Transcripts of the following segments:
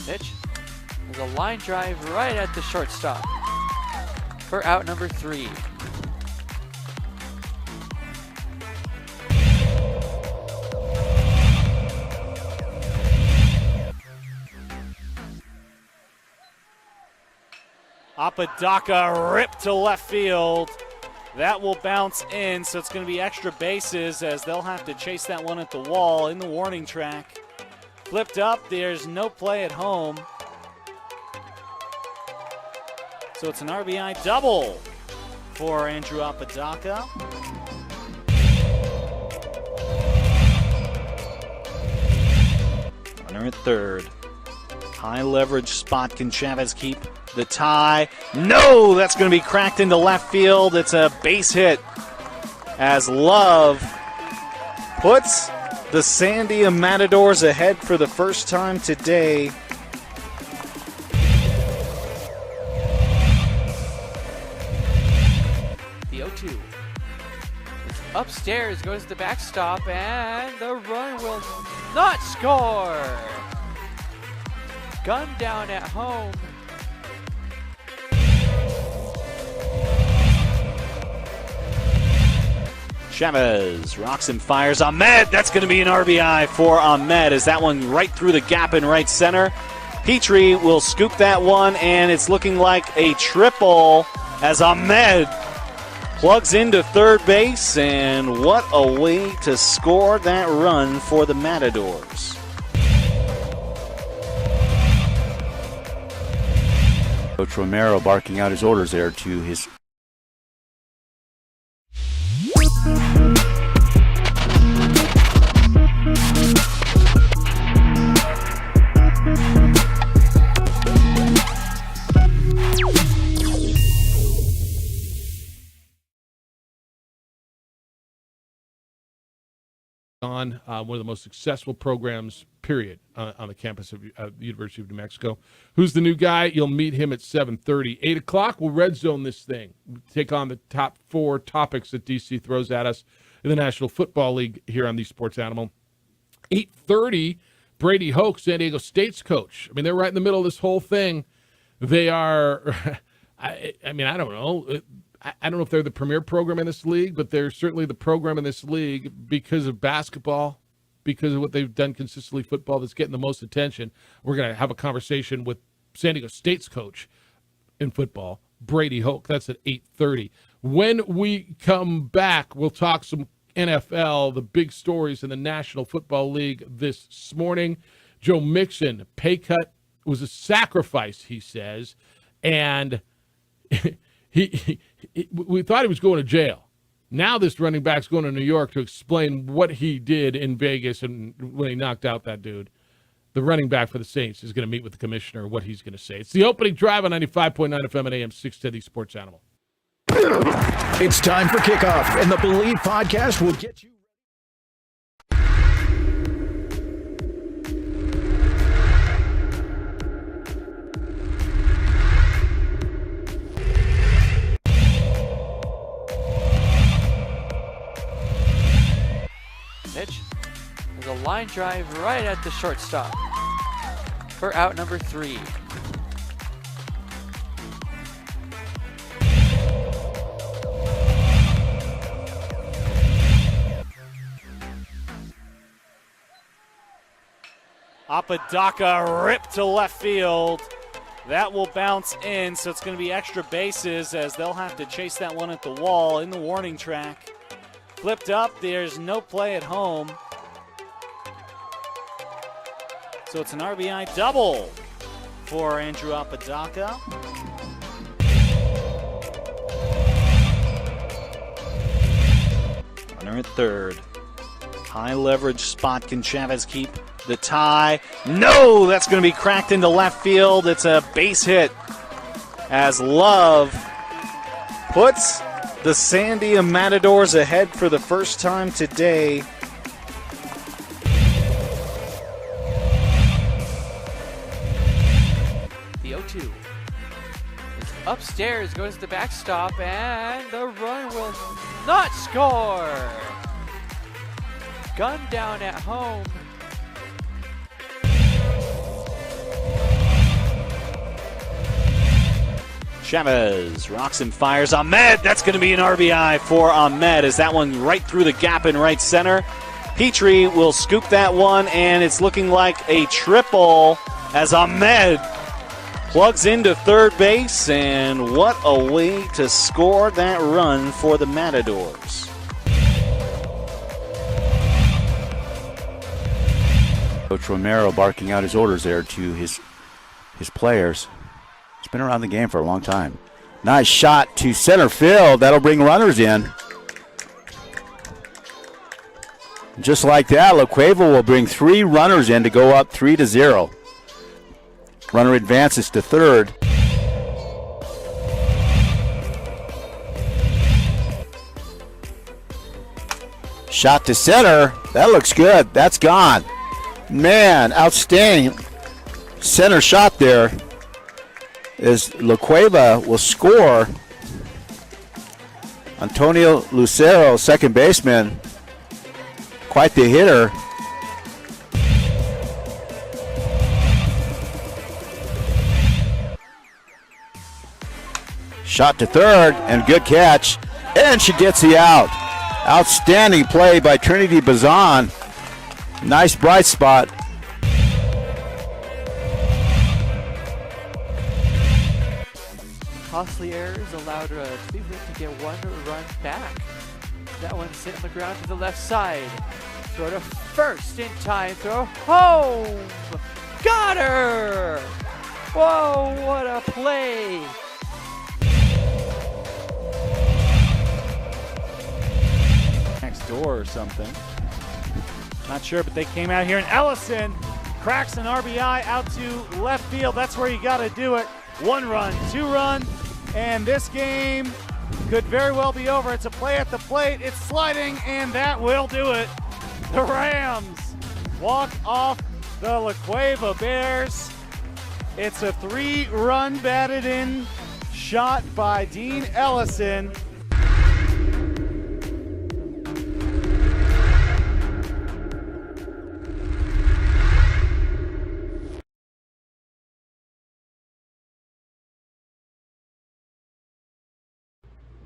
Pitch. There's a line drive right at the shortstop for out number 3. Apodaca ripped to left field. That will bounce in, so it's going to be extra bases as they'll have to chase that one at the wall in the warning track. Flipped up, there's no play at home. So it's an RBI double for Andrew Apodaca. Runner at third. High leverage spot. Can Chavez keep the tie? No, that's going to be cracked into left field. It's a base hit as Love puts the Sandia Matadors ahead for the first time today. The 0-2. It's upstairs, goes to the backstop, and the run will not score. Gun down at home. Chavez rocks and fires. Ahmed, that's going to be an RBI for Ahmed as that one right through the gap in right center. Petrie will scoop that one, and it's looking like a triple as Ahmed plugs into third base, and what a way to score that run for the Matadors. Coach Romero barking out his orders there to his. On one of the most successful programs, period, on the campus of the University of New Mexico. Who's the new guy? You'll meet him at 7:30. 8 o'clock, we'll red zone this thing. Take on the top 4 topics that DC throws at us in the National Football League here on the Sports Animal. 8:30, Brady Hoke, San Diego State's coach. I mean, they're right in the middle of this whole thing. They are, I don't know. I don't know if they're the premier program in this league, but they're certainly the program in this league because of basketball, because of what they've done consistently, football that's getting the most attention. We're going to have a conversation with San Diego State's coach in football, Brady Hoke. That's at 8:30. When we come back, we'll talk some NFL, the big stories in the National Football League this morning. Joe Mixon, pay cut was a sacrifice, he says, and we thought he was going to jail. Now this running back's going to New York to explain what he did in Vegas and when he knocked out that dude. The running back for the Saints is going to meet with the commissioner, what he's going to say. It's the opening drive on 95.9 FM and AM 610 Sports Animal. It's time for kickoff, and the Believe podcast will get you. Pitch. There's a line drive right at the shortstop for out number 3. Apodaca ripped to left field. That will bounce in, so it's going to be extra bases as they'll have to chase that one at the wall in the warning track. Flipped up, there's no play at home. So it's an RBI double for Andrew Apodaca. Runner at third. High leverage spot. Can Chavez keep the tie? No, that's going to be cracked into left field. It's a base hit as Love puts the Sandia Matadors ahead for the first time today. The 0-2. It's upstairs, goes to the backstop, and the run will not score. Gun down at home. Chavez rocks and fires. Ahmed, that's going to be an RBI for Ahmed as that one right through the gap in right center. Petrie will scoop that one, and it's looking like a triple as Ahmed plugs into third base, and what a way to score that run for the Matadors. Coach Romero barking out his orders there to his players. He's been around the game for a long time. Nice shot to center field. That'll bring runners in. Just like that, La Cueva will bring 3 runners in to go up 3-0. Runner advances to third. Shot to center. That looks good. That's gone. Man, outstanding center shot there. As La Cueva will score. Antonio Lucero, second baseman, quite the hitter. Shot to third, and good catch. And she gets the out. Outstanding play by Trinity Bazan. Nice bright spot. Costly errors allowed Cleveland to get 1 run back. That one sent on the ground to the left side. Throw to first in time. Throw home. Got her! Whoa, what a play! Next door or something. Not sure, but they came out here, and Ellison cracks an RBI out to left field. That's where you got to do it. 1 run, 2 run, and this game could very well be over. It's a play at the plate. It's sliding, and that will do it. The Rams walk off the La Cueva Bears. It's a 3-run batted in shot by Dean Ellison.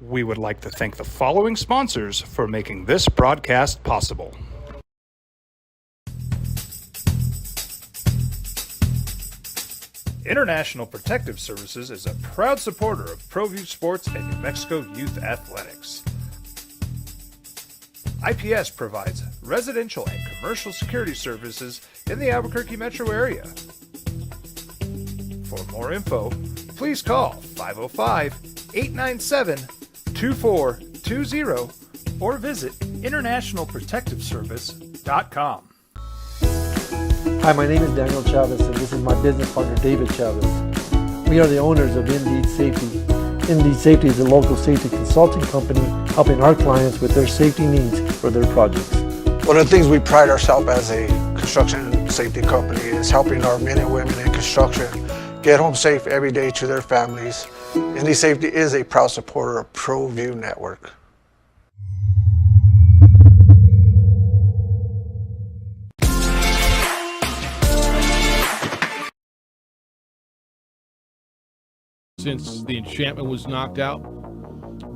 We would like to thank the following sponsors for making this broadcast possible. International Protective Services is a proud supporter of ProView Sports and New Mexico Youth Athletics. IPS provides residential and commercial security services in the Albuquerque metro area. For more info, please call 505-897-2420 or visit internationalprotectiveservice.com. Hi, my name is Daniel Chavez, and this is my business partner, David Chavez. We are the owners of Indeed Safety. Indeed Safety is a local safety consulting company helping our clients with their safety needs for their projects. One of the things we pride ourselves as a construction safety company is helping our men and women in construction get home safe every day to their families. Indeed Safety is a proud supporter of ProView Network. Since the enchantment was knocked out.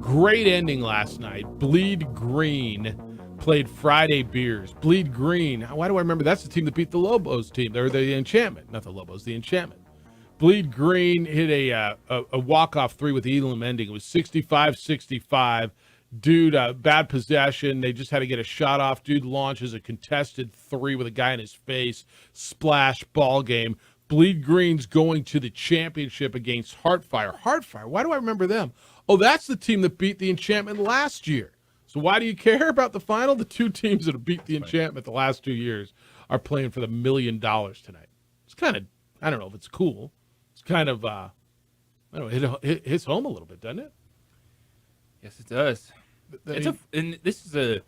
Great ending last night. Bleed Green played Friday Beers. Bleed Green. Why do I remember? That's the team that beat the Lobos team. They're the enchantment. Not the Lobos, the enchantment. Bleed Green hit a walk-off 3 with Elam ending. It was 65-65. Dude, bad possession. They just had to get a shot off. Dude launches a contested 3 with a guy in his face. Splash, ball game. Bleed Green's going to the championship against Heartfire. Heartfire, why do I remember them? Oh, that's the team that beat the Enchantment last year. So why do you care about the final? The 2 teams that have beat the Enchantment the last 2 years are playing for the $1 million tonight. It's kind of, I don't know if it's cool. It's kind of, I don't know, it hits home a little bit, doesn't it? Yes, it does. And this is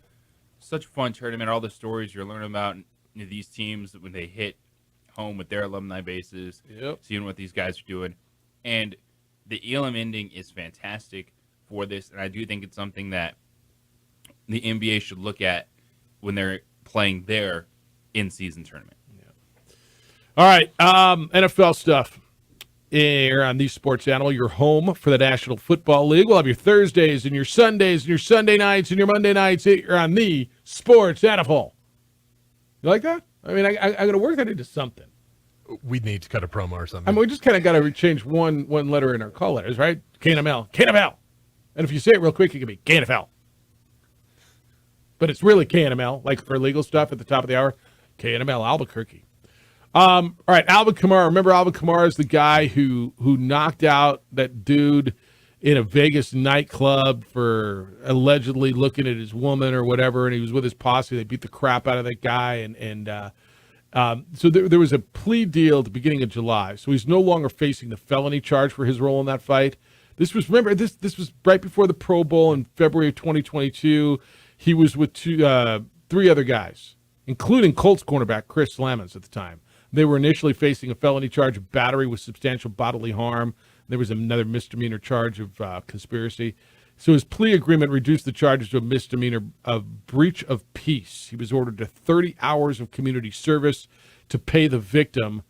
such a fun tournament. All the stories you're learning about these teams when they hit home with their alumni bases, seeing what these guys are doing. And the Elam ending is fantastic for this, and I do think it's something that the NBA should look at when they're playing their in-season tournament. All right, NFL stuff. here on the Sports Animal, your home for the National Football League. We'll have your Thursdays and your Sundays and your Sunday nights and your Monday nights here on the Sports Animal. You like that? I mean, I got to work that into something. We need to cut a promo or something. I mean, we just kind of got to change one letter in our call letters, right? KNML. KNML. And if you say it real quick, it can be KNFL. But it's really KNML, like for legal stuff at the top of the hour. KNML Albuquerque. All right, Alvin Kamara. Remember Alvin Kamara is the guy who knocked out that dude in a Vegas nightclub for allegedly looking at his woman or whatever, and he was with his posse. They beat the crap out of that guy, so there was a plea deal at the beginning of July. So he's no longer facing the felony charge for his role in that fight. This was right before the Pro Bowl in February of 2022. He was with three other guys, including Colts cornerback Chris Lamons at the time. They were initially facing a felony charge of battery with substantial bodily harm. There was another misdemeanor charge of conspiracy. So his plea agreement reduced the charges to a misdemeanor of breach of peace. He was ordered to 30 hours of community service to pay the victim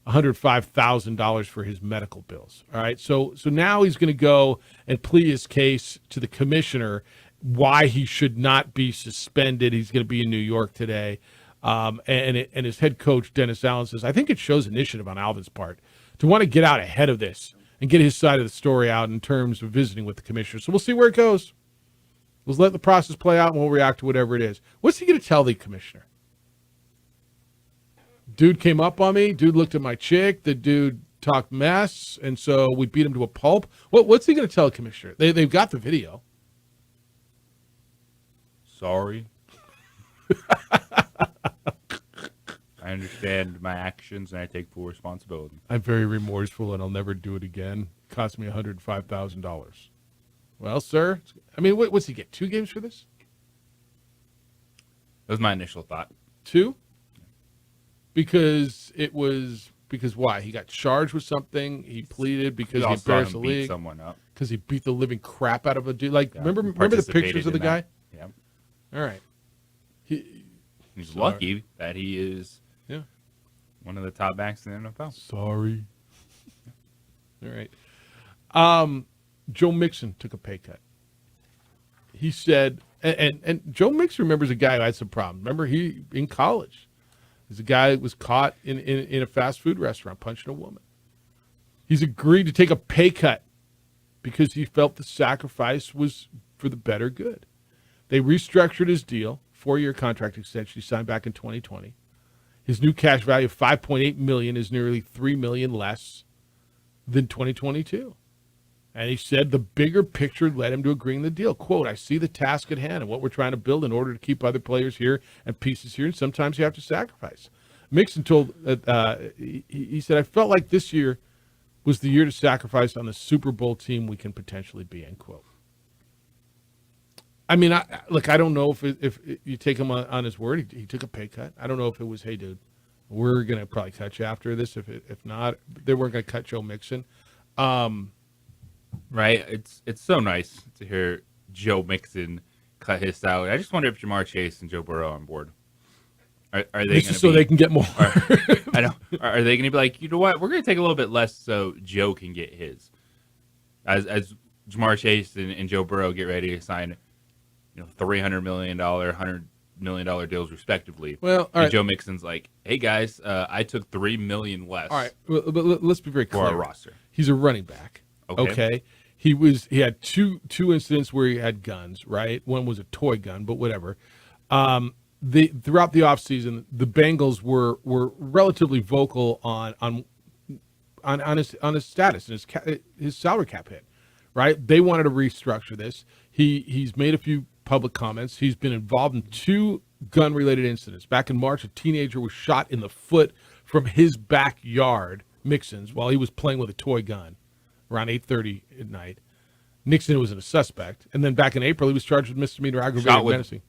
$105,000 for his medical bills. All right, so now he's going to go and plea his case to the commissioner why he should not be suspended. He's going to be in New York today. And his head coach, Dennis Allen, says, I think it shows initiative on Alvin's part to want to get out ahead of this and get his side of the story out in terms of visiting with the commissioner. So we'll see where it goes. We'll let the process play out, and we'll react to whatever it is. What's he going to tell the commissioner? Dude came up on me. Dude looked at my chick. The dude talked mess, and so we beat him to a pulp. What's he going to tell the commissioner? They've got the video. Sorry. I understand my actions, and I take full responsibility. I'm very remorseful, and I'll never do it again. It cost me $105,000. Well, sir, I mean, what's he get? 2 games for this? That was my initial thought. 2? Because why? He got charged with something. He pleaded because he embarrassed the league. Beat someone up. Because he beat the living crap out of a dude. Like, remember the pictures of the guy? Yeah. All right. He's lucky that he is one of the top backs in the NFL. Sorry. All right. Joe Mixon took a pay cut. He said, and Joe Mixon remembers a guy who had some problems. Remember, he in college, there's a guy that was caught in a fast food restaurant punching a woman. He's agreed to take a pay cut because he felt the sacrifice was for the better good. They restructured his deal, 4-year contract extension he signed back in 2020. His new cash value of $5.8 million is nearly $3 million less than 2022. And he said the bigger picture led him to agreeing the deal. Quote, I see the task at hand and what we're trying to build in order to keep other players here and pieces here, and sometimes you have to sacrifice. Mixon told, he said, I felt like this year was the year to sacrifice on the Super Bowl team we can potentially be, end quote. I mean, I don't know if you take him on his word. He took a pay cut. I don't know if it was, hey, dude, we're going to probably cut you after this. If not, they weren't going to cut Joe Mixon. Right. It's so nice to hear Joe Mixon cut his salary. I just wonder if Jamar Chase and Joe Burrow are on board. Are they going to so they can get more? I know. Are they going to be like, you know what? We're going to take a little bit less so Joe can get his. As Jamar Chase and Joe Burrow get ready to sign, $300 million, $100 million deals respectively. Well, all right. And Joe Mixon's like, hey guys, I took $3 million less. All right, but let's be very clear. For our roster. He's a running back. Okay. He had two incidents where he had guns. Right. One was a toy gun, but whatever. Throughout the offseason, the Bengals were relatively vocal on his status and his salary cap hit. Right. They wanted to restructure this. He's made a few public comments. He's been involved in 2 gun-related incidents. Back in March, a teenager was shot in the foot from his backyard, Mixon's, while he was playing with a toy gun around 8:30 at night. Nixon was a suspect. And then back in April, he was charged with misdemeanor aggravated menacing.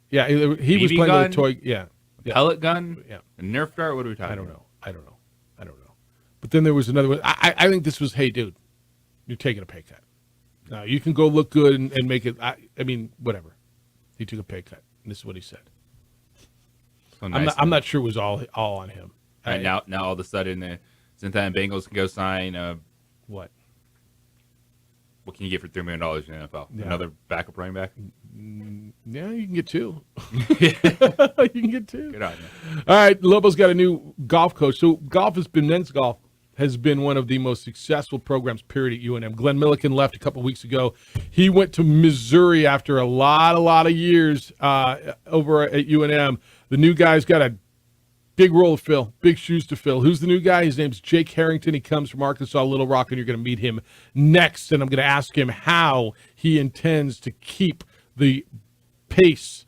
Yeah, he was playing with a toy. Yeah. Pellet gun? Yeah. A Nerf dart? What are we talking about? I don't know. But then there was another one. I think this was, hey, dude, you're taking a pay cut. Now, you can go look good and make it. I mean, whatever. He took a pay cut, and this is what he said. So nice I'm not sure it was all on him. Right, now all of a sudden, Cincinnati Bengals can go sign what? What can you get for $3 million in the NFL? Yeah. Another backup running back? Yeah, you can get 2. You can get 2. Good on you. All right, Lobo's got a new golf coach. So men's golf has been one of the most successful programs, period, at UNM. Glenn Milliken left a couple weeks ago. He went to Missouri after a lot of years over at UNM. The new guy's got a big role to fill, big shoes to fill. Who's the new guy? His name's Jake Harrington. He comes from Arkansas Little Rock, and you're going to meet him next. And I'm going to ask him how he intends to keep the pace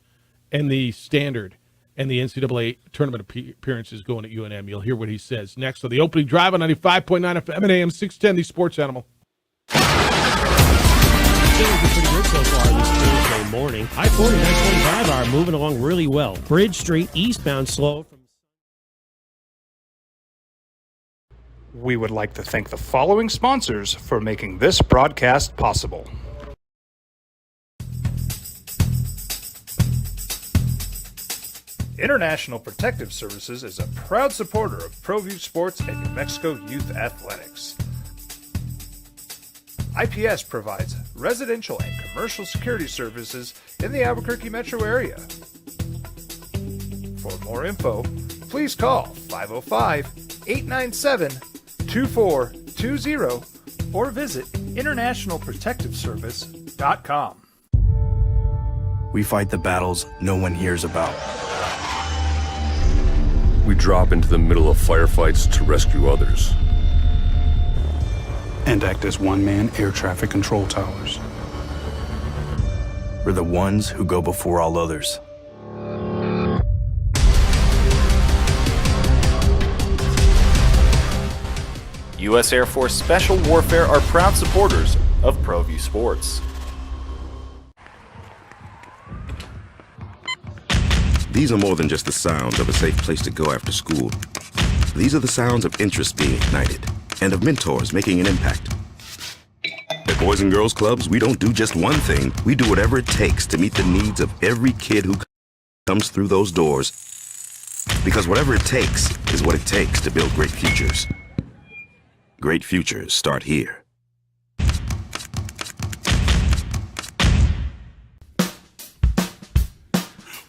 and the standard and the NCAA tournament appearances going at UNM. You'll hear what he says next on the opening drive on 95.9 FM and AM 610, the Sports Animal. Things are pretty good so far this Thursday morning. I-40 and I-25 are moving along really well. Bridge Street eastbound slow. We would like to thank the following sponsors for making this broadcast possible. International Protective Services is a proud supporter of ProView Sports and New Mexico Youth Athletics. IPS provides residential and commercial security services in the Albuquerque metro area. For more info, please call 505-897-2420 or visit internationalprotectiveservice.com. We fight the battles no one hears about. We drop into the middle of firefights to rescue others. And act as one-man air traffic control towers. We're the ones who go before all others. U.S. Air Force Special Warfare are proud supporters of ProView Sports. These are more than just the sounds of a safe place to go after school. These are the sounds of interest being ignited and of mentors making an impact. At Boys and Girls Clubs, we don't do just one thing. We do whatever it takes to meet the needs of every kid who comes through those doors. Because whatever it takes is what it takes to build great futures. Great futures start here.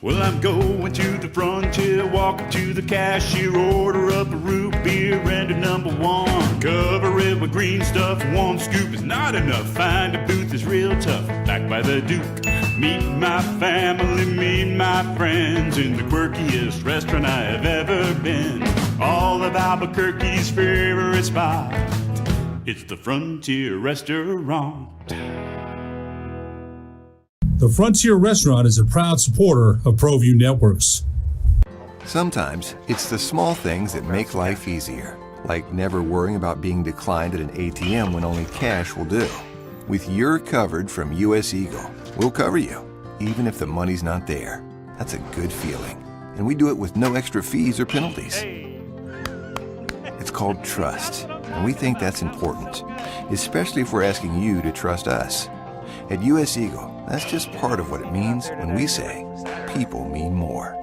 Well, I'm going to the frontier, walking to the cashier, order up a root beer and a number one. Cover it with green stuff, one scoop is not enough. Find a booth is real tough, back by the Duke. Meet my family, meet my friends in the quirkiest restaurant I have ever been. All of Albuquerque's favorite spot, it's the Frontier Restaurant. The Frontier Restaurant is a proud supporter of ProView Networks. Sometimes it's the small things that make life easier, like never worrying about being declined at an ATM when only cash will do. With You're Covered from U.S. Eagle, we'll cover you, even if the money's not there. That's a good feeling. And we do it with no extra fees or penalties. It's called trust, and we think that's important, especially if we're asking you to trust us. At U.S. Eagle, that's just part of what it means when we say people mean more.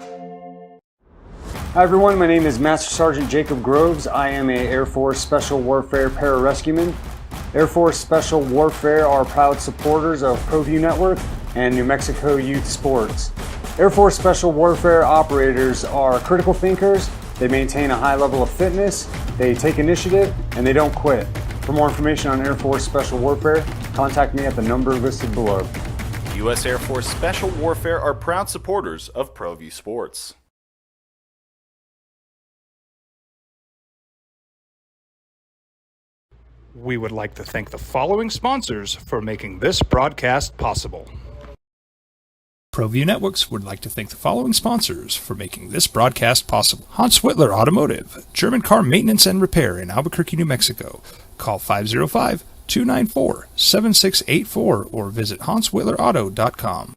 Hi everyone, my name is Master Sergeant Jacob Groves. I am a Air Force Special Warfare Pararescueman. Air Force Special Warfare are proud supporters of ProView Network and New Mexico Youth Sports. Air Force Special Warfare operators are critical thinkers. They maintain a high level of fitness, they take initiative, and they don't quit. For more information on Air Force Special Warfare, contact me at the number listed below. U.S. Air Force Special Warfare are proud supporters of ProView Sports. We would like to thank the following sponsors for making this broadcast possible. ProView Networks would like to thank the following sponsors for making this broadcast possible. Hans Whitler Automotive, German car maintenance and repair in Albuquerque, New Mexico. Call 505-294-7684 or visit HansWhitlerAuto.com.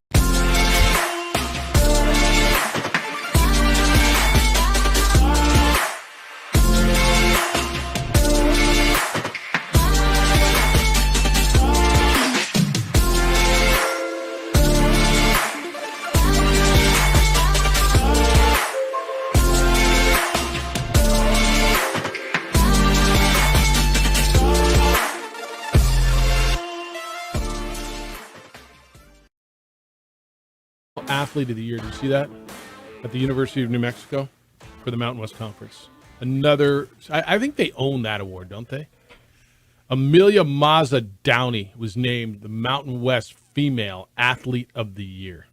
Athlete of the Year. Did you see that? At the University of New Mexico for the Mountain West Conference. I think they own that award, don't they? Amelia Maza Downey was named the Mountain West Female Athlete of the Year.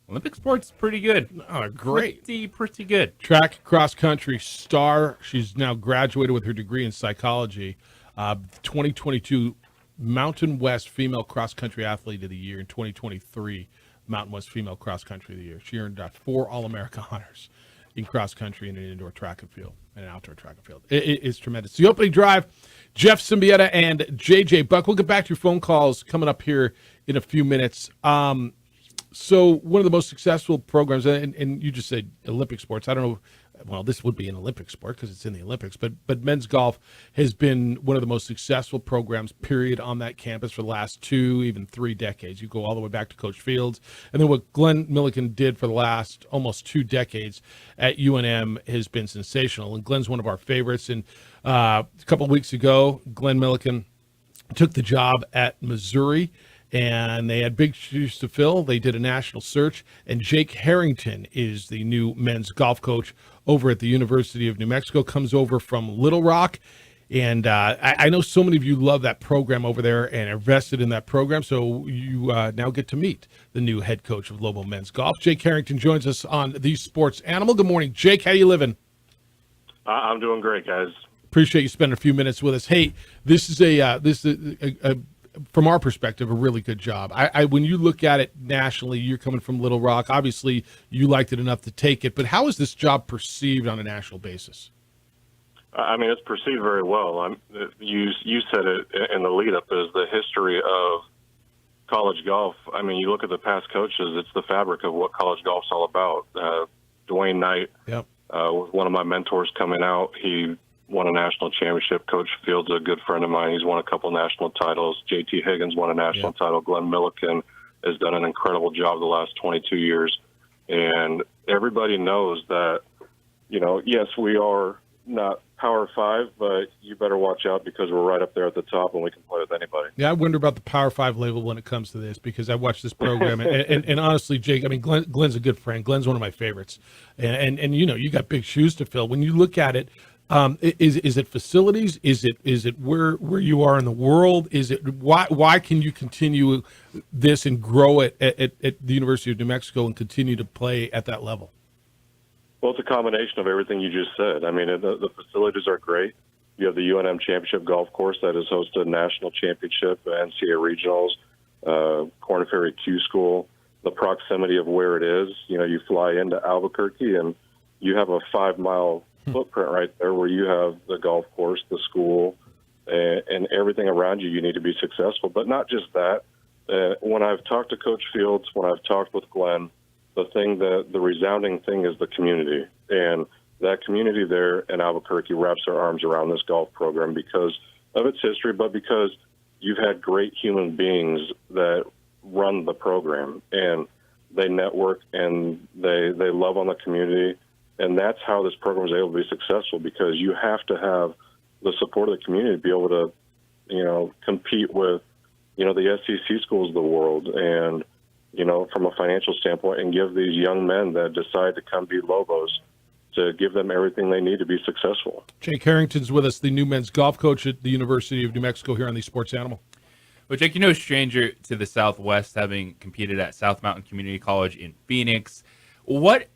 Olympic sports pretty good. Oh, great. Pretty good. Track cross country star. She's now graduated with her degree in psychology. 2022 Mountain West Female Cross Country Athlete of the Year. In 2023 Mountain West Female Cross Country of the Year. She earned 4 All-America honors in cross country and an indoor track and field and an outdoor track and field. It's tremendous. The opening drive, Jeff Symbieta and JJ Buck. We'll get back to your phone calls coming up here in a few minutes. So one of the most successful programs, and you just said Olympic sports. I don't know. Well, this would be an Olympic sport because it's in the Olympics, but men's golf has been one of the most successful programs, period, on that campus for the last 2, even 3 decades. You go all the way back to Coach Fields. And then what Glenn Milliken did for the last almost 2 decades at UNM has been sensational. And Glenn's one of our favorites. And a couple of weeks ago, Glenn Milliken took the job at Missouri, and they had big shoes to fill. They did a national search, and Jake Harrington is the new men's golf coach over at the University of New Mexico, comes over from Little Rock. And I know so many of you love that program over there and are vested in that program, so you now get to meet the new head coach of Lobo Men's Golf. Jake Harrington joins us on The Sports Animal. Good morning, Jake. How you living? I'm doing great, guys. Appreciate you spending a few minutes with us. Hey, this is a from our perspective, a really good job. When you look at it nationally, you're coming from Little Rock. Obviously, you liked it enough to take it. But how is this job perceived on a national basis? I mean, it's perceived very well. You said it in the lead-up is the history of college golf. I mean, you look at the past coaches, it's the fabric of what college golf's all about. Dwayne Knight was one of my mentors coming out. He won a national championship. Coach Fields, a good friend of mine, he's won a couple national titles. JT Higgins won a national title. Glenn Milliken has done an incredible job the last 22 years. And everybody knows that, yes, we are not Power 5, but you better watch out because we're right up there at the top and we can play with anybody. Yeah, I wonder about the Power 5 label when it comes to this because I watched this program. and honestly, Jake, I mean, Glenn's a good friend. Glenn's one of my favorites. And you got big shoes to fill. When you look at it, is it facilities? Is it where you are in the world? Is it why can you continue this and grow it at the University of New Mexico and continue to play at that level? Well, it's a combination of everything you just said. I mean, the facilities are great. You have the UNM Championship Golf Course that has hosted national championship, NCAA regionals, Korn Ferry Q School. The proximity of where it is, you fly into Albuquerque and you have a 5-mile footprint right there where you have the golf course, the school, and everything around you. You need to be successful. But not just that. When I've talked to Coach Fields, when I've talked with Glenn, the resounding thing is the community. And that community there in Albuquerque wraps their arms around this golf program because of its history, but because you've had great human beings that run the program. And they network and they love on the community. And that's how this program is able to be successful because you have to have the support of the community to be able to, compete with, the SEC schools of the world and, from a financial standpoint and give these young men that decide to come be Lobos to give them everything they need to be successful. Jake Harrington's with us, the new men's golf coach at the University of New Mexico here on the Sports Animal. Well, Jake, a stranger to the Southwest, having competed at South Mountain Community College in Phoenix. What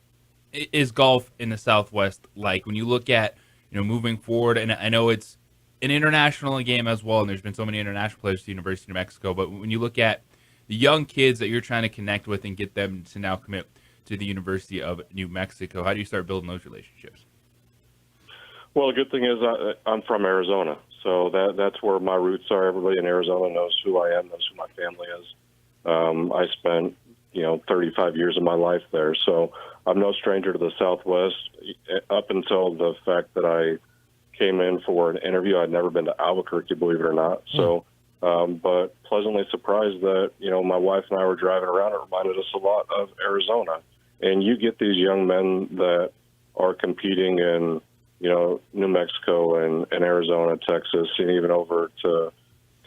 is golf in the Southwest like when you look at, moving forward? And I know it's an international game as well, and there's been so many international players at the University of New Mexico, but when you look at the young kids that you're trying to connect with and get them to now commit to the University of New Mexico, how do you start building those relationships? Well, the good thing is I'm from Arizona, so that's where my roots are. Everybody in Arizona knows who I am, knows who my family is. I spent 35 years of my life there, so I'm no stranger to the Southwest. Up until the fact that I came in for an interview, I'd never been to Albuquerque, believe it or not. So, but pleasantly surprised that my wife and I were driving around. It reminded us a lot of Arizona, and you get these young men that are competing in New Mexico and Arizona, Texas, and even over to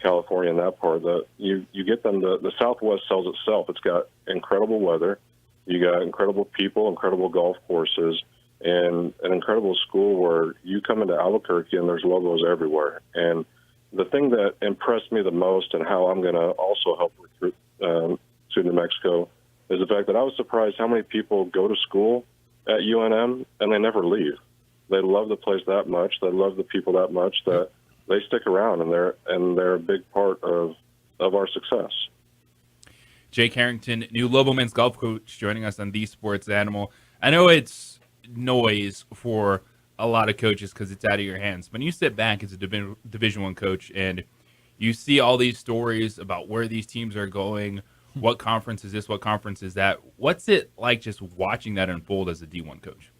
California and that part, that you get them. The Southwest sells itself. It's got incredible weather. You got incredible people, incredible golf courses, and an incredible school where you come into Albuquerque and there's logos everywhere. And the thing that impressed me the most and how I'm going to also help recruit to New Mexico is the fact that I was surprised how many people go to school at UNM and they never leave. They love the place that much. They love the people that much that they stick around, and they're a big part of our success. Jake Harrington, new Lobo men's golf coach, joining us on The Sports Animal. I know it's noise for a lot of coaches because it's out of your hands. When you sit back as a Division I coach and you see all these stories about where these teams are going, what conference is this, what conference is that, what's it like just watching that unfold as a D1 coach?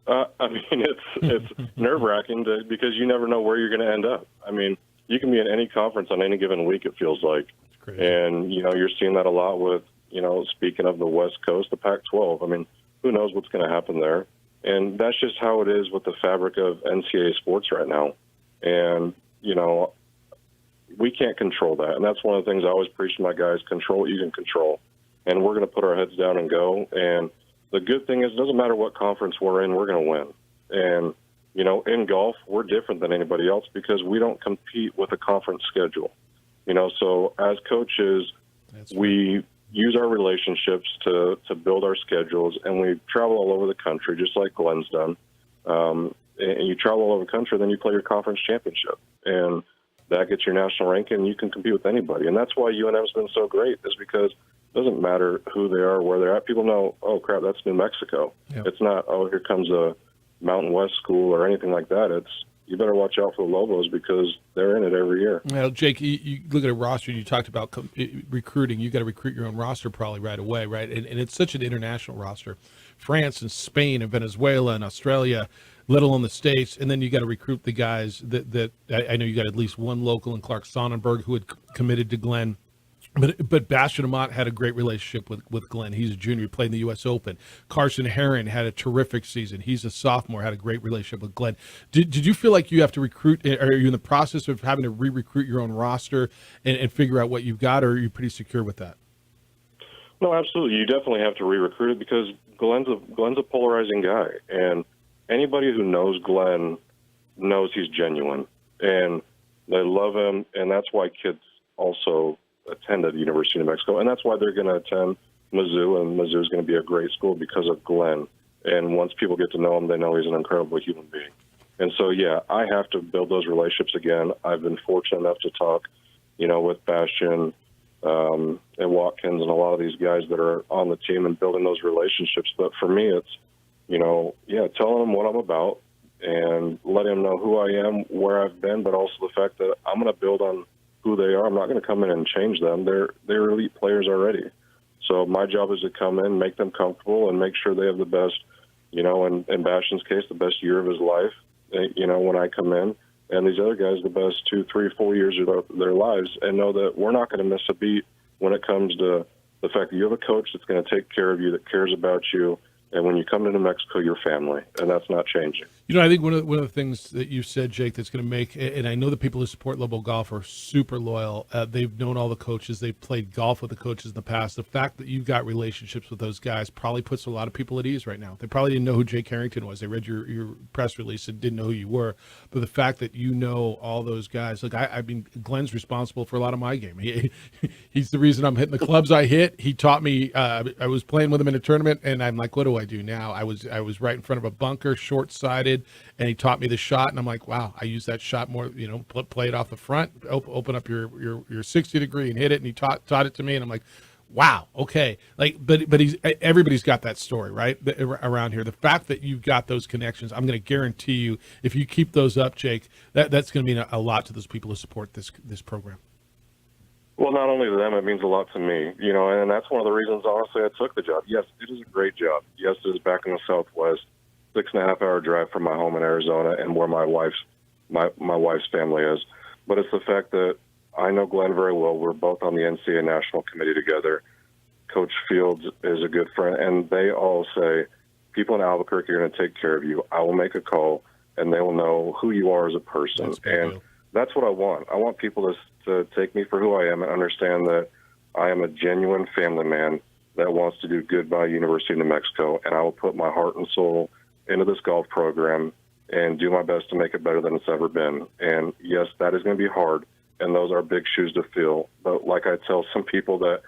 I mean, it's nerve-wracking because you never know where you're going to end up. I mean, you can be in any conference on any given week, it feels like. And, you're seeing that a lot with, speaking of the West Coast, the Pac-12. I mean, who knows what's going to happen there? And that's just how it is with the fabric of NCAA sports right now. And, we can't control that. And that's one of the things I always preach to my guys, control what you can control. And we're going to put our heads down and go. And the good thing is it doesn't matter what conference we're in, we're going to win. And, in golf, we're different than anybody else because we don't compete with a conference schedule. So as coaches, we use our relationships to build our schedules, and we travel all over the country, just like Glenn's done. And you travel all over the country, then you play your conference championship. And that gets your national ranking, and you can compete with anybody. And that's why UNM's been so great, is because it doesn't matter who they are, where they're at. People know, oh, crap, that's New Mexico. Yep. It's not, oh, here comes a Mountain West school or anything like that. It's, you better watch out for the Lobos because they're in it every year. Well, Jake, you look at a roster, you talked about recruiting. You got to recruit your own roster probably right away, right? And it's such an international roster. France and Spain and Venezuela and Australia, let alone the States. And then you got to recruit the guys that I know you got at least one local in Clark Sonnenberg who had committed to Glenn. But Bastian Amott had a great relationship with Glenn. He's a junior. He played in the U.S. Open. Carson Herron had a terrific season. He's a sophomore, had a great relationship with Glenn. Did you feel like you have to recruit? Are you in the process of having to re-recruit your own roster and figure out what you've got, or are you pretty secure with that? No, absolutely. You definitely have to re-recruit it because Glenn's a polarizing guy. And anybody who knows Glenn knows he's genuine. And they love him, and that's why kids also attended the University of New Mexico, and that's why they're going to attend Mizzou, and Mizzou is going to be a great school because of Glenn. And once people get to know him, they know he's an incredible human being. And so, yeah, I have to build those relationships again. I've been fortunate enough to talk, with Bastian and Watkins and a lot of these guys that are on the team and building those relationships. But for me, it's, telling them what I'm about and letting them know who I am, where I've been, but also the fact that I'm going to build on who they are. I'm not going to come in and change them. They're elite players already. So my job is to come in, make them comfortable, and make sure they have the best, in Bastian's case, the best year of his life, when I come in. And these other guys, the best 2, 3, 4 years of their lives, and know that we're not going to miss a beat when it comes to the fact that you have a coach that's going to take care of you, that cares about you. And when you come to New Mexico, you're family, and that's not changing. I think one of the things that you said, Jake, that's going to make, and I know the people who support Lobo Golf are super loyal. They've known all the coaches. They've played golf with the coaches in the past. The fact that you've got relationships with those guys probably puts a lot of people at ease right now. They probably didn't know who Jake Harrington was. They read your press release and didn't know who you were. But the fact that you know all those guys, look, I mean, Glenn's responsible for a lot of my game. He's the reason I'm hitting the clubs I hit. He taught me. I was playing with him in a tournament, and I'm like, what do I do now? I was right in front of a bunker, short-sighted, and he taught me the shot, and I'm like, wow, I use that shot more, play it off the front, open up your 60 degree and hit it, and he taught it to me, and I'm like, wow, okay. But everybody's got that story, right, around here. The fact that you've got those connections, I'm going to guarantee you, if you keep those up, Jake, that's going to mean a lot to those people who support this program. Well, not only to them, it means a lot to me, and that's one of the reasons, honestly, I took the job. Yes, it is a great job. Yes, it is back in the Southwest, 6.5-hour drive from my home in Arizona and where my wife's family is. But it's the fact that I know Glenn very well. We're both on the NCAA National Committee together. Coach Fields is a good friend, and they all say, people in Albuquerque are going to take care of you. I will make a call, and they will know who you are as a person. And That's what I want. I want people to take me for who I am and understand that I am a genuine family man that wants to do good by University of New Mexico, and I will put my heart and soul into this golf program and do my best to make it better than it's ever been. And yes, that is going to be hard, and those are big shoes to fill. But like I tell some people that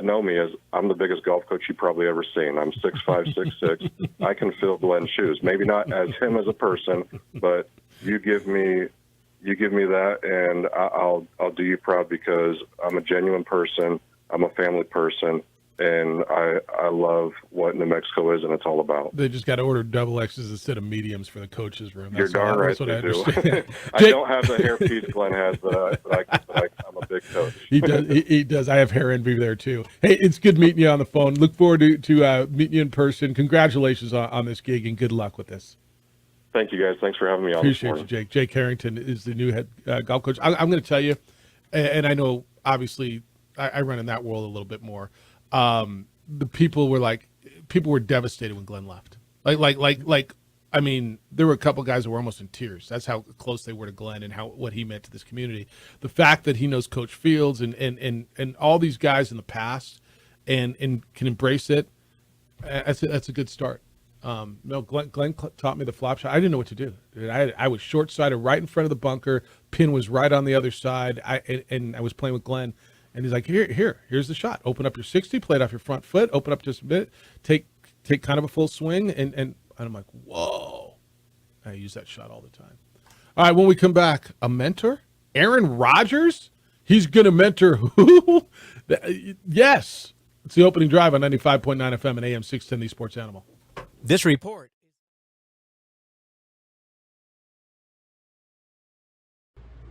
know me, is I'm the biggest golf coach you've probably ever seen. I'm 6'5", 6'6". I can fill Glenn's shoes. Maybe not as him as a person, but you give me that, and I'll do you proud, because I'm a genuine person. I'm a family person, and I love what New Mexico is and it's all about. They just got to order double X's instead of mediums for the coaches' room. You're darn right they do. I don't have the hair piece Glenn has, but I'm a big coach. He does. He does. I have hair envy there too. Hey, it's good meeting you on the phone. Look forward to meeting you in person. Congratulations on this gig, and good luck with this. Thank you, guys. Thanks for having me on. Appreciate you, Jake. Jake Harrington is the new head golf coach. I'm going to tell you, and I know obviously I run in that world a little bit more. The people were devastated when Glenn left. Like, I mean, there were a couple guys that were almost in tears. That's how close they were to Glenn and what he meant to this community. The fact that he knows Coach Fields and all these guys in the past and can embrace it, that's a good start. No, Glenn taught me the flop shot. I didn't know what to do. I was short-sided right in front of the bunker. Pin was right on the other side. I was playing with Glenn. And he's like, here's the shot. Open up your 60, play it off your front foot, open up just a bit, take kind of a full swing, and I'm like, whoa. I use that shot all the time. All right, when we come back, a mentor? Aaron Rodgers? He's going to mentor who? Yes. It's the opening drive on 95.9 FM and AM 610, the Sports Animal. This report.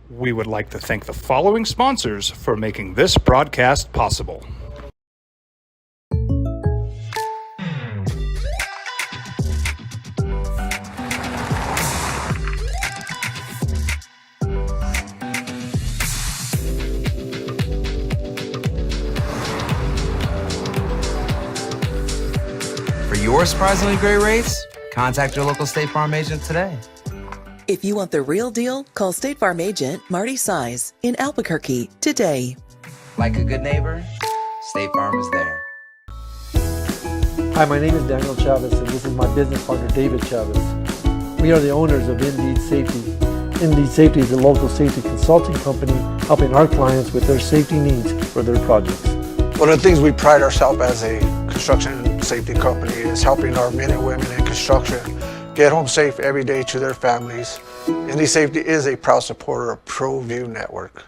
We would like to thank the following sponsors for making this broadcast possible. For your surprisingly great rates, contact your local State Farm agent today. If you want the real deal, call State Farm agent Marty Size in Albuquerque today. Like a good neighbor, State Farm is there. Hi, my name is Daniel Chavez, and this is my business partner, David Chavez. We are the owners of Indeed Safety. Indeed Safety is a local safety consulting company helping our clients with their safety needs for their projects. One of the things we pride ourselves as a construction safety company is helping our men and women in construction get home safe every day to their families. Indeed Safety is a proud supporter of ProView Network.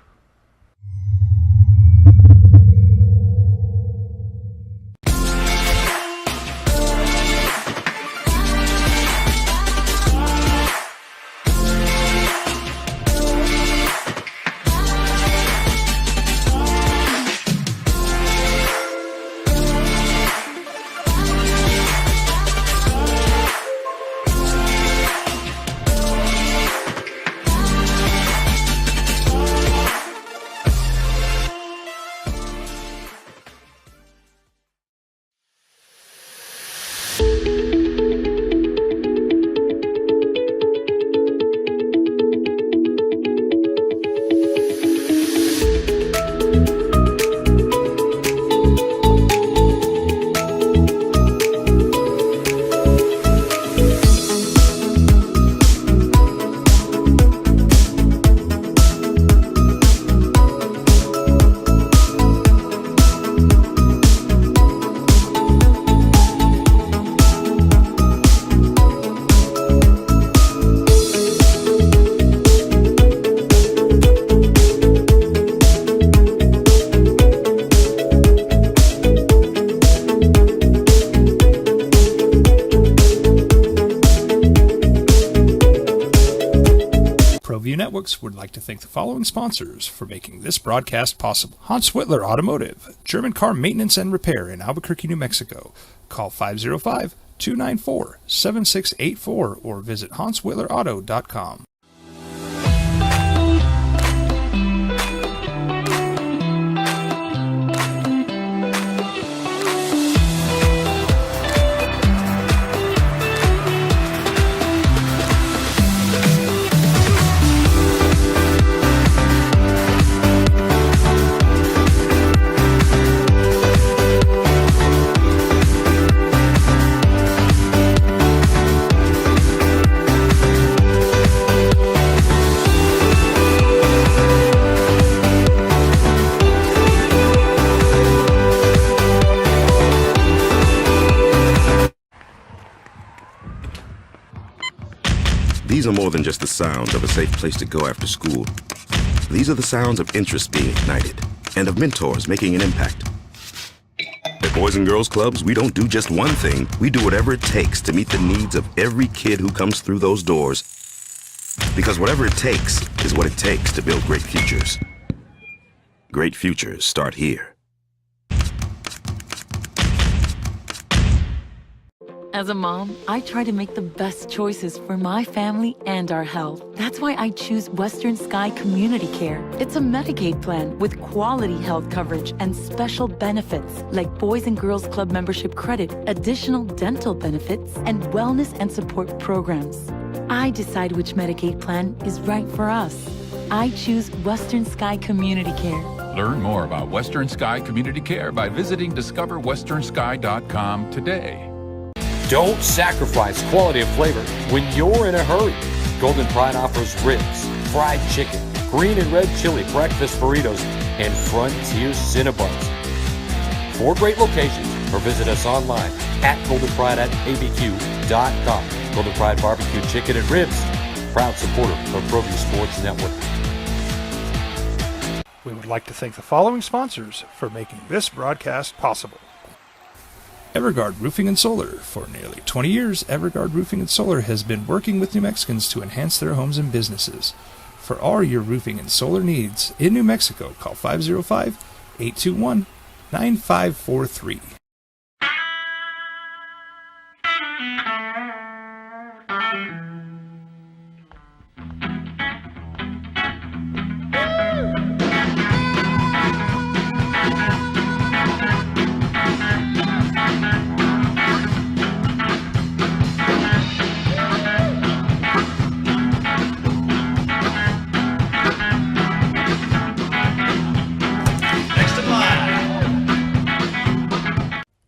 Would like to thank the following sponsors for making this broadcast possible. Hans Whitler Automotive, German car maintenance and repair in Albuquerque, New Mexico. Call 505-294-7684 or visit hanswhitlerauto.com. These are more than just the sounds of a safe place to go after school. These are the sounds of interest being ignited and of mentors making an impact. At Boys and Girls Clubs, we don't do just one thing. We do whatever it takes to meet the needs of every kid who comes through those doors. Because whatever it takes is what it takes to build great futures. Great futures start here. As a mom, I try to make the best choices for my family and our health. That's why I choose Western Sky Community Care. It's a Medicaid plan with quality health coverage and special benefits like Boys and Girls Club membership credit, additional dental benefits, and wellness and support programs. I decide which Medicaid plan is right for us. I choose Western Sky Community Care. Learn more about Western Sky Community Care by visiting discoverwesternsky.com today. Don't sacrifice quality of flavor when you're in a hurry. Golden Pride offers ribs, fried chicken, green and red chili breakfast burritos, and Frontier Cinnabons. 4 great locations, or visit us online at goldenpride@abq.com. Golden Pride Barbecue Chicken and Ribs, proud supporter of ProView Sports Network. We would like to thank the following sponsors for making this broadcast possible. Everguard Roofing and Solar. For nearly 20 years, Everguard Roofing and Solar has been working with New Mexicans to enhance their homes and businesses. For all your roofing and solar needs in New Mexico, call 505-821-9543.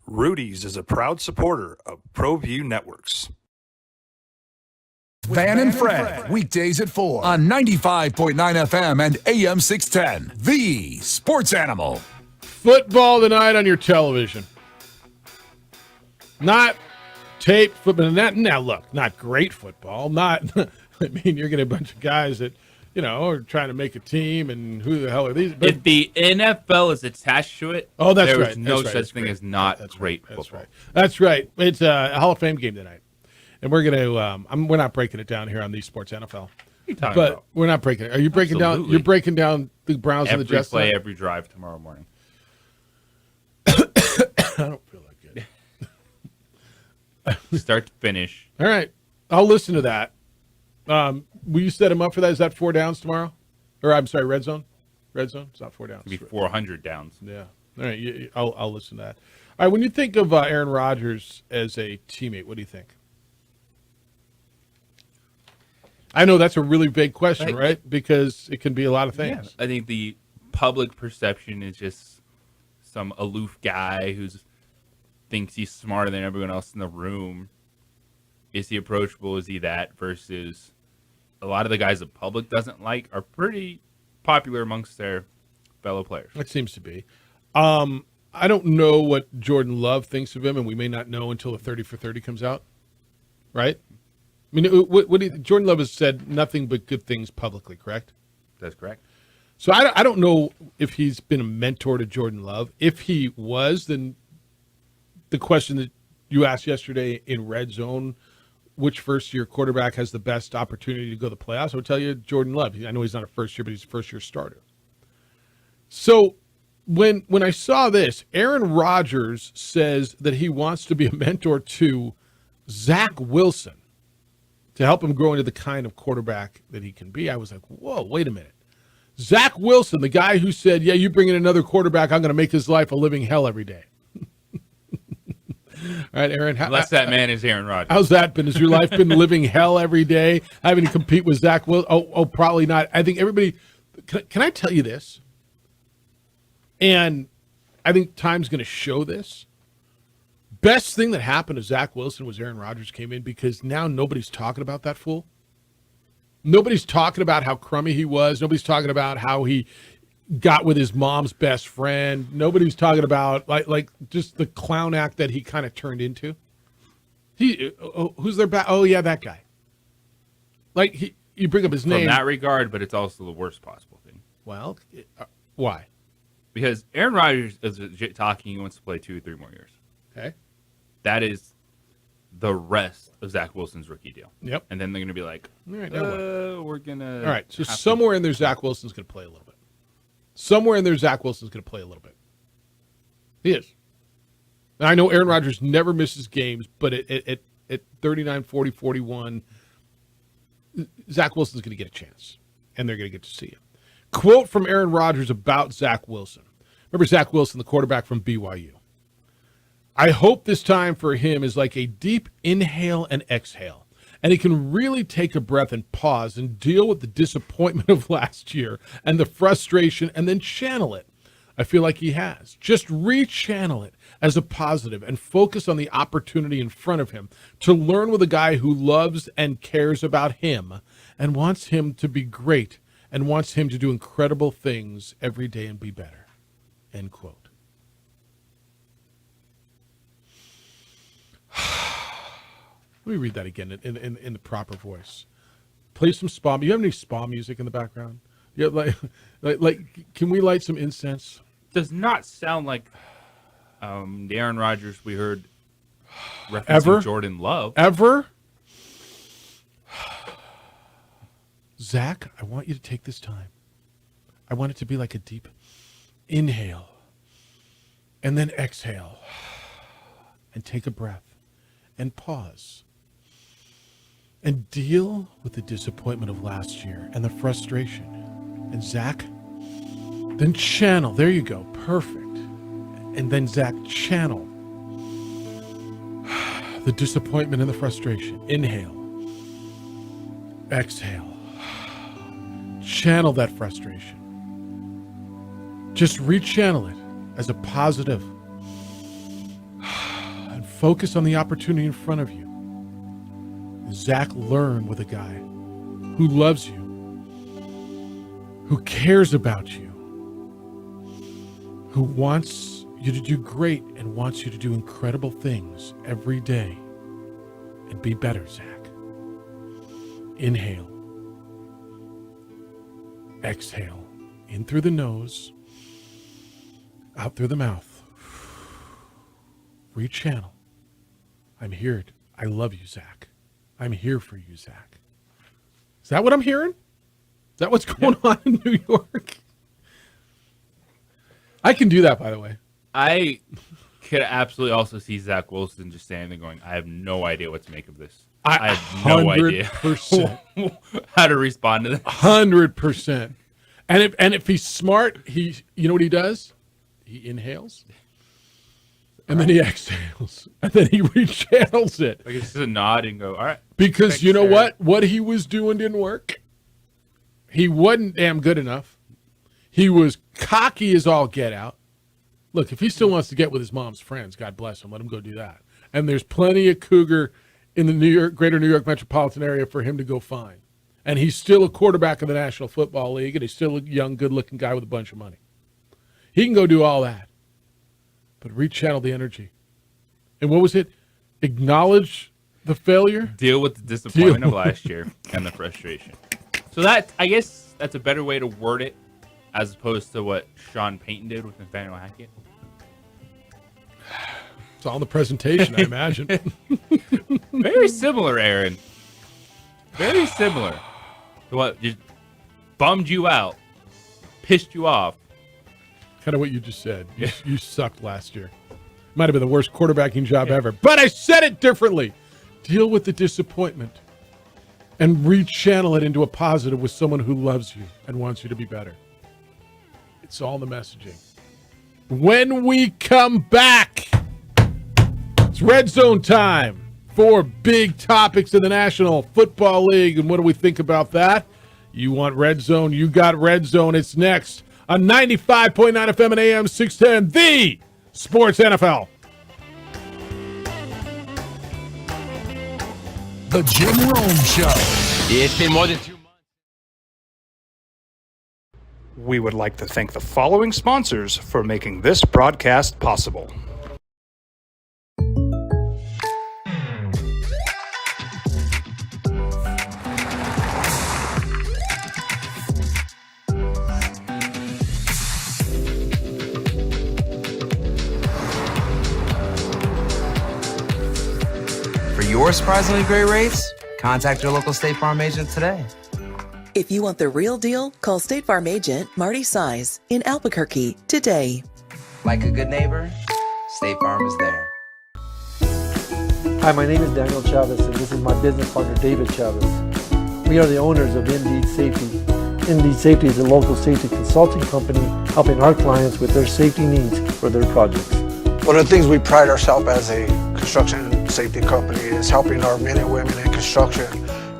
Rudy's is a proud supporter of ProView Networks. Van and Fred, weekdays at 4 on 95.9 FM and AM 610. The Sports Animal. Football tonight on your television. Not tape football. Now, look, not great football. Not, I mean, you're getting a bunch of guys that, you know, are trying to make a team, and who the hell are these? But if the NFL is attached to it, oh, that's there right. is no that's right. such thing as not great football. That's right. That's right. It's a Hall of Fame game tonight, and we're gonna. We're not breaking it down here on the Sports NFL, but we're not breaking it. Are you breaking down? You're breaking down the Browns and the Jets. Every play, every drive tomorrow morning. I don't feel like it. Start to finish. All right, I'll listen to that. Will you set him up for that? Is that 4 downs tomorrow? Or I'm sorry, red zone. Red zone. It's not 4 downs. It'll be 400 downs. Yeah. All right. I'll listen to that. All right. When you think of Aaron Rodgers as a teammate, what do you think? I know that's a really big question, right? Because it can be a lot of things. Yeah, I think the public perception is just some aloof guy who thinks he's smarter than everyone else in the room. Is he approachable? Is he that? Versus a lot of the guys the public doesn't like are pretty popular amongst their fellow players. It seems to be. I don't know what Jordan Love thinks of him, and we may not know until the 30 for 30 comes out, right? I mean, Jordan Love has said nothing but good things publicly, correct? That's correct. So I don't know if he's been a mentor to Jordan Love. If he was, then the question that you asked yesterday in Red Zone, which first-year quarterback has the best opportunity to go to the playoffs, I would tell you Jordan Love. I know he's not a first-year, but he's a first-year starter. So when I saw this, Aaron Rodgers says that he wants to be a mentor to Zach Wilson to help him grow into the kind of quarterback that he can be. I was like, whoa, wait a minute. Zach Wilson, the guy who said, yeah, you bring in another quarterback, I'm going to make his life a living hell every day. All right, Aaron. Unless that man is Aaron Rodgers. How's that been? Has your life been living hell every day, having to compete with Zach Wilson? Oh, probably not. I think everybody. Can I tell you this? And I think time's going to show this. Best thing that happened to Zach Wilson was Aaron Rodgers came in, because now nobody's talking about that fool. Nobody's talking about how crummy he was. Nobody's talking about how he got with his mom's best friend. Nobody's talking about like just the clown act that he kind of turned into. Who's their back? Oh yeah, that guy. Like, you bring up his name. From that regard, but it's also the worst possible thing. Well, why? Because Aaron Rodgers is talking he wants to play 2 or 3 more years. Okay. That is the rest of Zach Wilson's rookie deal. Yep. And then they're going to be like, all right, now what? we're going to... All right, so somewhere in there, Zach Wilson's going to play a little bit. Somewhere in there, Zach Wilson's going to play a little bit. He is. Now, I know Aaron Rodgers never misses games, but at 39, 40, 41, Zach Wilson's going to get a chance, and they're going to get to see him. Quote from Aaron Rodgers about Zach Wilson. Remember Zach Wilson, the quarterback from BYU. I hope this time for him is like a deep inhale and exhale, and he can really take a breath and pause and deal with the disappointment of last year and the frustration and then channel it. I feel like he has. Just re-channel it as a positive and focus on the opportunity in front of him to learn with a guy who loves and cares about him and wants him to be great and wants him to do incredible things every day and be better. End quote. Let me read that again in the proper voice. Play some spa. You have any spa music in the background? Yeah, like, can we light some incense? Does not sound like the Aaron Rodgers we heard referencing Ever? Jordan Love. Ever? Zach, I want you to take this time. I want it to be like a deep inhale and then exhale and take a breath and pause and deal with the disappointment of last year and the frustration. And Zach, then channel. There you go. Perfect. And then Zach, channel the disappointment and the frustration. Inhale. Exhale. Channel that frustration. Just rechannel it as a positive. And focus on the opportunity in front of you. Zach, learn with a guy who loves you, who cares about you, who wants you to do great and wants you to do incredible things every day and be better, Zach. Inhale. Exhale. In through the nose, out through the mouth. Rechannel. I'm here. I love you, Zach. I'm here for you, Zach. Is that what I'm hearing? Is that what's going on in New York? I can do that, by the way. I could absolutely also see Zach Wilson just standing there going, I have no idea what to make of this. I have no idea 100% how to respond to this. 100%. And if he's smart, you know what he does? He inhales. And then he exhales. And then he rechannels it. Like it's just a nod and go, all right. Because thanks, you know Aaron. what? What he was doing didn't work. He wasn't damn good enough. He was cocky as all get out. Look, if he still wants to get with his mom's friends, God bless him. Let him go do that. And there's plenty of cougar in the greater New York metropolitan area for him to go find. And he's still a quarterback of the National Football League, and he's still a young, good-looking guy with a bunch of money. He can go do all that. But rechannel the energy. And what was it? Acknowledge the failure? Deal with the disappointment of last year and the frustration. So that, I guess that's a better way to word it as opposed to what Sean Payton did with Nathaniel Hackett. It's all in the presentation, I imagine. Very similar, Aaron. Very similar to what just bummed you out, pissed you off. Kind of what you just said. You sucked last year. Might have been the worst quarterbacking job ever. But I said it differently. Deal with the disappointment and rechannel it into a positive with someone who loves you and wants you to be better. It's all in the messaging. When we come back, it's Red Zone time for big topics in the National Football League. And what do we think about that? You want Red Zone? You got Red Zone. It's next on 95.9 FM and AM 610, the Sports NFL. The Jim Rome Show. It's been more than 2 months. We would like to thank the following sponsors for making this broadcast possible. your surprisingly great rates, contact your local State Farm agent today. If you want the real deal, call State Farm agent Marty Size in Albuquerque today. Like a good neighbor, State Farm is there. Hi, my name is Daniel Chavez, and this is my business partner, David Chavez. We are the owners of Indeed Safety. Indeed Safety is a local safety consulting company helping our clients with their safety needs for their projects. One of the things we pride ourselves as a construction safety company is helping our men and women in construction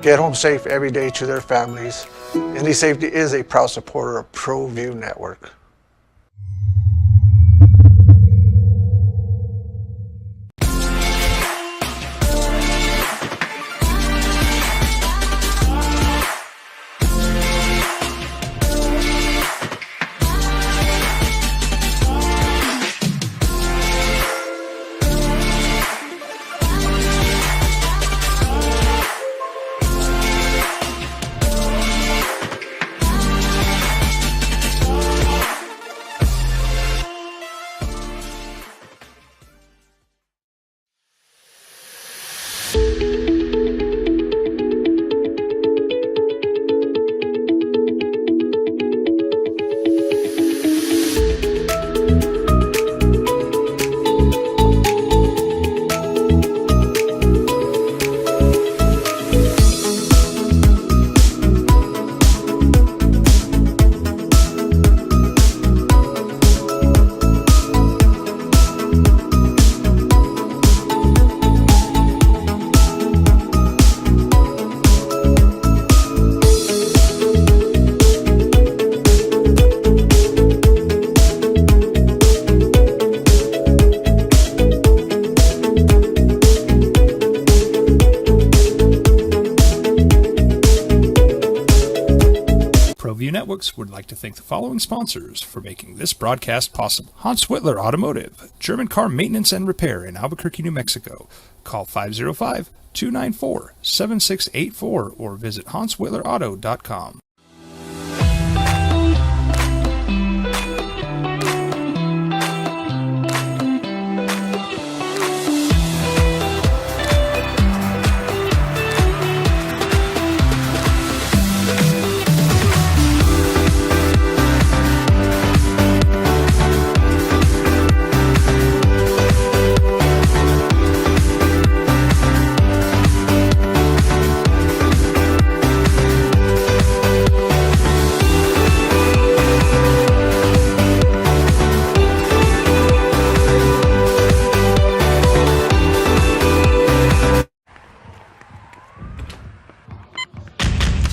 get home safe every day to their families. Indeed Safety is a proud supporter of ProView Network. Networks would like to thank the following sponsors for making this broadcast possible. Hans Whitler Automotive, German car maintenance and repair in Albuquerque, New Mexico. Call 505-294-7684 or visit hanswhitlerauto.com.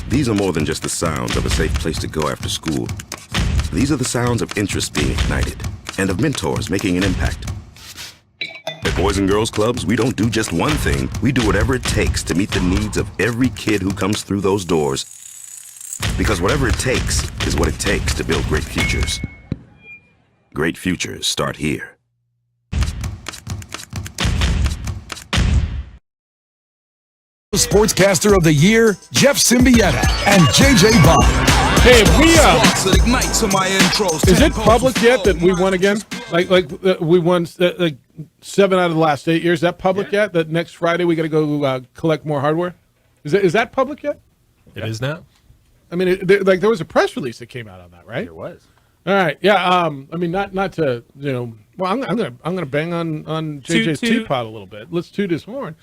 These are more than just the sounds of a safe place to go after school. These are the sounds of interest being ignited and of mentors making an impact. At Boys and Girls Clubs, we don't do just one thing. We do whatever it takes to meet the needs of every kid who comes through those doors. Because whatever it takes is what it takes to build great futures. Great futures start here. Sportscaster of the Year, Jeff Symbieta and JJ Bob. Hey, is it public yet that we won again? We won 7 out of the last 8 years. Is that public yet? That next Friday we got to go collect more hardware? Is that public yet? It is now. I mean, there was a press release that came out on that, right? There was. All right, yeah. I mean, not to Well, I'm gonna bang on JJ's teapot a little bit. Let's toot his horn.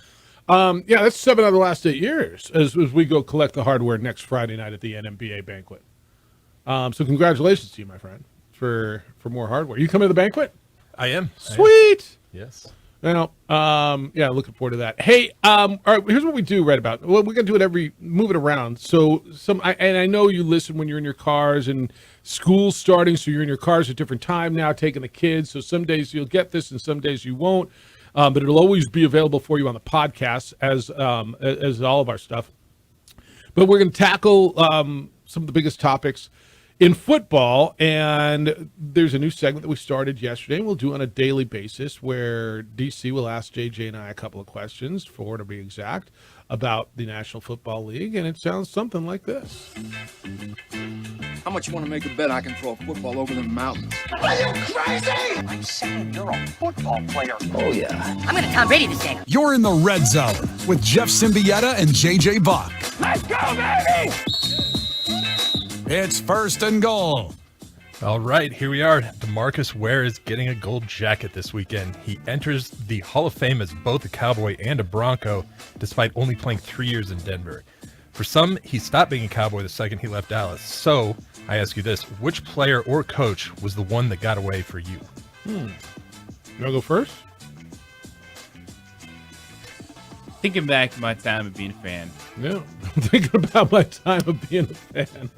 Yeah, that's 7 out of the last 8 years as we go collect the hardware next Friday night at the NMBA banquet. So congratulations to you, my friend, for more hardware. You coming to the banquet? I am. Sweet. Yes. Well, yeah, looking forward to that. Hey, all right, here's what we do right about. Well, we're going to do it move it around. So I know you listen when you're in your cars and school's starting, so you're in your cars at a different time now, taking the kids. So some days you'll get this and some days you won't. But it'll always be available for you on the podcast as all of our stuff. But we're going to tackle some of the biggest topics in football, and there's a new segment that we started yesterday, and we'll do on a daily basis where DC will ask JJ and I a couple of questions, 4 to be exact, about the National Football League, and it sounds something like this. How much you want to make a bet I can throw a football over the mountains? Are you crazy? I'm saying you're a football player. Oh, yeah. I'm going to Tom Brady this game. You're in the Red Zone with Jeff Symbieta and JJ Buck. Let's go, baby! It's first and goal. All right, here we are. DeMarcus Ware is getting a gold jacket this weekend. He enters the Hall of Fame as both a Cowboy and a Bronco, despite only playing 3 years in Denver. For some, he stopped being a Cowboy the second he left Dallas. So, I ask you this, which player or coach was the one that got away for you? You want to go first? Thinking back to my time of being a fan. Yeah, I'm thinking about my time of being a fan.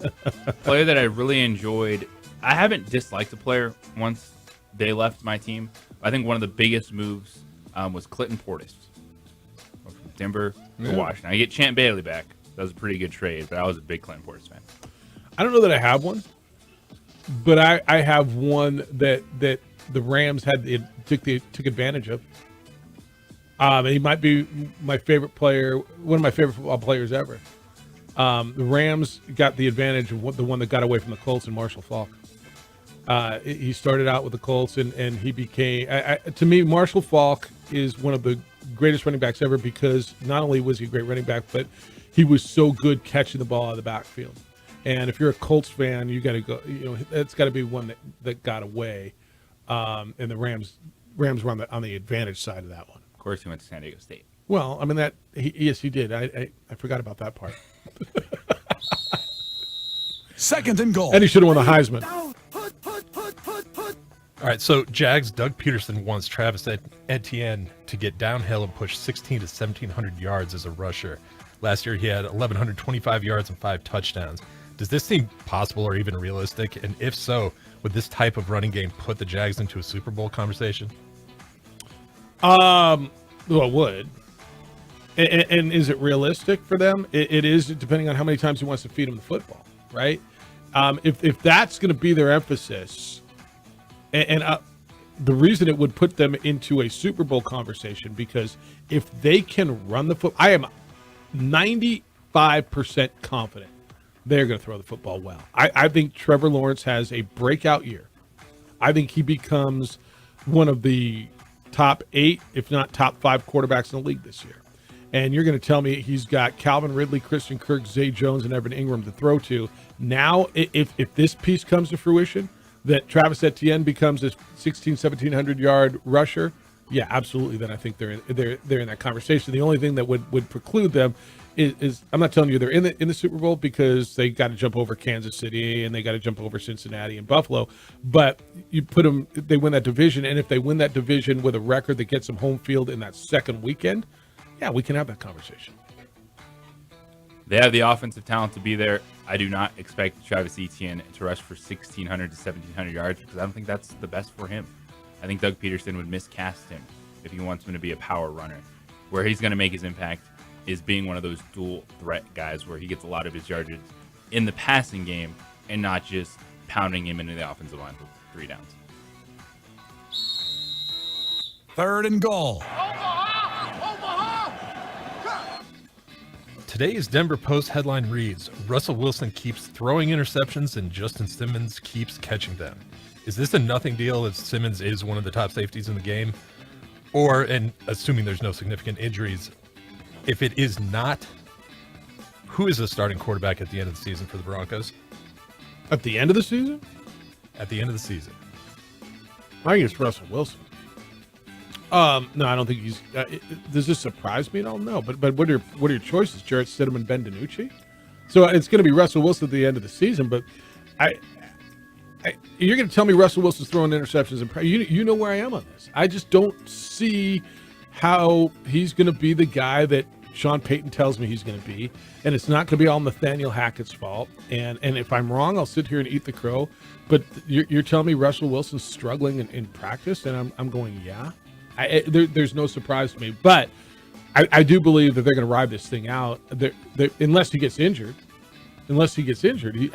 Player that I really enjoyed. I haven't disliked a player once they left my team. I think one of the biggest moves was Clinton Portis. From Denver to Washington. I get Champ Bailey back. That was a pretty good trade, but I was a big Clinton Portis fan. I don't know that I have one, but I have one that the Rams took advantage of. He might be my favorite player, one of my favorite football players ever. The Rams got the advantage of the one that got away from the Colts and Marshall Faulk. He started out with the Colts, and he became, to me, Marshall Faulk is one of the greatest running backs ever because not only was he a great running back, but he was so good catching the ball out of the backfield. And if you're a Colts fan, you got to go. It's got to be one that got away. And the Rams were on the advantage side of that one. Of course, he went to San Diego State. Well, I mean yes, he did. I forgot about that part. Second and goal. And he should have won the Heisman. All right, so Jags Doug Peterson wants Travis Etienne to get downhill and push 16 to 1,700 yards as a rusher. Last year, he had 1,125 yards and 5 touchdowns. Does this seem possible or even realistic? And if so, would this type of running game put the Jags into a Super Bowl conversation? Well, it would. And is it realistic for them? It is, depending on how many times he wants to feed him the football, right? If that's going to be their emphasis, and the reason it would put them into a Super Bowl conversation, because if they can run the football, I am 95% confident they're going to throw the football well. I think Trevor Lawrence has a breakout year. I think he becomes one of the top 8, if not top 5 quarterbacks in the league this year. And you're going to tell me he's got Calvin Ridley, Christian Kirk, Zay Jones, and Evan Ingram to throw to. Now, if this piece comes to fruition, that Travis Etienne becomes this 1,700 yard rusher, yeah, absolutely. Then I think they're in that conversation. The only thing that would preclude them is I'm not telling you they're in the Super Bowl, because they got to jump over Kansas City and they got to jump over Cincinnati and Buffalo. But you put them, they win that division, and if they win that division with a record that gets them home field in that second weekend, yeah, we can have that conversation. They have the offensive talent to be there. I do not expect Travis Etienne to rush for 1,600 to 1,700 yards, because I don't think that's the best for him. I think Doug Peterson would miscast him if he wants him to be a power runner. Where he's going to make his impact is being one of those dual threat guys where he gets a lot of his yardage in the passing game and not just pounding him into the offensive line for 3 downs. Third and goal. Today's Denver Post headline reads, Russell Wilson keeps throwing interceptions and Justin Simmons keeps catching them. Is this a nothing deal as Simmons is one of the top safeties in the game? Or, and assuming there's no significant injuries, if it is not, who is the starting quarterback at the end of the season for the Broncos? At the end of the season? At the end of the season. I think it's Russell Wilson. No, I don't think he's. Does this surprise me at all? No, but what are your choices? Jarrett Stidham and Ben DiNucci. So it's going to be Russell Wilson at the end of the season. But you're going to tell me Russell Wilson's throwing interceptions, and you know where I am on this. I just don't see how he's going to be the guy that Sean Payton tells me he's going to be, and it's not going to be all Nathaniel Hackett's fault. And if I'm wrong, I'll sit here and eat the crow. But you're telling me Russell Wilson's struggling in practice, and I'm going, yeah. There's no surprise to me, but I do believe that they're going to ride this thing out. Unless he gets injured,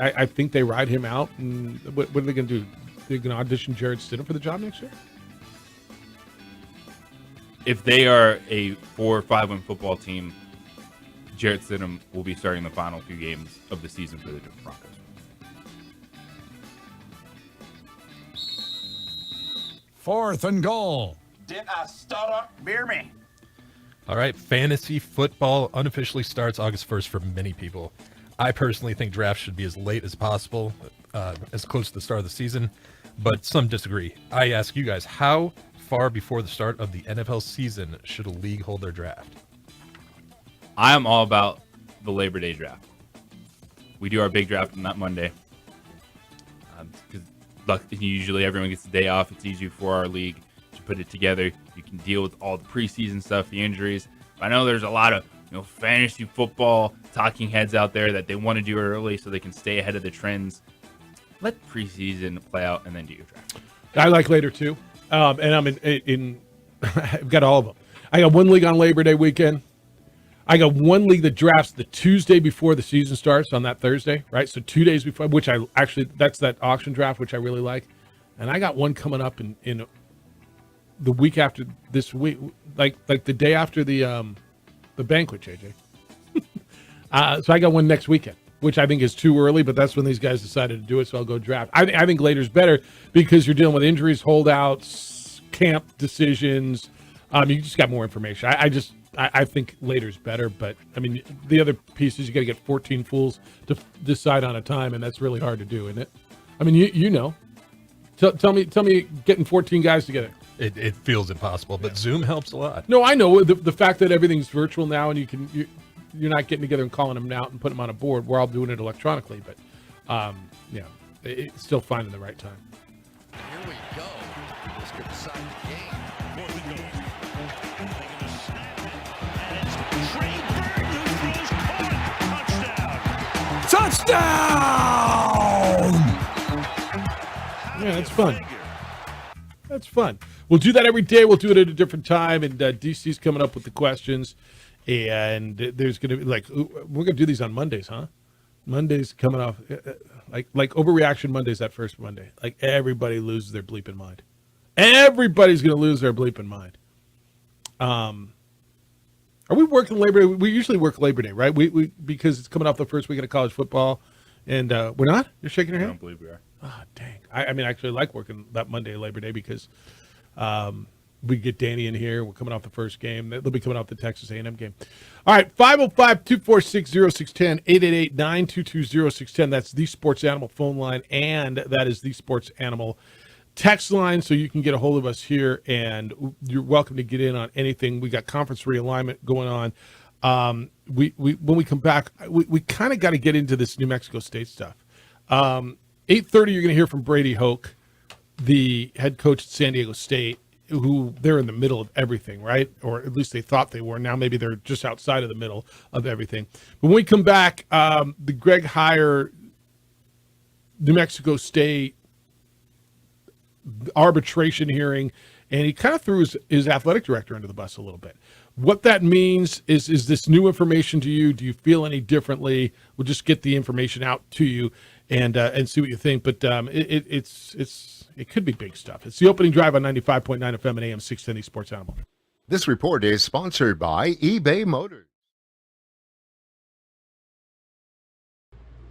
I think they ride him out. And what are they going to do? They're going to audition Jarrett Stidham for the job next year? If they are a 4 or 5-win football team, Jarrett Stidham will be starting the final few games of the season for the Broncos. Fourth and goal. Did I stutter? Beer me. All right, fantasy football unofficially starts August 1st for many people. I personally think drafts should be as late as possible, as close to the start of the season, but some disagree. I ask you guys, how far before the start of the NFL season should a league hold their draft? I am all about the Labor Day draft. We do our big draft on that Monday. Because usually everyone gets the day off. It's easy for our league to put it together. You can deal with all the preseason stuff, the injuries. I know there's a lot of fantasy football talking heads out there that they want to do it early so they can stay ahead of the trends. Let preseason play out and then do your draft. I like later too, and I'm in I've got all of them. I got one league on Labor Day weekend. I got one league that drafts the Tuesday before the season starts on that Thursday, right? So 2 days before, which that's that auction draft, which I really like. And I got one coming up in the week after this week, like the day after the banquet, JJ. So I got one next weekend, which I think is too early, but that's when these guys decided to do it, so I'll go draft. I think later's better because you're dealing with injuries, holdouts, camp decisions. You just got more information. I think later's better, but I mean, the other piece is you got to get 14 fools to decide on a time, and that's really hard to do, isn't it? I mean, you know. Tell me, getting 14 guys together. It feels impossible, but Zoom helps a lot. No, I know the fact that everything's virtual now, and you're not getting together and calling them out and putting them on a board. We're all doing it electronically, but it's still finding the right time. Here we go. This could decide the game. Touchdown! Yeah, that's fun. That's fun. We'll do that every day. We'll do it at a different time, and DC's coming up with the questions. And there's going to be we're going to do these on Mondays, huh? Mondays coming off like Overreaction Mondays, that first Monday. Like everybody loses their bleeping mind. Everybody's going to lose their bleeping mind. Are we working Labor Day? We usually work Labor Day, right? We because it's coming off the first weekend of college football, and we're not. You're shaking your head. I don't believe we are. Oh, dang. I mean, I actually like working that Monday, Labor Day, because we get Danny in here. We're coming off the first game. They'll be coming off the Texas A&M game. All right, 505-246-0610, 888-922-0610. That's the Sports Animal phone line, and that is the Sports Animal text line, so you can get a hold of us here, and you're welcome to get in on anything. We got conference realignment going on. We when we come back, we kind of got to get into this New Mexico State stuff. 8:30, you're going to hear from Brady Hoke, the head coach at San Diego State, who they're in the middle of everything, right? Or at least they thought they were. Now maybe they're just outside of the middle of everything. But when we come back, the Greg Heyer, New Mexico State arbitration hearing, and he kind of threw his athletic director under the bus a little bit. What that means is this new information to you? Do you feel any differently? We'll just get the information out to you and see what you think. But it could be big stuff. It's the opening drive on 95.9 FM and AM 610 Sports Animal. This report is sponsored by eBay Motors.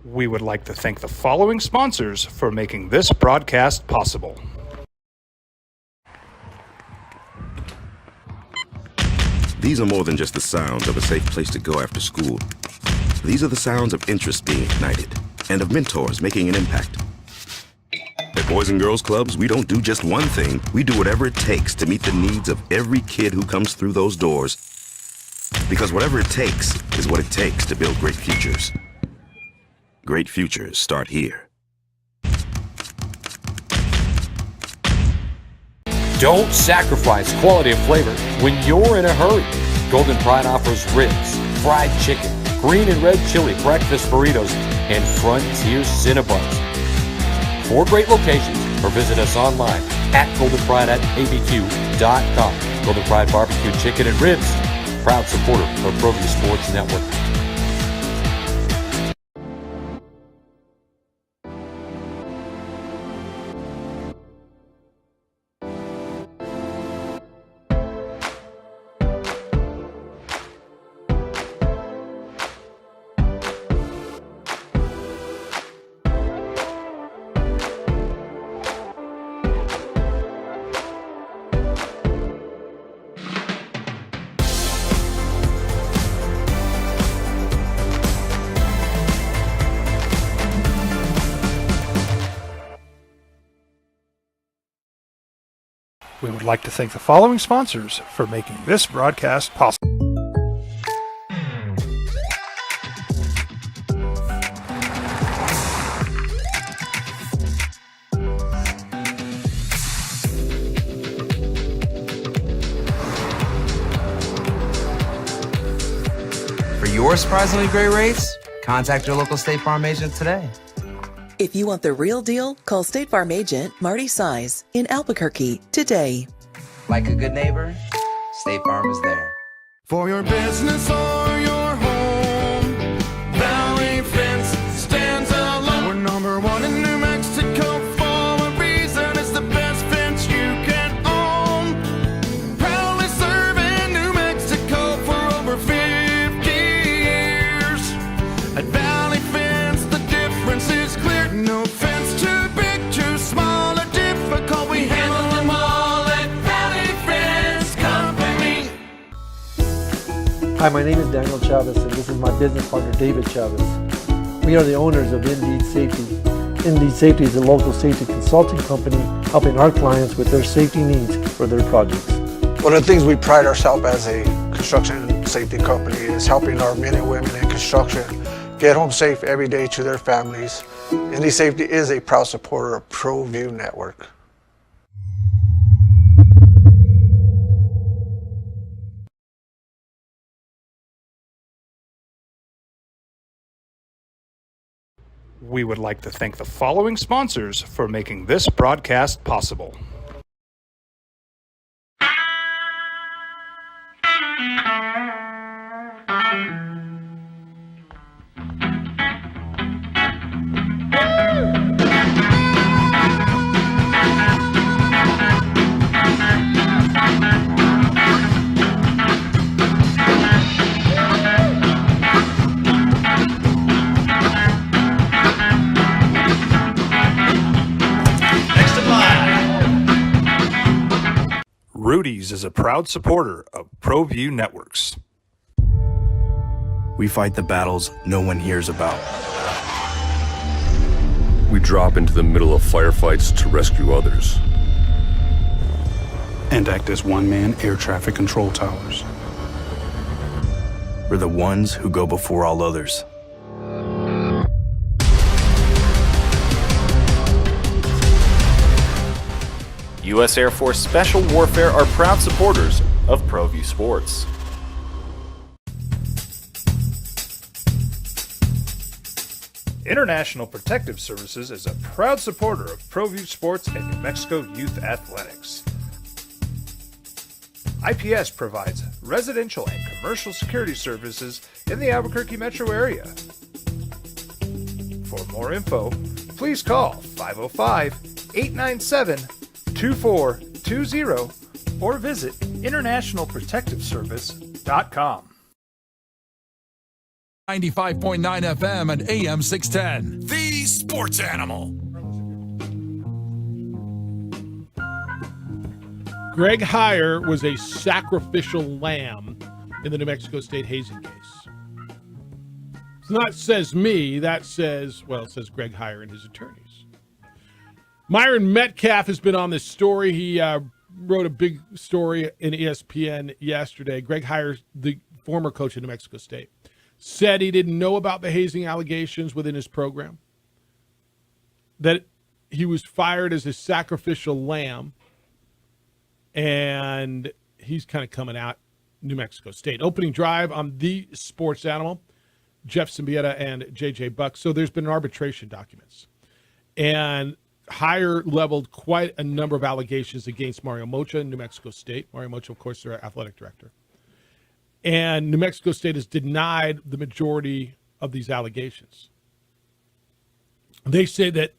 We would like to thank the following sponsors for making this broadcast possible. These are more than just the sounds of a safe place to go after school. These are the sounds of interest being ignited and of mentors making an impact. At Boys and Girls Clubs, we don't do just one thing. We do whatever it takes to meet the needs of every kid who comes through those doors. Because whatever it takes is what it takes to build great futures. Great futures start here. Don't sacrifice quality of flavor when you're in a hurry. Golden Pride offers ribs, fried chicken, green and red chili breakfast burritos, and Frontier Cinnabons. 4 great locations, or visit us online at goldenpride@abq.com. Golden Pride Barbecue Chicken and Ribs, proud supporter of ProView Sports Network. We would like to thank the following sponsors for making this broadcast possible. For your surprisingly great rates, contact your local State Farm agent today. If you want the real deal, call State Farm agent Marty Size in Albuquerque today. Like a good neighbor, State Farm is there. For your business or your home, Valley Fence stands alone. We're number one in New Mexico for a reason. It's the best fence you can own. Proudly serving New Mexico for over 50 years. At Valley Fence, the difference is clear. No fence too big, too small, or difficult. We handle them all at Valley Fence Company. Hi, my name is Daniel Chavez, and this is my business partner, David Chavez. We are the owners of Indeed Safety. Indeed Safety is a local safety consulting company helping our clients with their safety needs for their projects. One of the things we pride ourselves as a construction safety company is helping our men and women in construction get home safe every day to their families. Indeed Safety is a proud supporter of ProView Network. We would like to thank the following sponsors for making this broadcast possible. Rudy's is a proud supporter of ProView Networks. We fight the battles no one hears about. We drop into the middle of firefights to rescue others. And act as one-man air traffic control towers. We're the ones who go before all others. U.S. Air Force Special Warfare are proud supporters of ProView Sports. International Protective Services is a proud supporter of ProView Sports and New Mexico Youth Athletics. IPS provides residential and commercial security services in the Albuquerque metro area. For more info, please call 505-897-2420 or visit internationalprotectiveservice.com. 95.9 FM and AM 610. The Sports Animal. Greg Heyer was a sacrificial lamb in the New Mexico State hazing case. It's not says me, that says, well, it says Greg Heyer and his attorneys. Myron Metcalf has been on this story. He wrote a big story in ESPN yesterday. Greg Heyer, the former coach of New Mexico State, said he didn't know about the hazing allegations within his program, that he was fired as a sacrificial lamb, and he's kind of coming out New Mexico State. Opening drive on The Sports Animal, Jeff Symbieta and J.J. Buck. So there's been arbitration documents. And Heyer leveled quite a number of allegations against Mario Mocha in New Mexico State. Mario Mocha, of course, their athletic director. And New Mexico State has denied the majority of these allegations. They say that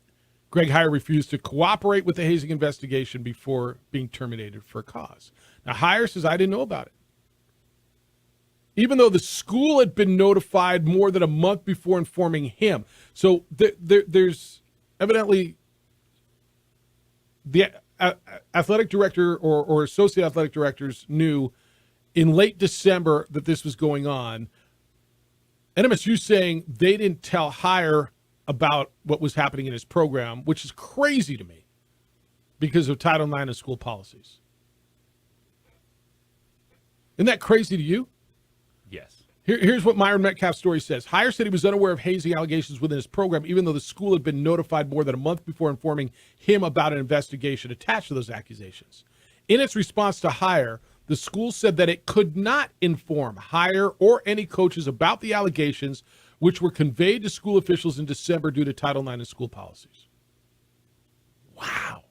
Greg Heyer refused to cooperate with the hazing investigation before being terminated for a cause. Now, Heyer says, I didn't know about it. Even though the school had been notified more than a month before informing him. So there's evidently the athletic director or associate athletic directors knew in late December that this was going on. NMSU saying they didn't tell Heyer about what was happening in his program, which is crazy to me because of Title IX and school policies. Isn't that crazy to you? Yes. Here's what Myron Metcalf's story says. Hire said he was unaware of hazing allegations within his program, even though the school had been notified more than a month before informing him about an investigation attached to those accusations. In its response to Hire, the school said that it could not inform Hire or any coaches about the allegations, which were conveyed to school officials in December due to Title IX and school policies. Wow.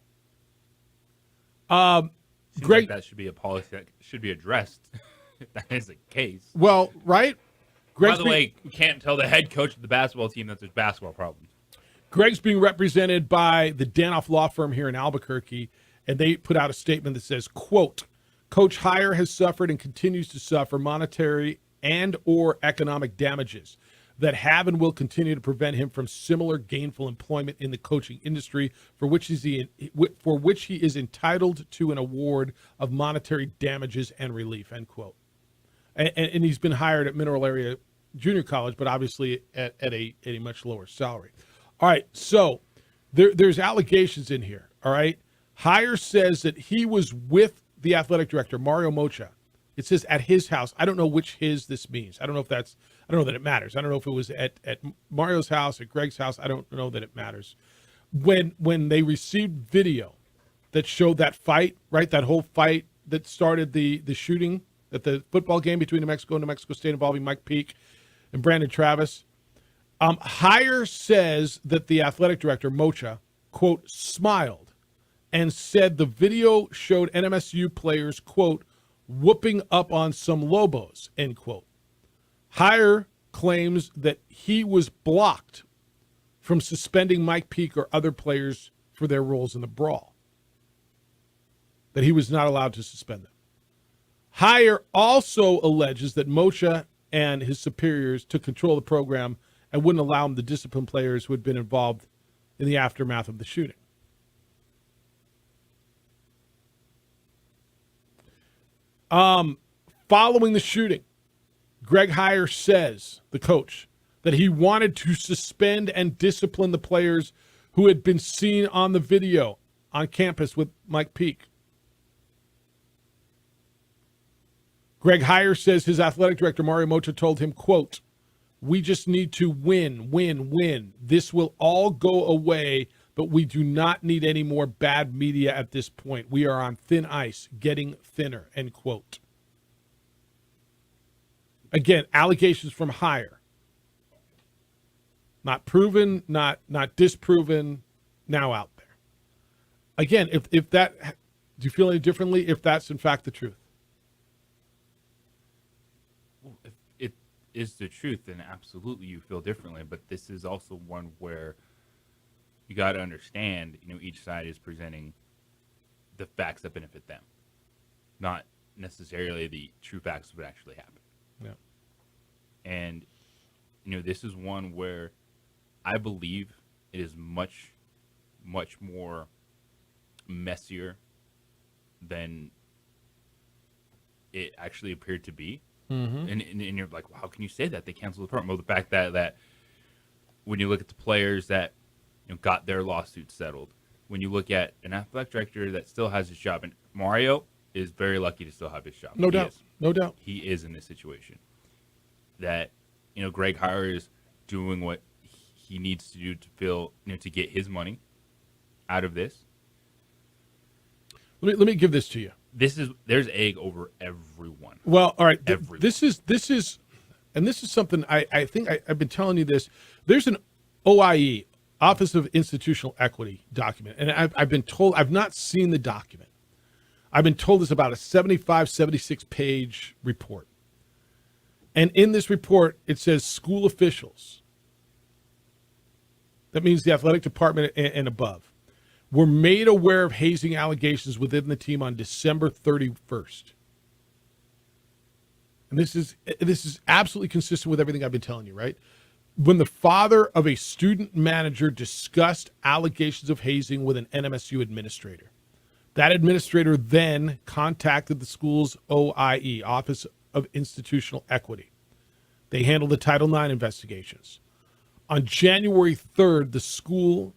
Seems Greg, like that should be a policy that should be addressed. If that is the case. Well, right? By the way, we can't tell the head coach of the basketball team that there's basketball problems. Greg's being represented by the Danoff Law Firm here in Albuquerque, and they put out a statement that says, quote, Coach Hire has suffered and continues to suffer monetary and or economic damages that have and will continue to prevent him from similar gainful employment in the coaching industry for which he is entitled to an award of monetary damages and relief, end quote. And he's been hired at Mineral Area Junior College, but obviously at a much lower salary. All right, so there's allegations in here, all right? Hire says that he was with the athletic director, Mario Mocha. It says at his house. I don't know which his this means. I don't know that it matters. I don't know if it was at Mario's house, at Greg's house. I don't know that it matters. When they received video that showed that fight, right, that whole fight that started the shooting at the football game between New Mexico and New Mexico State involving Mike Peake and Brandon Travis, Hire says that the athletic director, Mocha, quote, smiled and said the video showed NMSU players, quote, whooping up on some Lobos, end quote. Hire claims that he was blocked from suspending Mike Peake or other players for their roles in the brawl, that he was not allowed to suspend them. Hire also alleges that Mocha and his superiors took control of the program and wouldn't allow him to discipline players who had been involved in the aftermath of the shooting. Following the shooting, Greg Hire says, the coach, that he wanted to suspend and discipline the players who had been seen on the video on campus with Mike Peake. Greg Hire says his athletic director, Mario Mocha, told him, quote, we just need to win, win, win. This will all go away, but we do not need any more bad media at this point. We are on thin ice, getting thinner, end quote. Again, allegations from Hire. Not proven, not disproven, now out there. Again, if that, do you feel any differently if that's in fact the truth? Well, if it is the truth, then absolutely you feel differently. But this is also one where you got to understand, each side is presenting the facts that benefit them, not necessarily the true facts of what actually happened. Yeah. And, this is one where I believe it is much, much more messier than it actually appeared to be. Mm-hmm. And you're like, well, how can you say that? They canceled the program. Well, the fact that when you look at the players that got their lawsuits settled, when you look at an athletic director that still has his job, and Mario is very lucky to still have his job. No doubt. No doubt. He is in this situation. That, Greg Hire is doing what he needs to do to feel, to get his money out of this. Let me give this to you. There's egg over everyone. Well, all right. Everyone. This is something I think I've been telling you this. There's an OIE, Office of Institutional Equity document, and I've been told, I've not seen the document. I've been told it's about a 76 page report. And in this report, it says school officials, that means the athletic department and above, were made aware of hazing allegations within the team on December 31st. And this is absolutely consistent with everything I've been telling you, right? When the father of a student manager discussed allegations of hazing with an NMSU administrator, that administrator then contacted the school's OIE, Office of Institutional Equity. They handled the Title IX investigations. On January 3rd, the school,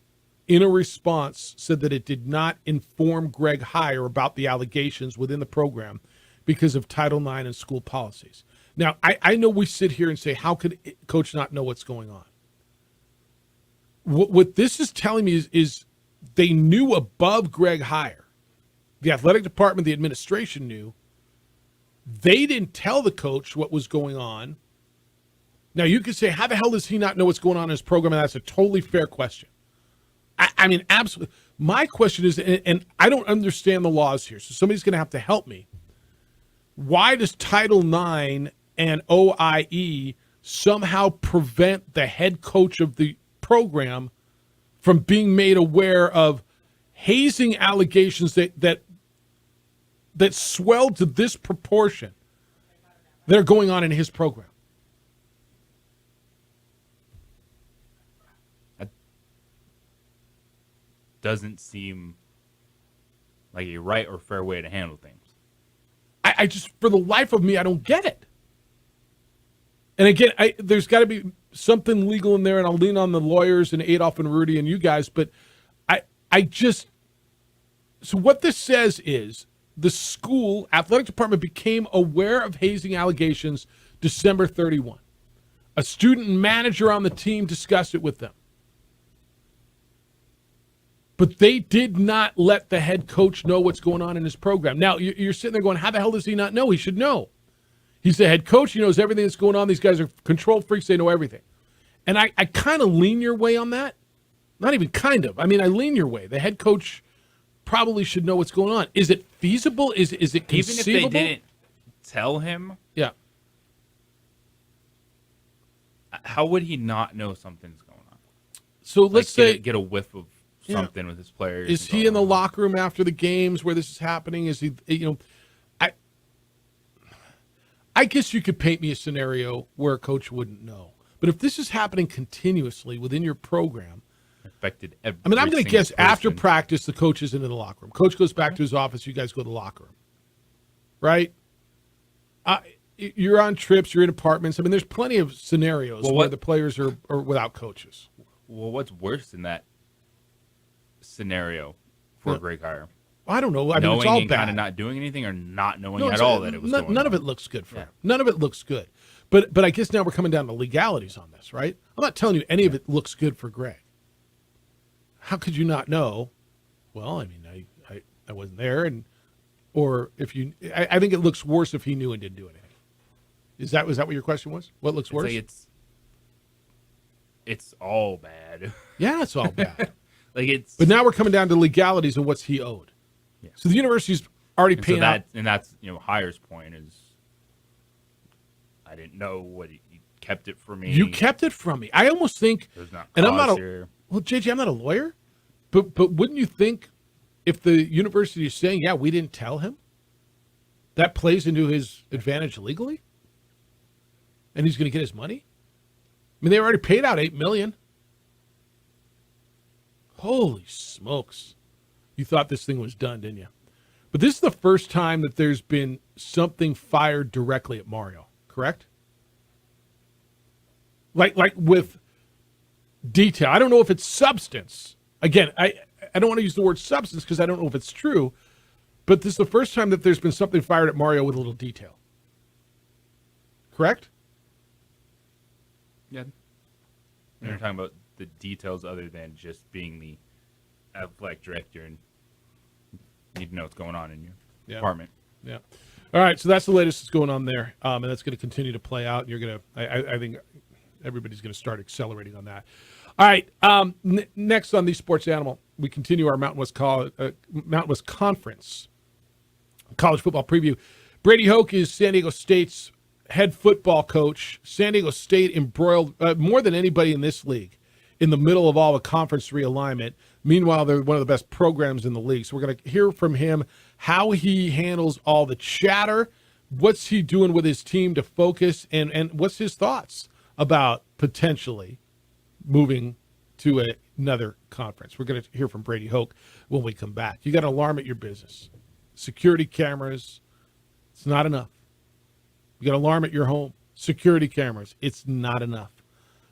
in a response, said that it did not inform Greg Hire about the allegations within the program because of Title IX and school policies. Now, I know we sit here and say, how could coach not know what's going on? What this is telling me is they knew above Greg Heier. The athletic department, the administration knew. They didn't tell the coach what was going on. Now, you could say, how the hell does he not know what's going on in his program? And that's a totally fair question. I mean, absolutely. My question is, and I don't understand the laws here, so somebody's going to have to help me. Why does Title IX and OIE somehow prevent the head coach of the program from being made aware of hazing allegations that swelled to this proportion that are going on in his program? That doesn't seem like a right or fair way to handle things. I just, for the life of me, I don't get it. And again, there's got to be something legal in there, and I'll lean on the lawyers and Adolph and Rudy and you guys, but so what this says is the school athletic department became aware of hazing allegations December 31. A student manager on the team discussed it with them. But they did not let the head coach know what's going on in his program. Now, you're sitting there going, how the hell does he not know? He should know. He's the head coach. He knows everything that's going on. These guys are control freaks. They know everything. And I kind of lean your way on that. Not even kind of. I mean, I lean your way. The head coach probably should know what's going on. Is it feasible? Is it conceivable? Even if they didn't tell him, yeah, how would he not know something's going on? So let's say get a whiff of something with his players. Is he in the locker room after the games where this is happening? Is he, I guess you could paint me a scenario where a coach wouldn't know. But if this is happening continuously within your program, affected every I'm going to guess person. after practice, the coach is into the locker room. Coach goes back to his office. You guys go to the locker room, right? You're on trips. You're in apartments. I mean, there's plenty of scenarios where the players are without coaches. Well, what's worse than that scenario for Greg Heier? I don't know. I mean, knowing it's all and bad. kind of not doing anything, or not knowing at all that it was going on. None of it looks good for him. None of it looks good. But I guess now we're coming down to legalities on this, right? I'm not telling you any of it looks good for Greg. How could you not know? Well, I mean, I wasn't there, or if you, I think it looks worse if he knew and didn't do anything. Was that what your question was? What looks worse? Like it's all bad. Yeah, it's all bad. But now we're coming down to legalities and what's he owed. Yeah. So the university's already paying out. And that's Heier's point is, I didn't know what he kept it from me. You kept it from me. I almost think, There's not and I'm not here. Well, JJ, I'm not a lawyer, but wouldn't you think if the university is saying, yeah, we didn't tell him, that plays into his advantage legally, and he's going to get his money? I mean, they already paid out $8 million. Holy smokes. You thought this thing was done, didn't you? But this is the first time that there's been something fired directly at Mario, correct? Like with detail. I don't know if it's substance. Again, I don't want to use the word substance because I don't know if it's true, but this is the first time that there's been something fired at Mario with a little detail. Correct? Yeah. You're talking about the details other than just being the athletic director and need to know what's going on in your department. Yeah. All right, so that's the latest that's going on there, and that's going to continue to play out. You're going to, I think everybody's going to start accelerating on that. All right, next on the Sports Animal, we continue our Mountain West Conference college football preview. Brady Hoke is San Diego State's head football coach. San Diego State embroiled more than anybody in this league in the middle of all the conference realignment. Meanwhile, they're one of the best programs in the league. So we're going to hear from him how he handles all the chatter, what's he doing with his team to focus, and what's his thoughts about potentially moving to another conference. We're going to hear from Brady Hoke when we come back. You got an alarm at your business. Security cameras, it's not enough. You got an alarm at your home. Security cameras, it's not enough.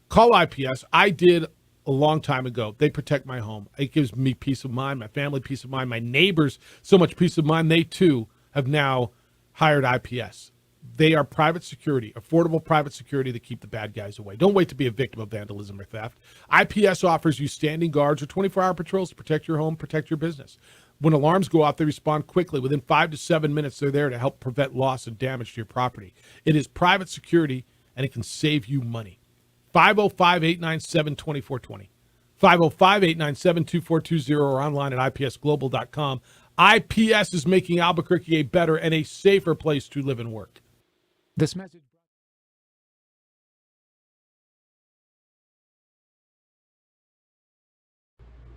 Call IPS. I did a long time ago. They protect my home. It gives me peace of mind, my family peace of mind, my neighbors so much peace of mind. They, too, have now hired IPS. They are private security, affordable private security that keep the bad guys away. Don't wait to be a victim of vandalism or theft. IPS offers you standing guards or 24-hour patrols to protect your home, protect your business. When alarms go off, they respond quickly. Within 5 to 7 minutes, they're there to help prevent loss and damage to your property. It is private security, and it can save you money. 505-897-2420. 505-897-2420 or online at ipsglobal.com. IPS is making Albuquerque a better and a safer place to live and work. This message.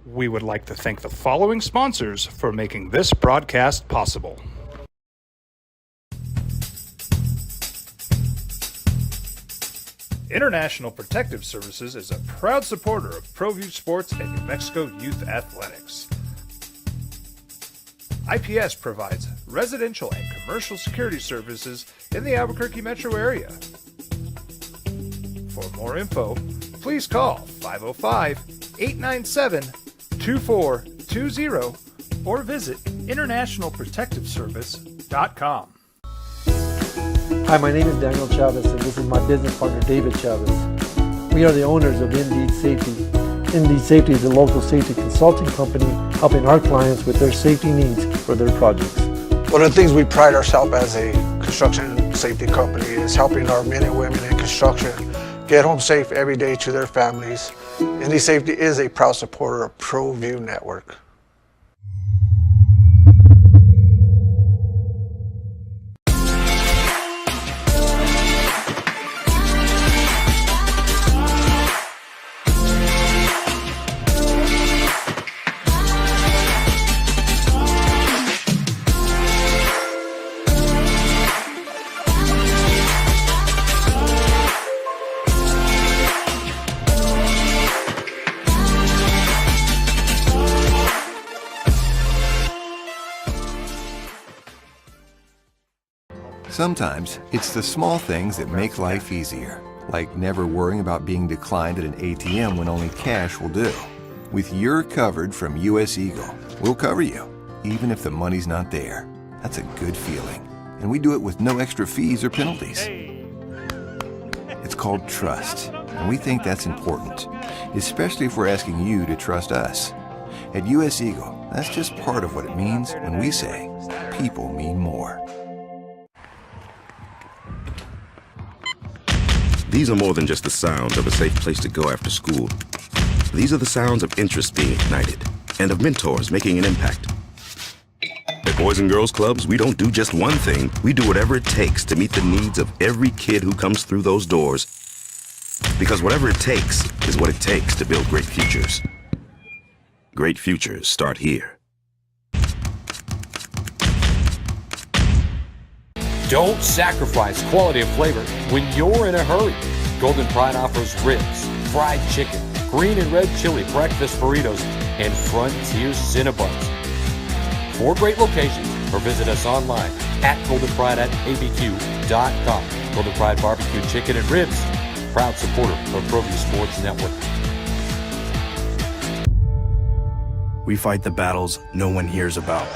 We would like to thank the following sponsors for making this broadcast possible. International Protective Services is a proud supporter of ProView Sports and New Mexico Youth Athletics. IPS provides residential and commercial security services in the Albuquerque metro area. For more info, please call 505-897-2420 or visit internationalprotectiveservice.com. Hi, my name is Daniel Chavez, and this is my business partner, David Chavez. We are the owners of Indeed Safety. Indeed Safety is a local safety consulting company helping our clients with their safety needs for their projects. One of the things we pride ourselves as a construction safety company is helping our men and women in construction get home safe every day to their families. Indeed Safety is a proud supporter of ProView Network. Sometimes it's the small things that make life easier, like never worrying about being declined at an ATM when only cash will do. With You're Covered from US Eagle, we'll cover you, even if the money's not there. That's a good feeling. And we do it with no extra fees or penalties. It's called trust, and we think that's important, especially if we're asking you to trust us. At US Eagle, that's just part of what it means when we say people mean more. These are more than just the sounds of a safe place to go after school. These are the sounds of interest being ignited and of mentors making an impact. At Boys and Girls Clubs, we don't do just one thing. We do whatever it takes to meet the needs of every kid who comes through those doors. Because whatever it takes is what it takes to build great futures. Great futures start here. Don't sacrifice quality of flavor when you're in a hurry. Golden Pride offers ribs, fried chicken, green and red chili breakfast burritos, and Frontier Cinnabons. 4 great locations, or visit us online at goldenpride@abq.com. Golden Pride Barbecue Chicken and Ribs, proud supporter of ProView Sports Network. We fight the battles no one hears about.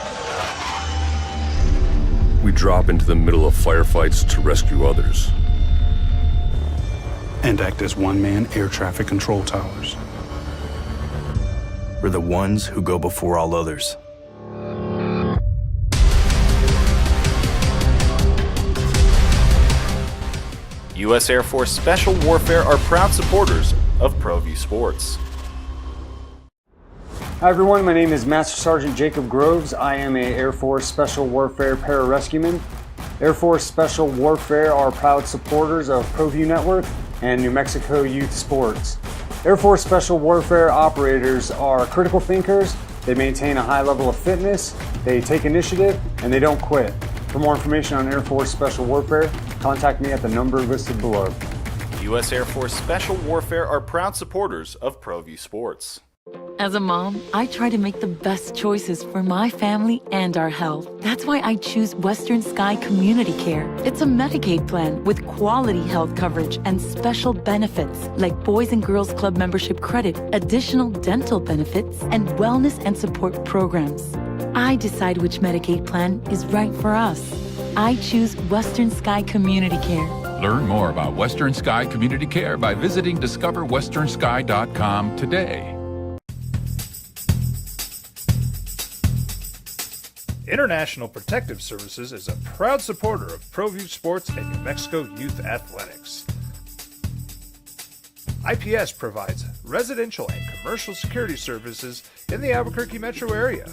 We drop into the middle of firefights to rescue others. And act as one-man air traffic control towers. We're the ones who go before all others. U.S. Air Force Special Warfare are proud supporters of ProView Sports. Hi everyone, my name is Master Sergeant Jacob Groves. I am a Air Force Special Warfare pararescueman. Air Force Special Warfare are proud supporters of ProView Network and New Mexico Youth Sports. Air Force Special Warfare operators are critical thinkers. They maintain a high level of fitness, they take initiative, and they don't quit. For more information on Air Force Special Warfare, contact me at the number listed below. U.S. Air Force Special Warfare are proud supporters of ProView Sports. As a mom, I try to make the best choices for my family and our health. That's why I choose Western Sky Community Care. It's a Medicaid plan with quality health coverage and special benefits like Boys and Girls Club membership credit, additional dental benefits, and wellness and support programs. I decide which Medicaid plan is right for us. I choose Western Sky Community Care. Learn more about Western Sky Community Care by visiting discoverwesternsky.com today. International Protective Services is a proud supporter of ProView Sports and New Mexico Youth Athletics. IPS provides residential and commercial security services in the Albuquerque metro area.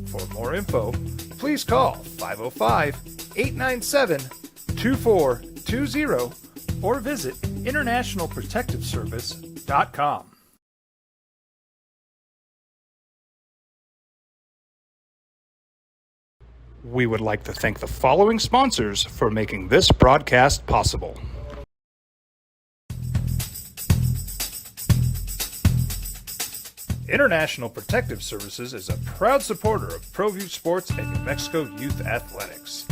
For more info, please call 505-897-2420 or visit internationalprotectiveservice.com. We would like to thank the following sponsors for making this broadcast possible. International Protective Services is a proud supporter of ProView Sports and New Mexico Youth Athletics.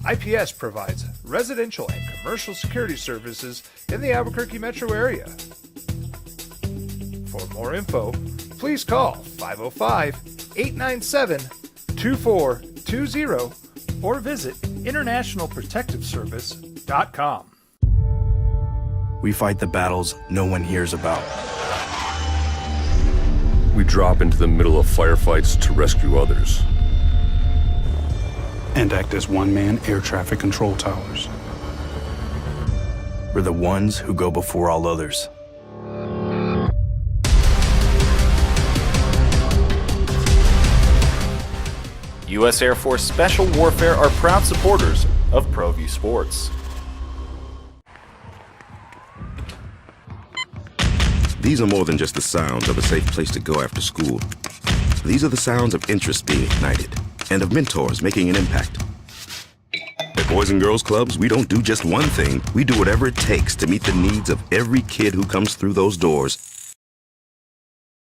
IPS provides residential and commercial security services in the Albuquerque metro area. For more info, please call 505-897-2420 or visit internationalprotectiveservice.com. We fight the battles no one hears about. We drop into the middle of firefights to rescue others. And act as one-man air traffic control towers. We're the ones who go before all others. U.S. Air Force Special Warfare are proud supporters of ProView Sports. These are more than just the sounds of a safe place to go after school. These are the sounds of interest being ignited and of mentors making an impact. At Boys and Girls Clubs, we don't do just one thing. We do whatever it takes to meet the needs of every kid who comes through those doors.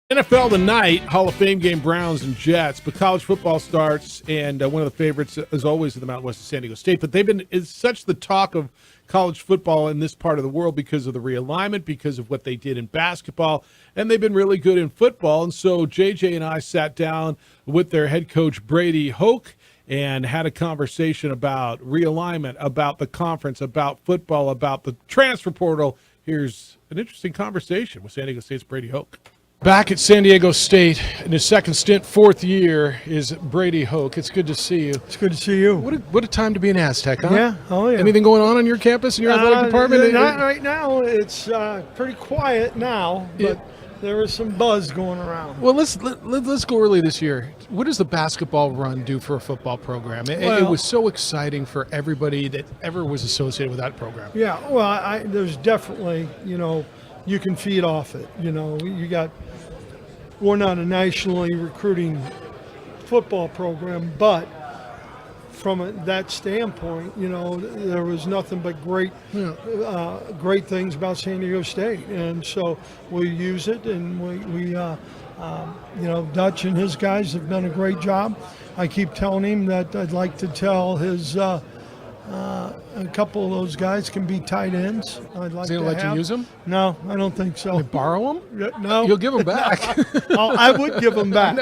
NFL tonight, Hall of Fame game, Browns and Jets, but college football starts, and one of the favorites, as always, in the Mountain West is San Diego State. But it's such the talk of college football in this part of the world because of the realignment, because of what they did in basketball, and they've been really good in football. And so JJ and I sat down with their head coach, Brady Hoke, and had a conversation about realignment, about the conference, about football, about the transfer portal. Here's an interesting conversation with San Diego State's Brady Hoke. Back at San Diego State in his second stint, fourth year, is Brady Hoke. It's good to see you. It's good to see you. What a time to be an Aztec, huh? Yeah, oh yeah. Anything going on in your campus, in your athletic department? Not right now. It's pretty quiet now, but there is some buzz going around. Well, let's go early this year. What does the basketball run do for a football program? It was so exciting for everybody that ever was associated with that program. Yeah, well, there's definitely, you can feed off it. We're not a nationally recruiting football program, but from that standpoint, there was nothing but great things about San Diego State, and so we use it, and we Dutch and his guys have done a great job. I keep telling him that I'd like to tell his a couple of those guys can be tight ends. I'd like Is he going to let you use them? No, I don't think so. You borrow them? No. You'll give them back. I would give them back.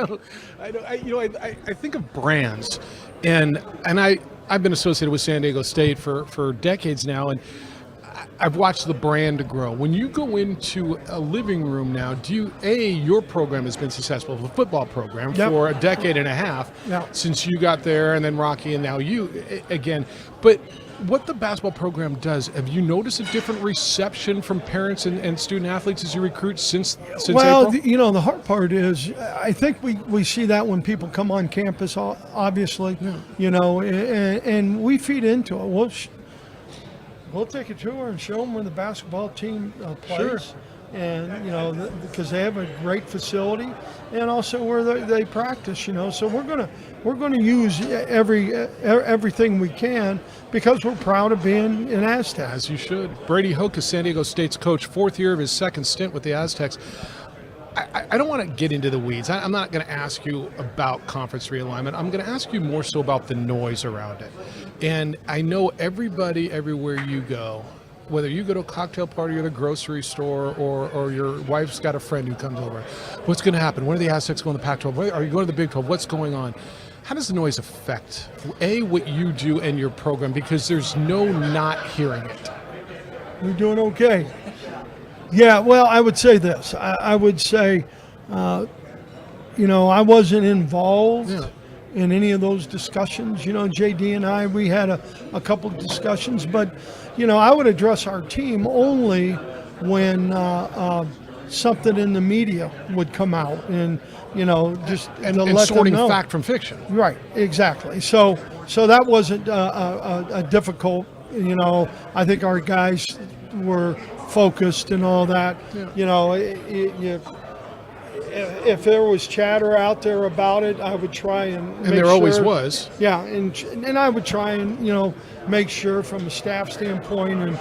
I think of brands, and I've been associated with San Diego State for decades now, and I've watched the brand grow. When you go into a living room now, your program has been successful, the football program, for a decade and a half since you got there, and then Rocky, and now you again. But what the basketball program does, have you noticed a different reception from parents and student athletes as you recruit since Well, April? The hard part is, I think we see that when people come on campus, obviously, and we feed into it. We'll take a tour and show them where the basketball team plays. Sure. And, because they have a great facility, and also where they practice, so we're going to use everything we can, because we're proud of being an Aztec. As you should. Brady Hoke is San Diego State's coach, fourth year of his second stint with the Aztecs. I don't want to get into the weeds. I'm not going to ask you about conference realignment. I'm going to ask you more so about the noise around it. And I know everybody, everywhere you go, whether you go to a cocktail party or the grocery store, or your wife's got a friend who comes over, what's going to happen? When are the Aztecs going to the Pac-12? Are you going to the Big 12? What's going on? how does the noise affect, what you do and your program? Because there's no not hearing it. We're doing okay. Yeah, well, I would say this. I would say, I wasn't involved in any of those discussions. JD and I, we had a couple of discussions, but, I would address our team only when something in the media would come out and, just and to let sorting them know. fact from fiction. Right, exactly. So that wasn't a difficult, I think our guys were focused and all that. If there was chatter out there about it, I would try and make there sure, always was. Yeah, and I would try and make sure from a staff standpoint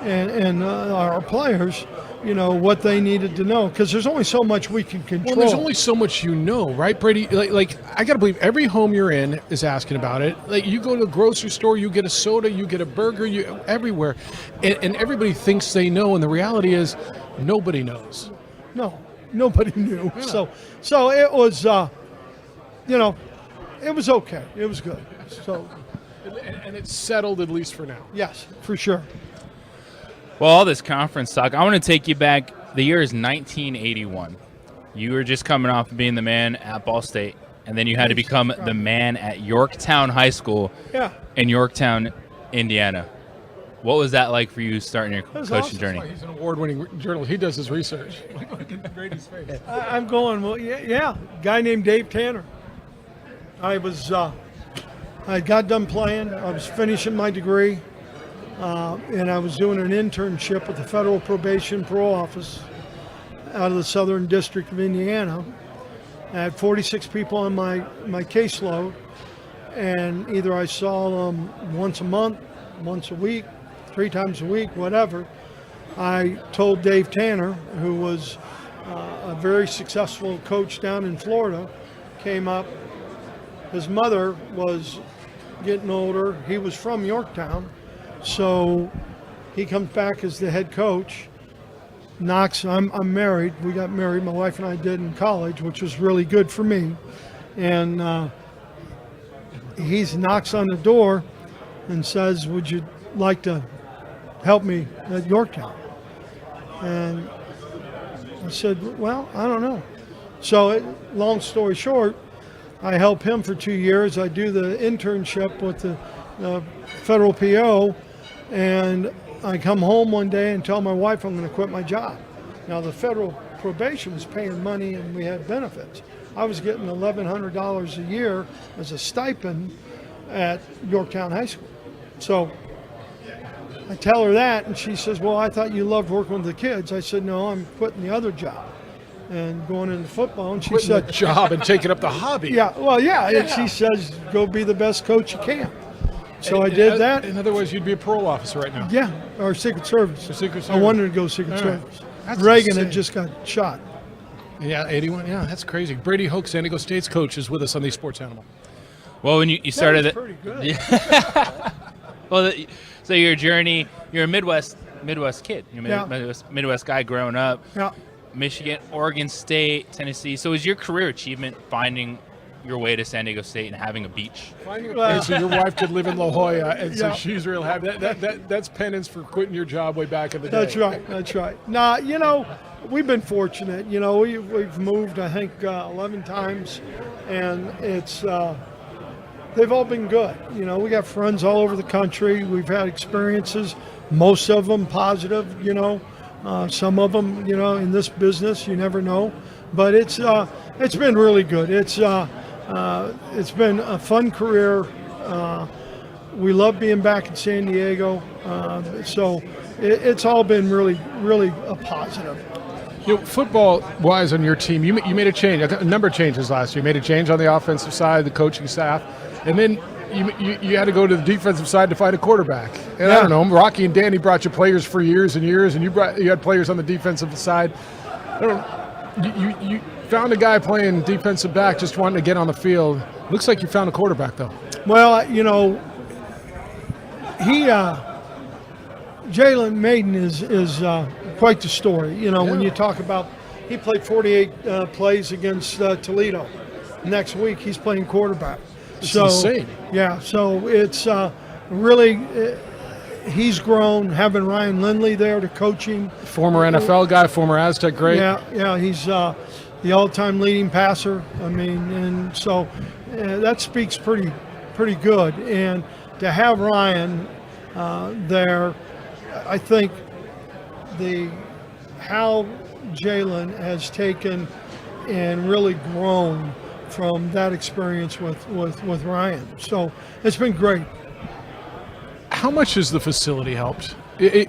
and our players, what they needed to know, because there's only so much we can control. Well, there's only so much right, Brady? Like I got to believe every home you're in is asking about it. Like you go to the grocery store, you get a soda, you get a burger, everywhere, and everybody thinks they know, and the reality is nobody knows. No, nobody knew. Yeah. So it was, it was okay. It was good. So, and it's settled at least for now. Yes, for sure. Well, all this conference talk, I want to take you back. The year is 1981. You were just coming off of being the man at Ball State, and then you had to become the man at Yorktown High School in Yorktown, Indiana. What was that like for you starting your coaching journey? He's an award-winning journalist. He does his research. Brady's face. I'm going, well, yeah. Guy named Dave Tanner. I got done playing. I was finishing my degree. And I was doing an internship with the Federal Probation Parole Office out of the Southern District of Indiana. I had 46 people on my caseload, and either I saw them once a month, once a week, 3 times a week, whatever. I told Dave Tanner, who was a very successful coach down in Florida, came up. His mother was getting older. He was from Yorktown. So he comes back as the head coach. Knocks. I'm married. We got married. My wife and I did in college, which was really good for me. And he knocks on the door and says, "Would you like to help me at Yorktown?" And I said, "Well, I don't know." So long story short, I help him for 2 years. I do the internship with the federal PO. And I come home one day and tell my wife I'm going to quit my job. Now, the federal probation was paying money and we had benefits. I was getting $1,100 a year as a stipend at Yorktown High School. So I tell her that, and she says, "Well, I thought you loved working with the kids." I said, "No, I'm quitting the other job and going into football." And she said, the job and taking up the hobby. Yeah, well, yeah. And she says, "Go be the best coach you can." So I did that. In other words, you'd be a parole officer right now. Yeah, or Secret Service. Secret Service. I wanted to go Secret Service. Reagan had just got shot. Yeah, 81. Yeah, that's crazy. Brady Hoke, San Diego State's coach, is with us on the Sports Animal. Well, when you started that was pretty good. Yeah. Well, so your journey, you're a Midwest kid. You're a Midwest guy growing up. Yeah. Michigan, Oregon State, Tennessee. So is your career achievement finding your way to San Diego State and having a beach? Finding a place so your wife could live in La Jolla, and so she's real happy. That's penance for quitting your job way back in the day. That's right. Now, we've been fortunate. We've moved, I think, 11 times, and it's they've all been good. We got friends all over the country. We've had experiences, most of them positive. Some of them, in this business, you never know. But it's been really good. It's been a fun career. We love being back in San Diego. So it's all been really, really a positive. Football-wise on your team, you made a change, a number of changes last year. You made a change on the offensive side, the coaching staff, and then you had to go to the defensive side to find a quarterback. And I don't know, Rocky and Danny brought you players for years and years, and you had players on the defensive side. I don't know, you found a guy playing defensive back, just wanting to get on the field. Looks like you found a quarterback, though. Well, Jalen Maiden is quite the story. When you talk about, he played 48 plays against Toledo. Next week, he's playing quarterback. It's insane. Yeah, so it's really, he's grown, having Ryan Lindley there to coach him. Former NFL guy, former Aztec great. Yeah, he's the all-time leading passer. I mean, and so that speaks pretty good. And to have Ryan there, I think how Jalen has taken and really grown from that experience with Ryan. So it's been great. How much has the facility helped?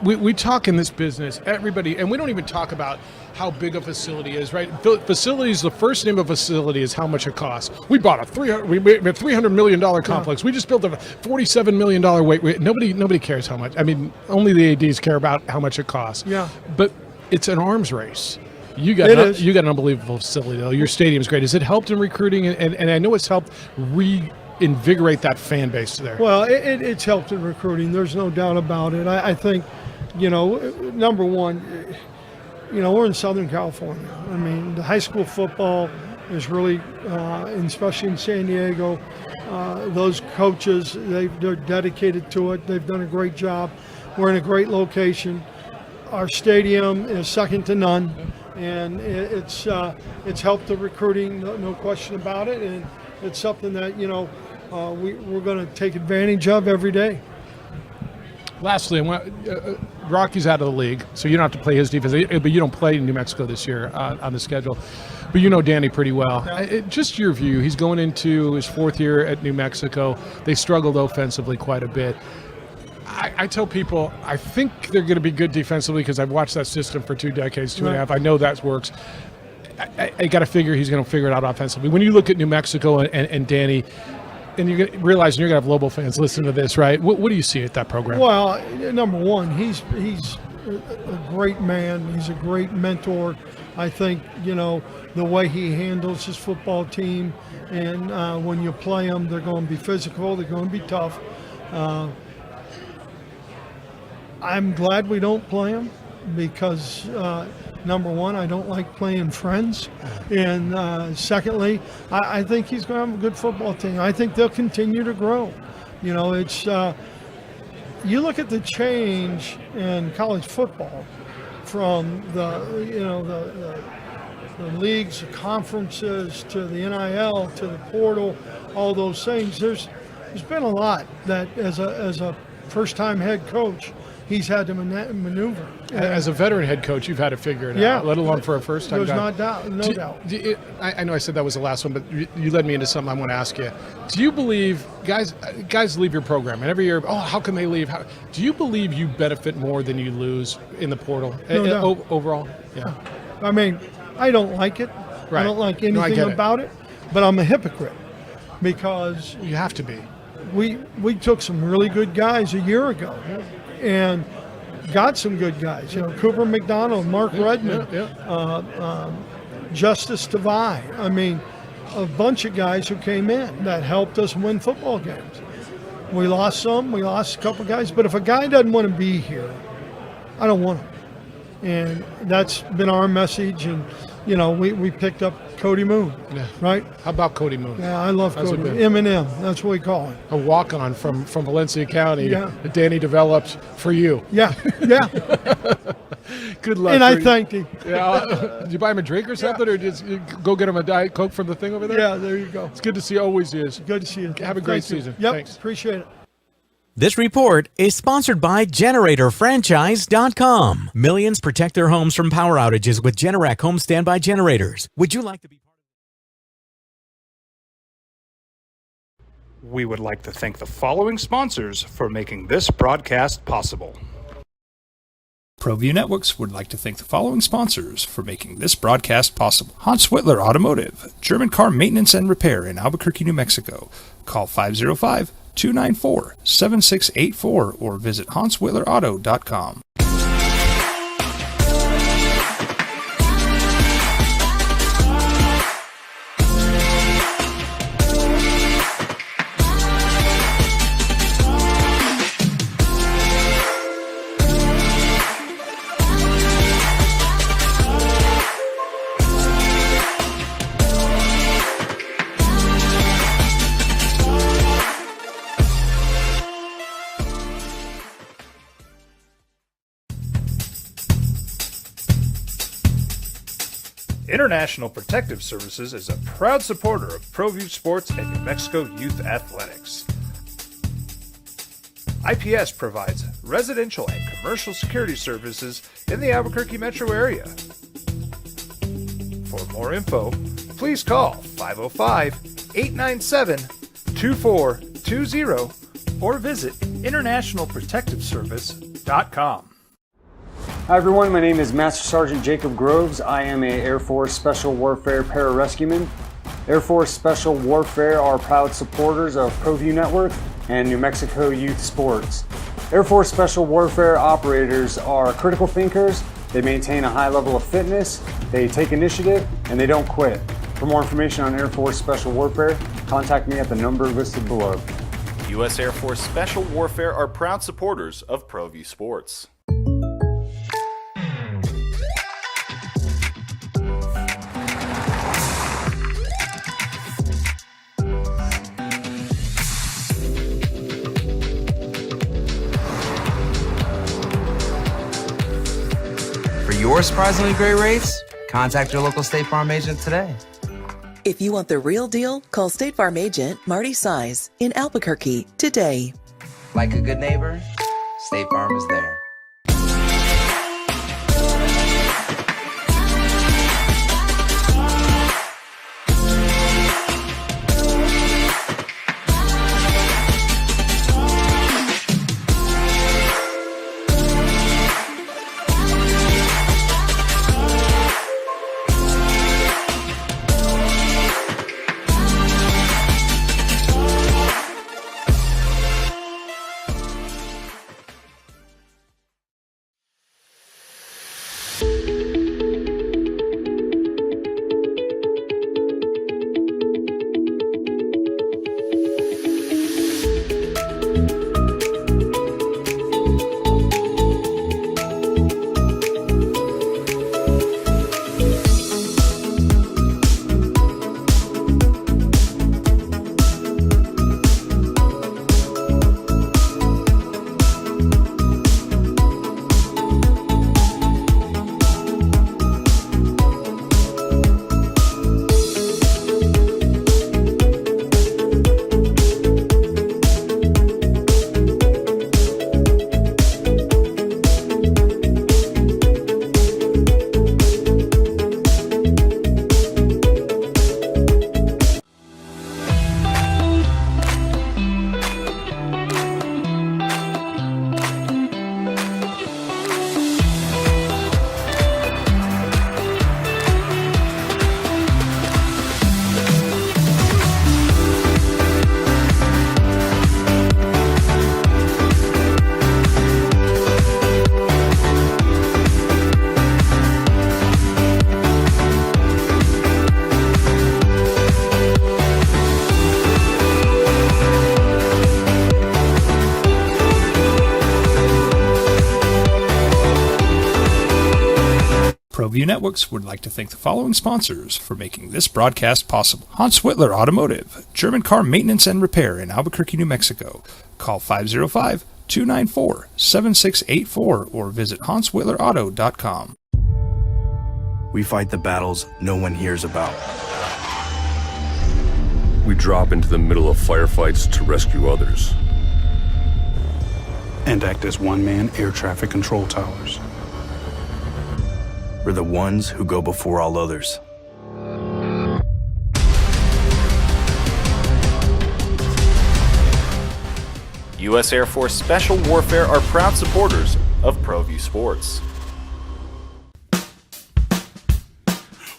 We talk in this business, everybody, and we don't even talk about how big a facility is, right? Facilities, the first name of facility is how much it costs. We bought a $300 million complex. We just built a $47 million weight. Nobody cares how much. I mean, only the ADs care about how much it costs. Yeah. But it's an arms race. You got an unbelievable facility, though. Your stadium's great. Has it helped in recruiting? And I know it's helped reinvigorate that fan base there. Well, it's helped in recruiting. There's no doubt about it. I think, number one, we're in Southern California. I mean, the high school football is really, and especially in San Diego, those coaches, they're dedicated to it. They've done a great job. We're in a great location. Our stadium is second to none, and it's helped the recruiting, no question about it. And it's something that we're going to take advantage of every day. Lastly, Rocky's out of the league, so you don't have to play his defense. But you don't play New Mexico this year on the schedule. But you know Danny pretty well. Just your view. He's going into his fourth year at New Mexico. They struggled offensively quite a bit. I tell people I think they're going to be good defensively because I've watched that system for 2 decades, 2.5. I know that works. I got to figure he's going to figure it out offensively. When you look at New Mexico and Danny, and you're going to realize you're going to have Lobo fans listen to this, right? What do you see at that program? Well, number one, he's a great man. He's a great mentor. I think, the way he handles his football team, and when you play them, they're going to be physical. They're going to be tough. I'm glad we don't play them because, number one, I don't like playing friends. And secondly, I think he's going to have a good football team. I think they'll continue to grow. It's you look at the change in college football from the leagues, the conferences, to the NIL, to the portal, all those things. There's been a lot that as a first-time head coach, he's had to maneuver. As a veteran head coach, you've had to figure it out, let alone for a first-time guy. No doubt. I know I said that was the last one, but you led me into something I want to ask you. Do you believe, guys leave your program, and every year, how can they leave? Do you believe you benefit more than you lose in the portal overall? Yeah. I mean, I don't like it. Right. I don't like anything about it, but I'm a hypocrite because you have to be. We took some really good guys a year ago. And got some good guys, Cooper McDonald, Mark Redmond, Justice Tavai. I mean, a bunch of guys who came in that helped us win football games. We lost a couple guys, but if a guy doesn't want to be here, I don't want him. And that's been our message. And, we picked up Cody Moon, right? How about Cody Moon? Yeah, I love Cody Moon. Eminem, that's what we call him. A walk-on from Valencia County that Danny developed for you. Yeah. Good luck. And I thanked him. Yeah. Did you buy him a drink or something, or did you go get him a Diet Coke from the thing over there? Yeah, there you go. It's good to see you. Always is. Good to see you. Have a great season. Yep, Thanks. Appreciate it. This report is sponsored by GeneratorFranchise.com. Millions protect their homes from power outages with Generac home standby generators. Would you like to be part of? We would like to thank the following sponsors for making this broadcast possible. ProView Networks would like to thank the following sponsors for making this broadcast possible. Hans Whitler Automotive, German car maintenance and repair in Albuquerque, New Mexico. Call 505-294-7684 or visit HansWhitlerAuto.com. International Protective Services is a proud supporter of ProView Sports and New Mexico Youth Athletics. IPS provides residential and commercial security services in the Albuquerque metro area. For more info, please call 505-897-2420 or visit internationalprotectiveservice.com. Hi everyone, my name is Master Sergeant Jacob Groves. I am a Air Force Special Warfare Pararescueman. Air Force Special Warfare are proud supporters of ProView Network and New Mexico Youth Sports. Air Force Special Warfare operators are critical thinkers. They maintain a high level of fitness, they take initiative, and they don't quit. For more information on Air Force Special Warfare, contact me at the number listed below. U.S. Air Force Special Warfare are proud supporters of ProView Sports. For your surprisingly great rates, contact your local State Farm agent today. If you want the real deal, call State Farm agent Marty Size in Albuquerque today. Like a good neighbor, State Farm is there. ProView Networks would like to thank the following sponsors for making this broadcast possible. Hans Whitler Automotive, German car maintenance and repair in Albuquerque, New Mexico. Call 505-294-7684 or visit hanswhitlerauto.com. We fight the battles no one hears about. We drop into the middle of firefights to rescue others. And act as one-man air traffic control towers. We're the ones who go before all others. U.S. Air Force Special Warfare are proud supporters of ProView Sports.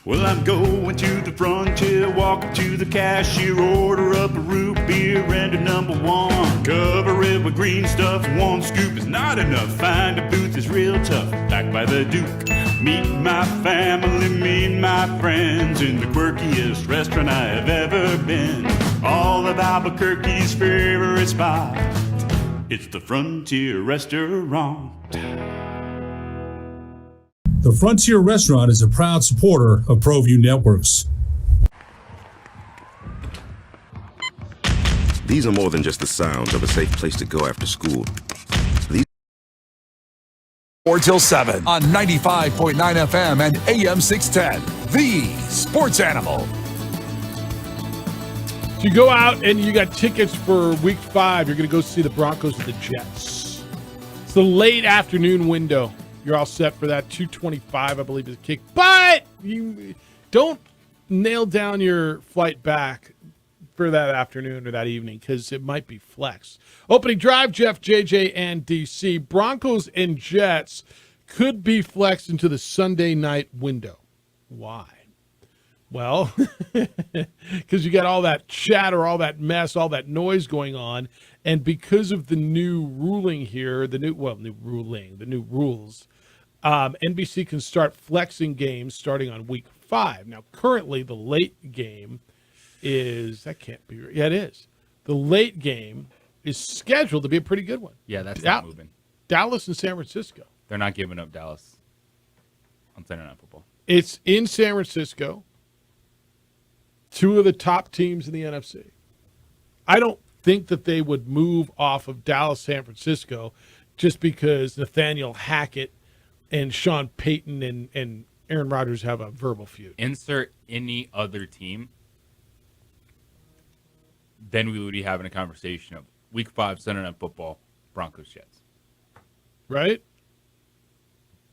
Well, I'm going to the frontier, walk up to the cashier, order up a root beer and a number one. Cover it with green stuff, one scoop is not enough. Find a booth is real tough, back by the Duke. Meet my family, meet my friends in the quirkiest restaurant I have ever been. All of Albuquerque's favorite spot, it's the Frontier Restaurant. The Frontier Restaurant is a proud supporter of ProView Networks. These are more than just the sounds of a safe place to go after school. These 4 till 7 on 95.9 FM and AM 610. the sports animal. So you go out and you got tickets for Week 5. You're going to go see the Broncos and the Jets. It's the late afternoon window. You're all set for that. 2:25, I believe, is the kick. But you don't nail down your flight back for that afternoon or that evening because it might be flex. Opening drive, Jeff, JJ, and DC. Broncos and Jets could be flexed into the Sunday night window. Why? Well, because you got all that chatter, all that mess, all that noise going on, and because of the new ruling here, the new rules, NBC can start flexing games starting on Week 5. Now, currently, the late game is, that can't be right. Yeah, it is. The late game is scheduled to be a pretty good one. Yeah, that's not moving. Dallas and San Francisco. They're not giving up Dallas on Sunday Night Football. It's in San Francisco. Two of the top teams in the NFC. I don't think that they would move off of Dallas, San Francisco, just because Nathaniel Hackett and Sean Payton and Aaron Rodgers have a verbal feud. Insert any other team, then we would be having a conversation of Week 5 Sunday Night Football, Broncos Jets. Right?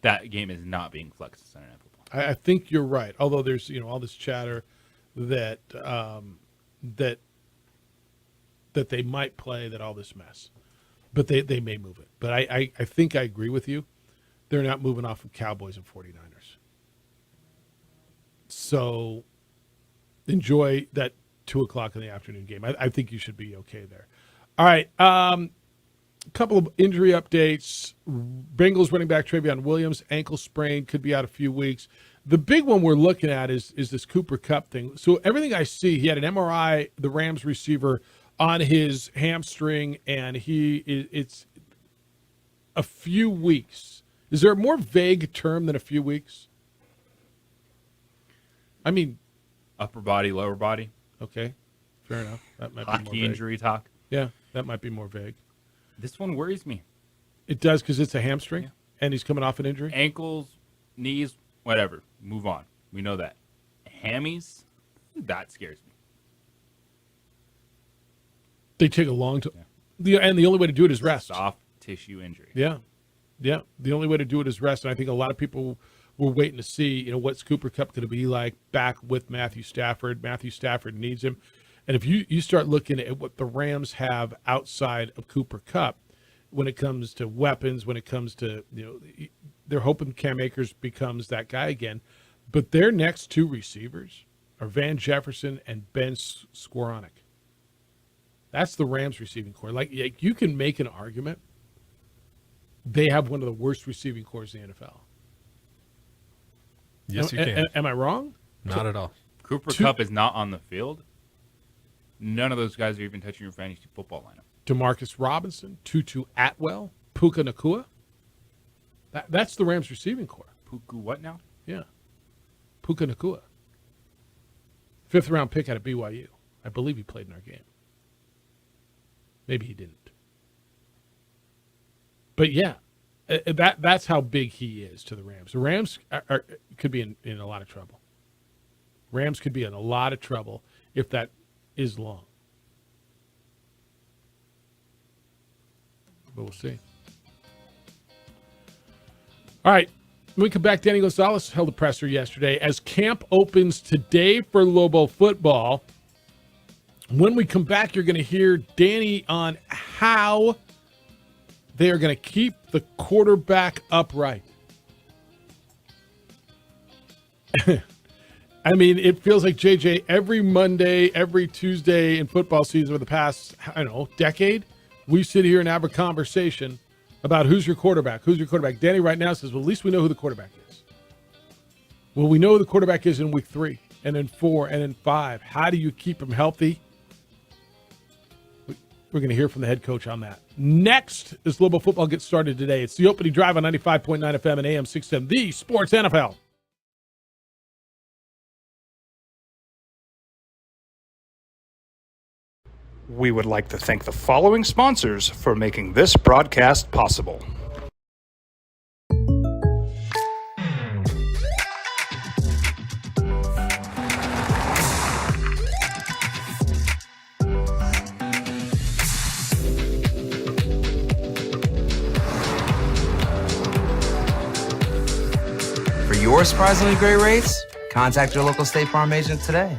That game is not being flexed to Sunday Night Football. I think you're right. Although there's all this chatter that that they might play that all this mess, but they may move it. But I think I agree with you. They're not moving off of Cowboys and 49ers. So enjoy that 2:00 in the afternoon game. I think you should be okay there. All right. A couple of injury updates. Bengals running back Travion Williams, ankle sprain, could be out a few weeks. The big one we're looking at is this Cooper Kupp thing. So everything I see, he had an MRI, the Rams receiver, on his hamstring, and it's a few weeks. Is there a more vague term than a few weeks? I mean, upper body, lower body. Okay, fair enough. That might be hockey more vague. Injury talk. Yeah, that might be more vague. This one worries me. It does because it's a hamstring, and he's coming off an injury. Ankles, knees, whatever. Move on. We know that. Hammies, that scares me. They take a long time. And the only way to do it is rest. Soft tissue injury. Yeah. Yeah. The only way to do it is rest. And I think a lot of people were waiting to see, what's Cooper Kupp going to be like back with Matthew Stafford. Matthew Stafford needs him. And if you start looking at what the Rams have outside of Cooper Kupp, when it comes to weapons, when it comes to, they're hoping Cam Akers becomes that guy again. But their next two receivers are Van Jefferson and Ben Skowronek. That's the Rams receiving core. Like you can make an argument. They have one of the worst receiving cores in the NFL. Yes, you can. Am I wrong? Not at all. Cooper Kupp is not on the field. None of those guys are even touching your fantasy football lineup. Demarcus Robinson, Tutu Atwell, Puka Nacua. That's the Rams receiving core. Puka what now? Yeah. Puka Nacua. 5th round pick out of BYU. I believe he played in our game. Maybe he didn't. But yeah, that's how big he is to the Rams. The Rams could be in a lot of trouble. Rams could be in a lot of trouble if that is long. But we'll see. All right. When we come back, Danny Gonzalez held a presser yesterday as camp opens today for Lobo football. When we come back, you're going to hear Danny on how they are going to keep the quarterback upright. I mean, it feels like, JJ, every Monday, every Tuesday in football season for the past, decade, we sit here and have a conversation about who's your quarterback. Who's your quarterback? Danny right now says, well, at least we know who the quarterback is. Well, we know who the quarterback is in week 3 and in 4 and in 5. How do you keep him healthy? We're going to hear from the head coach on that. Next, as Lobo football gets started today, it's the opening drive on 95.9 FM and AM 610, the Sports NFL. We would like to thank the following sponsors for making this broadcast possible. your surprisingly great rates, contact your local State Farm agent today.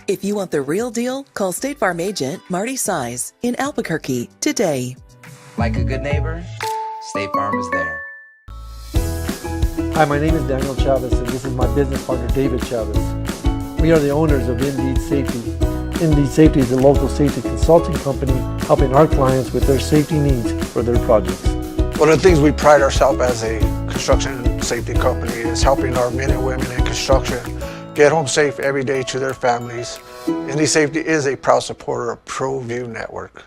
If you want the real deal, call State Farm agent Marty Size in Albuquerque today. Like a good neighbor, State Farm is there. Hi, my name is Daniel Chavez, and this is my business partner, David Chavez. We are the owners of Indeed Safety. Indeed Safety is a local safety consulting company helping our clients with their safety needs for their projects. One of the things we pride ourselves as a construction safety company is helping our men and women in construction get home safe every day to their families. Indeed Safety is a proud supporter of ProView Network.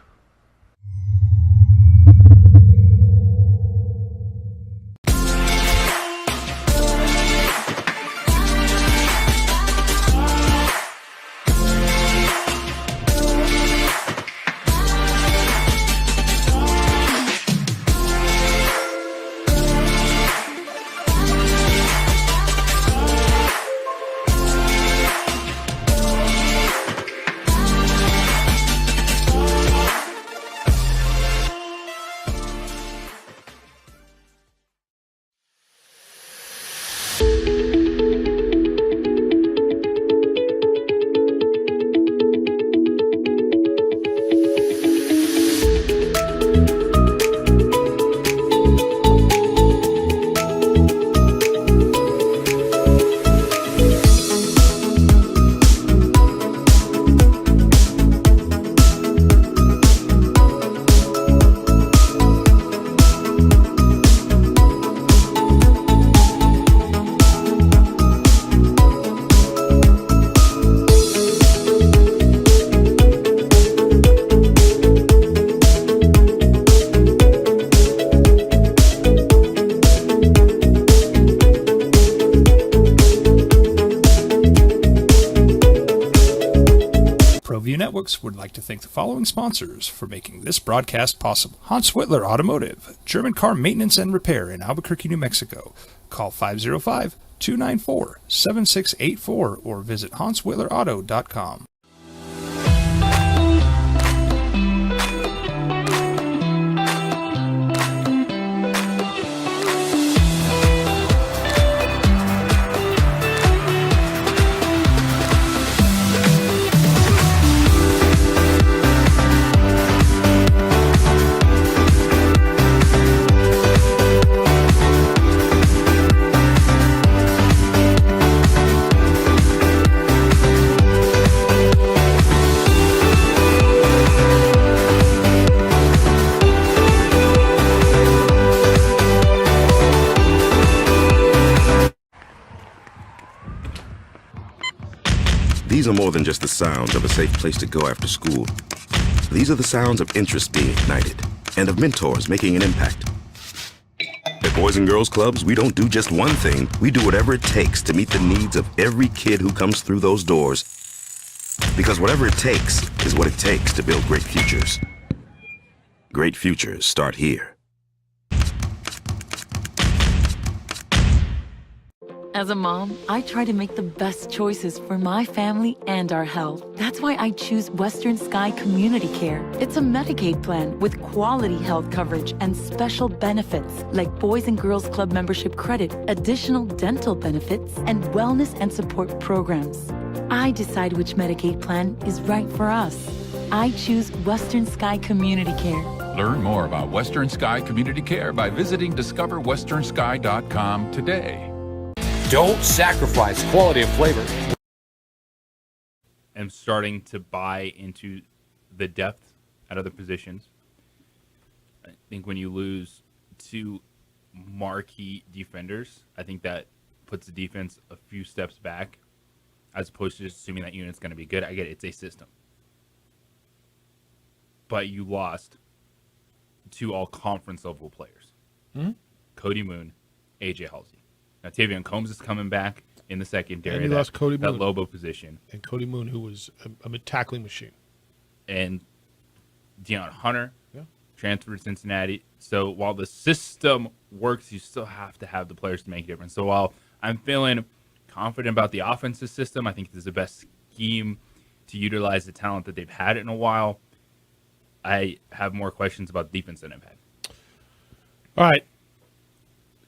ProView Networks would like to thank the following sponsors for making this broadcast possible. Hans Whitler Automotive, German car maintenance and repair in Albuquerque, New Mexico. Call 505-294-7684 or visit hanswhitlerauto.com. These are more than just the sounds of a safe place to go after school. These are the sounds of interest being ignited and of mentors making an impact. At Boys and Girls Clubs, we don't do just one thing. We do whatever it takes to meet the needs of every kid who comes through those doors. Because whatever it takes is what it takes to build great futures. Great futures start here. As a mom, I try to make the best choices for my family and our health. That's why I choose Western Sky Community Care. It's a Medicaid plan with quality health coverage and special benefits like Boys and Girls Club membership credit, additional dental benefits, and wellness and support programs. I decide which Medicaid plan is right for us. I choose Western Sky Community Care. Learn more about Western Sky Community Care by visiting discoverwesternsky.com today. Don't sacrifice quality and flavor. I'm starting to buy into the depth at other positions. I think when you lose two marquee defenders, I think that puts the defense a few steps back, as opposed to just assuming that unit's going to be good. I get it, it's a system. But you lost two all-conference level players. Cody Moon, AJ Halsey. Now, Tavion Combs is coming back in the secondary. And you lost Cody Moon. That Lobo position. And Cody Moon, who was a tackling machine. And Deion Hunter transferred to Cincinnati. So while the system works, you still have to have the players to make a difference. So while I'm feeling confident about the offensive system, I think this is the best scheme to utilize the talent that they've had in a while. I have more questions about defense than I've had. All right.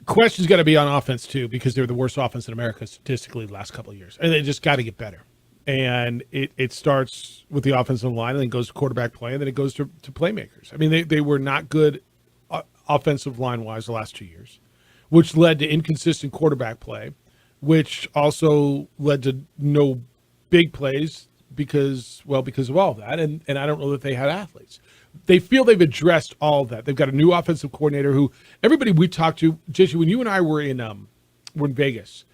question's got to be on offense too, because they're the worst offense in America statistically the last couple of years, and they just got to get better. And it starts with the offensive line, and then goes to quarterback play, and then it goes to playmakers. I mean, they were not good offensive line-wise the last 2 years, which led to inconsistent quarterback play, which also led to no big plays because of all of that. And I don't know that they had athletes. They feel they've addressed all of that. They've got a new offensive coordinator who everybody we talked to, JC, when you and I were in Vegas,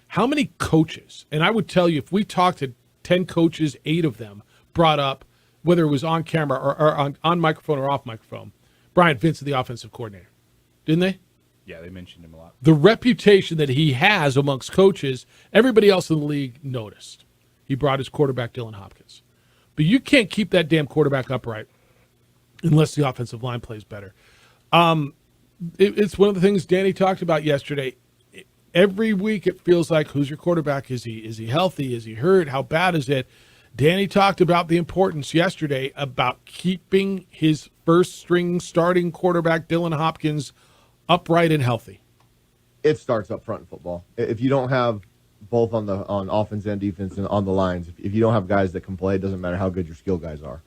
how many coaches, and I would tell you if we talked to 10 coaches, 8 of them brought up, whether it was on camera or on microphone or off microphone, Brian Vince, the offensive coordinator. Didn't they? Yeah, they mentioned him a lot. The reputation that he has amongst coaches, everybody else in the league noticed. He brought his quarterback, Dylan Hopkins. But you can't keep that damn quarterback upright unless the offensive line plays better. It's one of the things Danny talked about yesterday. Every week it feels like, who's your quarterback? Is he healthy? Is he hurt? How bad is it? Danny talked about the importance yesterday about keeping his first-string starting quarterback, Dylan Hopkins, upright and healthy. It starts up front in football. If you don't have both on offense and defense and on the lines, if you don't have guys that can play, it doesn't matter how good your skill guys are.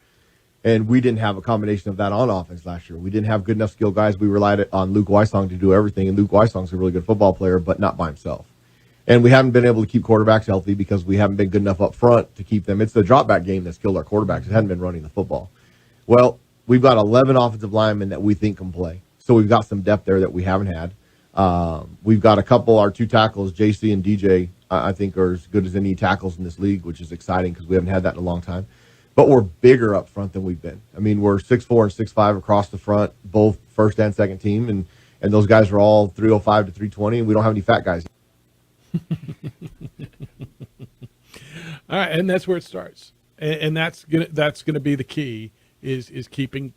And we didn't have a combination of that on offense last year. We didn't have good enough skill guys. We relied on Luke Weissong to do everything, and Luke Weissong's a really good football player, but not by himself. And we haven't been able to keep quarterbacks healthy because we haven't been good enough up front to keep them. It's the drop-back game that's killed our quarterbacks. It hadn't been running the football. Well, we've got 11 offensive linemen that we think can play. So we've got some depth there that we haven't had. We've got our 2 tackles, JC and DJ, I think are as good as any tackles in this league, which is exciting because we haven't had that in a long time. But we're bigger up front than we've been. I mean, we're 6'4" and 6'5" across the front, both first and second team, and those guys are all 305 to 320, and we don't have any fat guys. All right, and that's where it starts, and that's gonna be the key is keeping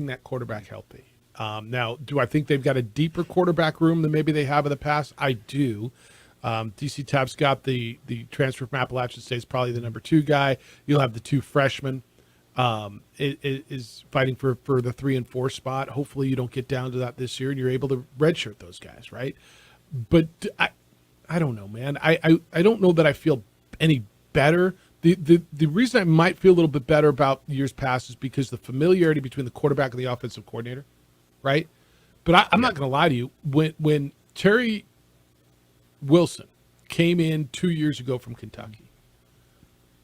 that quarterback healthy. Now, do I think they've got a deeper quarterback room than maybe they have in the past? I do. DC Tap's got the transfer from Appalachian State is probably the number 2 guy. You'll have the 2 freshmen is fighting for the 3 and 4 spot. Hopefully you don't get down to that this year and you're able to redshirt those guys, right? But I don't know, man. I don't know that I feel any better. The reason I might feel a little bit better about years past is because the familiarity between the quarterback and the offensive coordinator, right? But I'm not going to lie to you. When Terry Wilson came in 2 years ago from Kentucky,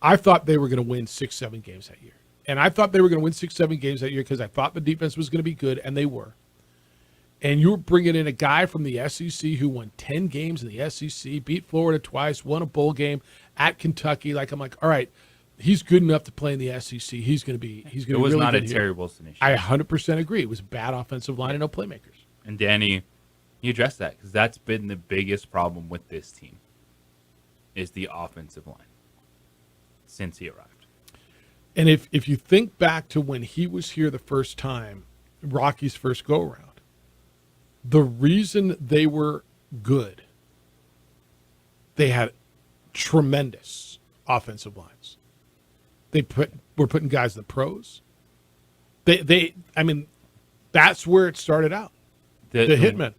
I thought they were going to win 6-7 games that year. And I thought they were going to win 6-7 games that year because I thought the defense was going to be good, and they were. And you were bringing in a guy from the SEC who won 10 games in the SEC, beat Florida twice, won a bowl game at Kentucky. I'm like, all right, he's good enough to play in the SEC. He's going to be. It was really not a good Terry here. Wilson issue. I 100% agree. It was a bad offensive line and no playmakers. And Danny, he addressed that because that's been the biggest problem with this team is the offensive line since he arrived. And if you think back to when he was here the first time, Rocky's first go-around, the reason they were good, they had tremendous offensive lines. Were putting guys in the pros. I mean, that's where it started out. The hitmen.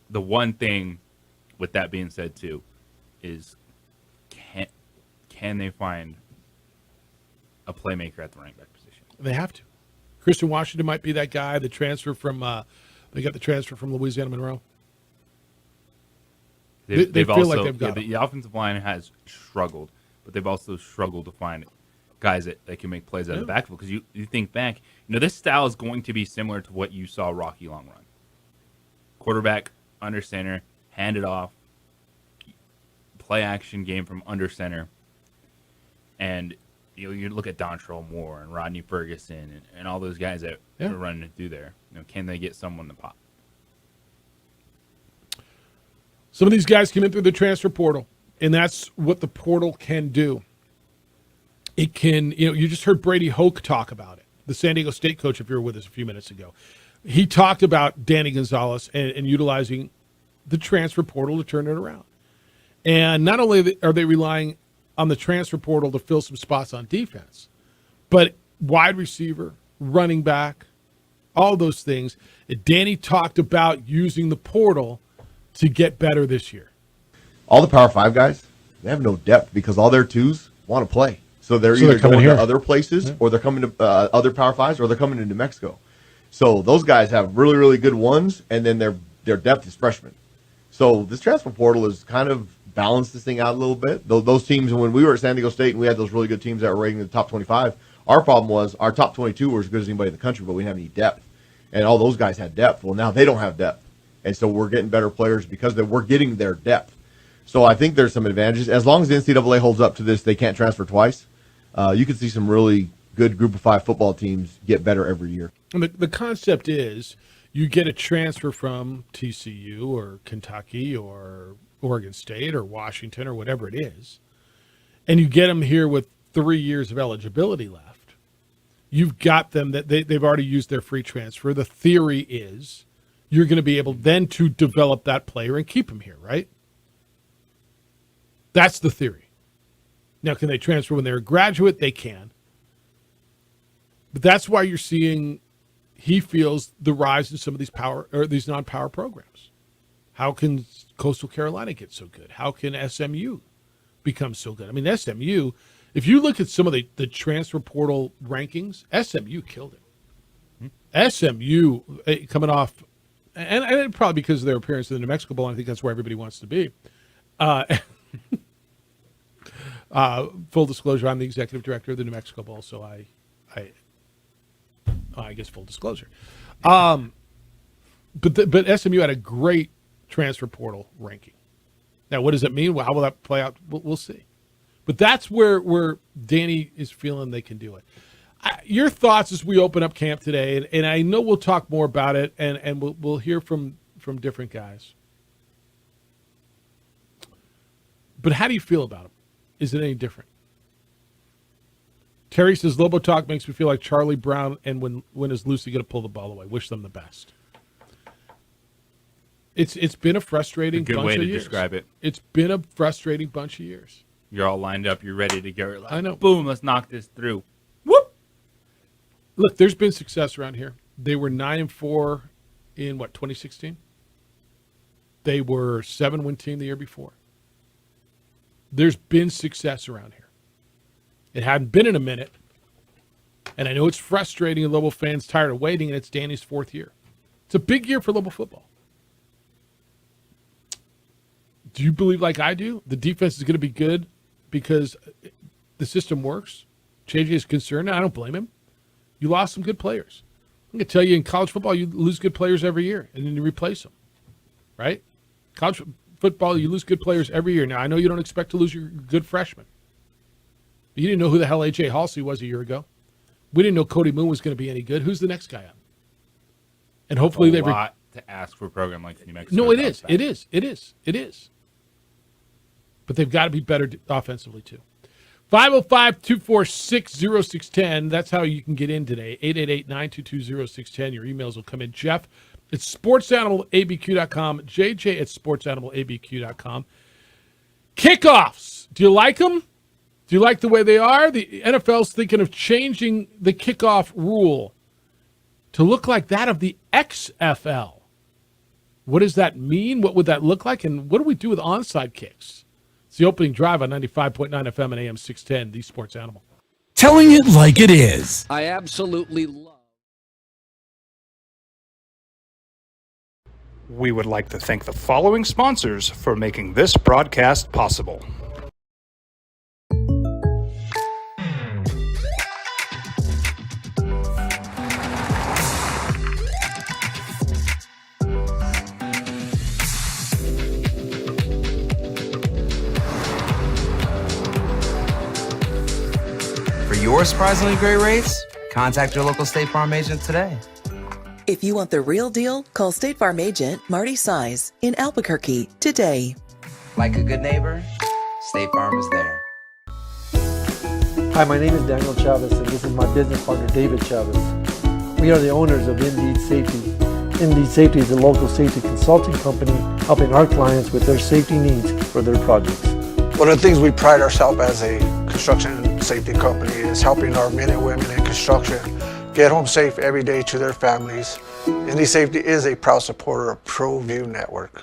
The one thing with that being said too is can they find a playmaker at the running back position? They have to. Christian Washington might be that guy. The transfer from they got the transfer from Louisiana Monroe. They feel also, like they've got the offensive line has struggled, but they've also struggled to find guys that can make plays out of the backfield. Because you think back, this style is going to be similar to what you saw Rocky Long run. Quarterback under center, hand it off, play action game from under center, and you look at Dontrell Moore and Rodney Ferguson and all those guys that are running it through there. Can they get someone to pop? Some of these guys came in through the transfer portal, and that's what the portal can do. It can, you just heard Brady Hoke talk about it, the San Diego State coach, if you were with us a few minutes ago. He talked about Danny Gonzalez and utilizing the transfer portal to turn it around. And not only are they relying on the transfer portal to fill some spots on defense, but wide receiver, running back, all those things. Danny talked about using the portal to get better this year? All the Power 5 guys, they have no depth because all their 2s want to play. So they're either coming going here. to other places or they're coming to other Power 5s or they're coming to New Mexico. So those guys have really, really good ones, and then their depth is freshmen. So this transfer portal has kind of balanced this thing out a little bit. Those teams, when we were at San Diego State and we had those really good teams that were rating in the top 25, our problem was our top 22 were as good as anybody in the country, but we didn't have any depth. And all those guys had depth. Well, now they don't have depth. And so we're getting better players because we're getting their depth. So I think there's some advantages. As long as the NCAA holds up to this, they can't transfer twice. You can see some really good Group of 5 football teams get better every year. And the concept is you get a transfer from TCU or Kentucky or Oregon State or Washington or whatever it is, and you get them here with 3 years of eligibility left. You've got them that they've already used their free transfer. The theory is you're going to be able then to develop that player and keep him here, right? That's the theory. Now, can they transfer when they're a graduate? They can. But that's why you're seeing, he feels, the rise in some of these non-power programs. How can Coastal Carolina get so good? How can SMU become so good? I mean, SMU, if you look at some of the transfer portal rankings, SMU killed it. SMU coming off, and probably because of their appearance in the New Mexico Bowl, I think that's where everybody wants to be. Full disclosure, I'm the executive director of the New Mexico Bowl, so I guess full disclosure. But SMU had a great transfer portal ranking. Now, what does it mean? Well, how will that play out? We'll see. But that's where Danny is feeling they can do it. Your thoughts as we open up camp today, and I know we'll talk more about it, and we'll hear from different guys. But how do you feel about him? Is it any different? Terry says, Lobo talk makes me feel like Charlie Brown, and when is Lucy going to pull the ball away? Wish them the best. It's been a frustrating bunch of years. Good way to describe it. It's been a frustrating bunch of years. You're all lined up. You're ready to go. Like, I know. Boom, let's knock this through. Whoop! Look, there's been success around here. They were 9-4 in, 2016? They were 7-win team the year before. There's been success around here. It hadn't been in a minute. And I know it's frustrating and Lobo fans tired of waiting, and it's Danny's 4th year. It's a big year for Lobo football. Do you believe, like I do, the defense is going to be good because the system works? JJ is concerned. I don't blame him. You lost some good players. I'm going to tell you, in college football, you lose good players every year, and then you replace them, right? College football, you lose good players every year. Now, I know you don't expect to lose your good freshmen. But you didn't know who the hell A.J. Halsey was a year ago. We didn't know Cody Moon was going to be any good. Who's the next guy up? And hopefully a lot to ask for a program like New Mexico. No, it is. It is. But they've got to be better offensively, too. 505-246-0610. That's how you can get in today. 888-922-0610. Your emails will come in. Jeff at sportsanimалabq.com. JJ at sportsanimалabq.com. Kickoffs. Do you like them? Do you like the way they are? The NFL's thinking of changing the kickoff rule to look like that of the XFL. What does that mean? What would that look like? And what do we do with onside kicks? It's the opening drive on 95.9 FM and AM 610, the Sports Animal. Telling it like it is. I absolutely love. We would like to thank the following sponsors for making this broadcast possible. For your surprisingly great rates, contact your local State Farm agent today. If you want the real deal, call State Farm agent Marty Size in Albuquerque today. Like a good neighbor, State Farm is there. Hi, my name is Daniel Chavez, and this is my business partner, David Chavez. We are the owners of Indeed Safety. Indeed Safety is a local safety consulting company helping our clients with their safety needs for their projects. One of the things we pride ourselves as a construction safety company is helping our men and women in construction get home safe every day to their families. Indeed Safety is a proud supporter of ProView Network.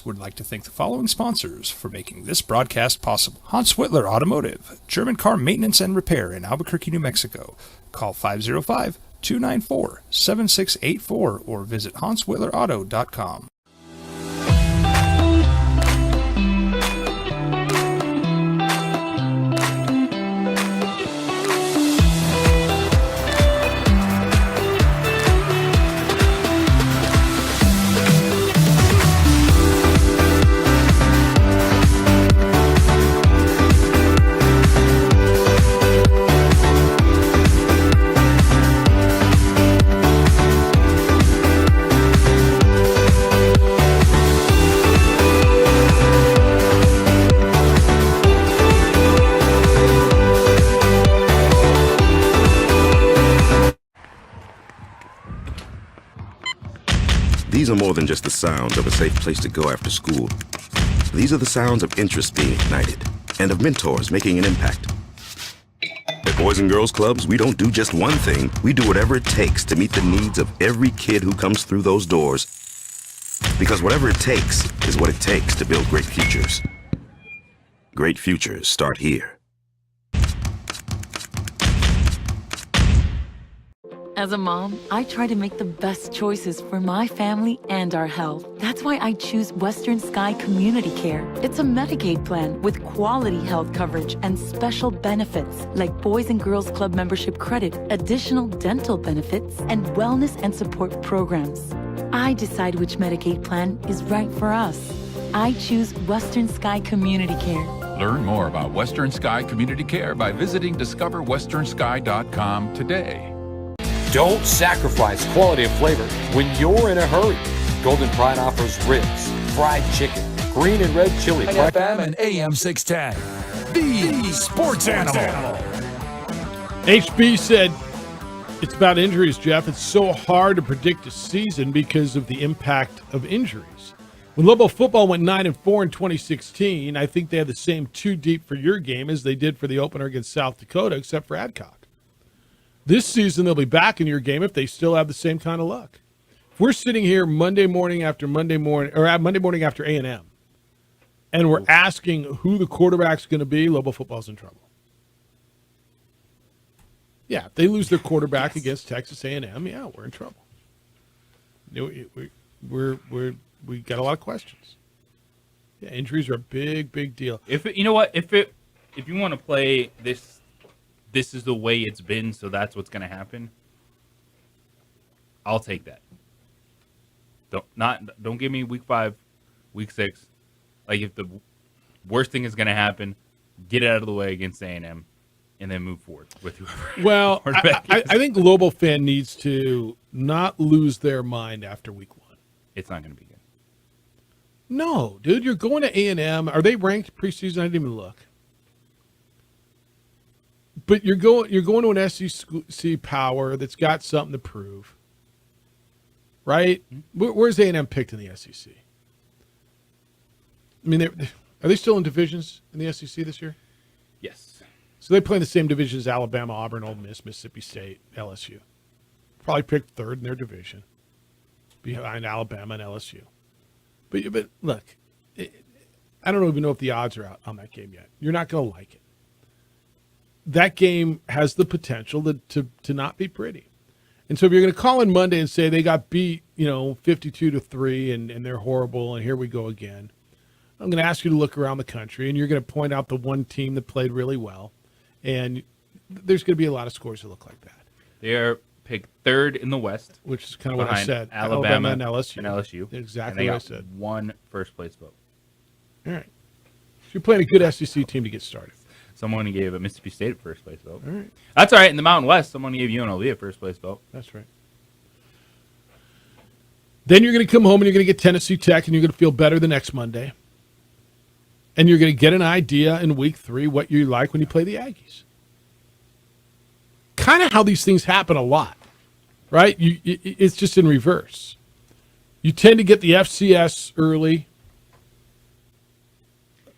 would like to thank the following sponsors for making this broadcast possible. Hans Whitler Automotive, German car maintenance and repair in Albuquerque, New Mexico. Call 505-294-7684 or visit hanswhitlerauto.com. These are more than just the sounds of a safe place to go after school. These are the sounds of interest being ignited and of mentors making an impact. At Boys and Girls Clubs, we don't do just one thing. We do whatever it takes to meet the needs of every kid who comes through those doors. Because whatever it takes is what it takes to build great futures. Great futures start here. As a mom, I try to make the best choices for my family and our health. That's why I choose Western Sky Community Care. It's a Medicaid plan with quality health coverage and special benefits like Boys and Girls Club membership credit, additional dental benefits, and wellness and support programs. I decide which Medicaid plan is right for us. I choose Western Sky Community Care. Learn more about Western Sky Community Care by visiting discoverwesternsky.com today. Don't sacrifice quality and flavor when you're in a hurry. Golden Pride offers ribs, fried chicken, green and red chili. FM and AM 610. The Sports Animal. HB said, it's about injuries, Jeff. It's so hard to predict a season because of the impact of injuries. When Lobo football went 9-4 in 2016, I think they had the same two deep for your game as they did for the opener against South Dakota, except for Adcock. This season, they'll be back in your game if they still have the same kind of luck. If we're sitting here Monday morning after Monday morning after A&M, and we're asking who the quarterback's going to be, Lobo football's in trouble. Yeah, if they lose their quarterback against Texas A&M, yeah, we're in trouble. We got a lot of questions. Yeah, injuries are a big deal. If you want to play this is the way it's been, so that's what's going to happen, I'll take that. Don't give me week 5, week 6. Like, if the worst thing is going to happen, get it out of the way against A&M, and then move forward with whoever. Well, I think Lobo fan needs to not lose their mind after week 1. It's not going to be good. No, dude, you're going to A&M. Are they ranked preseason? I didn't even look. But you're going to an SEC power that's got something to prove, right? Where's A&M picked in the SEC? I mean, are they still in divisions in the SEC this year? Yes. So they play in the same division as Alabama, Auburn, Ole Miss, Mississippi State, LSU. Probably picked third in their division, behind Alabama and LSU. But look, I don't even know if the odds are out on that game yet. You're not going to like it. That game has the potential to not be pretty. And so if you're going to call in Monday and say they got beat, 52-3 and they're horrible and here we go again, I'm going to ask you to look around the country and you're going to point out the one team that played really well. And there's going to be a lot of scores that look like that. They are picked third in the West. Which is kind of what I said. Alabama and LSU. And Exactly they what I got said. one first place vote. All right. So you're playing a good SEC team to get started. Someone gave a Mississippi State a first place vote. All right. That's all right. In the Mountain West, someone gave UNLV a first place vote. That's right. Then you're going to come home and you're going to get Tennessee Tech and you're going to feel better the next Monday. And you're going to get an idea in week 3 what you like when you play the Aggies. Kind of how these things happen a lot, right? It's just in reverse. You tend to get the FCS early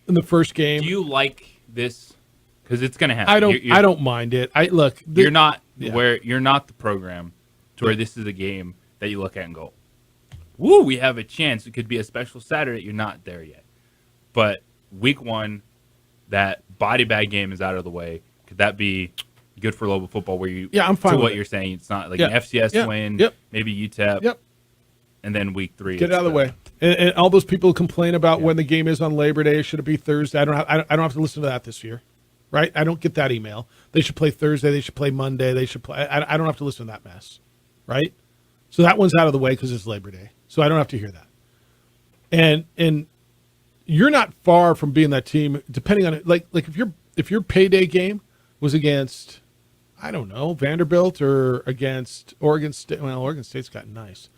in the first game. Do you like this? Because it's going to happen. I don't mind it. You're not the program to where this is a game that you look at and go, woo, we have a chance. It could be a special Saturday. You're not there yet. But week 1, that body bag game is out of the way. Could that be good for Lobo football where you, I'm fine to with what it. you're saying, it's not like an FCS win, maybe UTEP, and then week 3. Get it out of the way. And all those people who complain about when the game is on Labor Day, should it be Thursday? I don't have to listen to that this year, right? I don't get that email. They should play Thursday. They should play Monday. They should play. I don't have to listen to that mess, right? So that one's out of the way because it's Labor Day. So I don't have to hear that. And you're not far from being that team, depending on it. Like if your payday game was against, I don't know, Vanderbilt or against Oregon State. Well, Oregon State's gotten nice,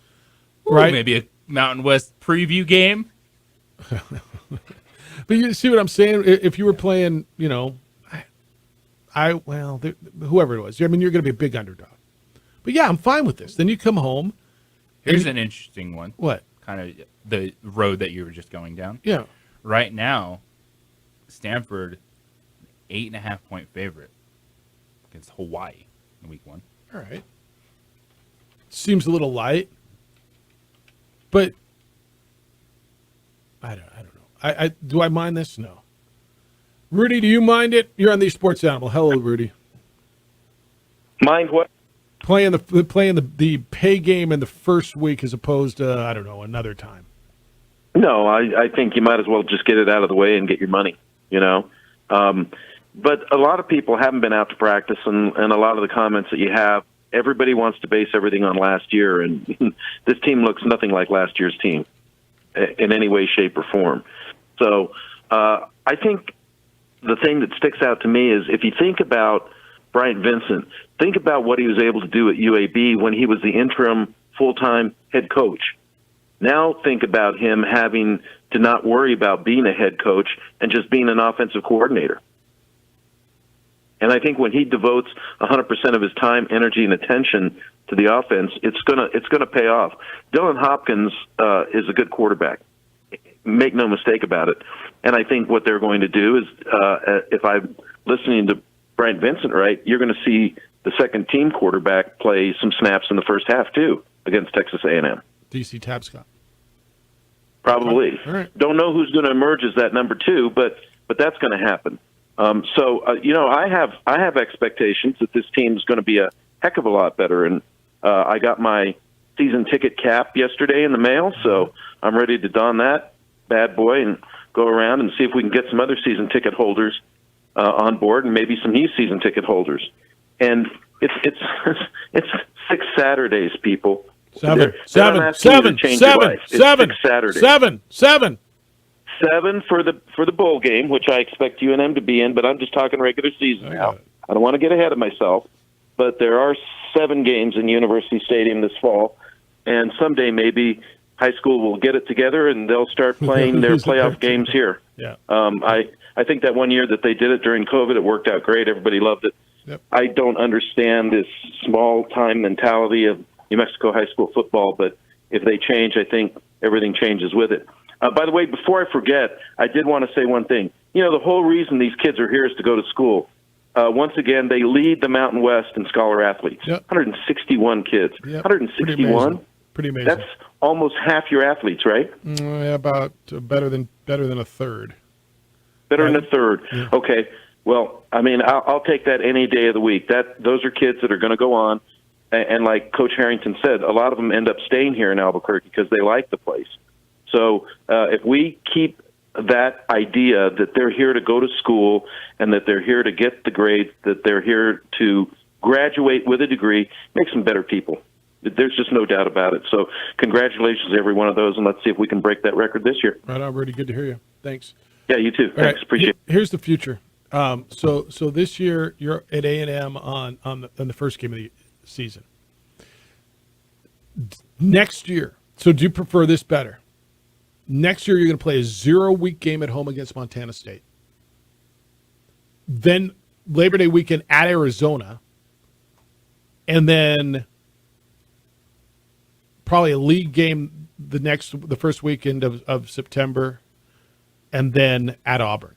right? Maybe a Mountain West preview game. But you see what I'm saying? If you were playing, whoever it was, I mean, you're going to be a big underdog. But yeah, I'm fine with this. Then you come home. Here's an interesting one. What? Kind of the road that you were just going down. Yeah. Right now, Stanford, 8.5-point favorite against Hawaii in week 1. All right. Seems a little light. But I don't know. Do I mind this? No. Rudy, do you mind it? You're on the Sports Animal. Hello, Rudy. Mind what? Playing the pay game in the first week as opposed to, I don't know, another time. No, I think you might as well just get it out of the way and get your money, But a lot of people haven't been out to practice, and a lot of the comments that you have, everybody wants to base everything on last year, and this team looks nothing like last year's team in any way, shape, or form. So I think the thing that sticks out to me is if you think about Bryant Vincent, think about what he was able to do at UAB when he was the interim full-time head coach. Now think about him having to not worry about being a head coach and just being an offensive coordinator. And I think when he devotes 100% of his time, energy, and attention to the offense, it's gonna pay off. Dylan Hopkins is a good quarterback. Make no mistake about it. And I think what they're going to do is, if I'm listening to Bryant Vincent right, you're going to see the second team quarterback play some snaps in the first half too against Texas A&M. DC Tabscott. Probably. All right. Don't know who's going to emerge as that number 2, but that's going to happen. I have expectations that this team is going to be a heck of a lot better. And I got my season ticket cap yesterday in the mail, so I'm ready to don that bad boy and go around and see if we can get some other season ticket holders on board and maybe some new season ticket holders. And it's 6 Saturdays, people. Seven for the bowl game, which I expect UNM to be in, but I'm just talking regular season now. I don't want to get ahead of myself, but there are 7 games in University Stadium this fall, and someday maybe high school will get it together and they'll start playing their playoff games here. Yeah. I think that one year that they did it during COVID, it worked out great. Everybody loved it. Yep. I don't understand this small-time mentality of New Mexico high school football, but if they change, I think everything changes with it. By the way, before I forget, I did want to say one thing. The whole reason these kids are here is to go to school. Once again, they lead the Mountain West in scholar athletes. Yep. 161 kids. Yep. 161? Pretty amazing. That's almost half your athletes, right? About better than a third. Better than a third. Yeah. Okay. Well, I mean, I'll take that any day of the week. Those are kids that are going to go on, and like Coach Harrington said, a lot of them end up staying here in Albuquerque because they like the place. So if we keep that idea that they're here to go to school and that they're here to get the grades, that they're here to graduate with a degree, makes them better people. There's just no doubt about it. So congratulations to every one of those, and let's see if we can break that record this year. Right on, Rudy. Good to hear you. Thanks. Yeah, you too. All Thanks. right. Appreciate it. Here's the future. So this year you're at A&M on the first game of the season. Next year, so do you prefer this better? Next year you're going to play a 0-week game at home against Montana State. Then Labor Day weekend at Arizona. And then probably a league game the first weekend of September, and then at Auburn.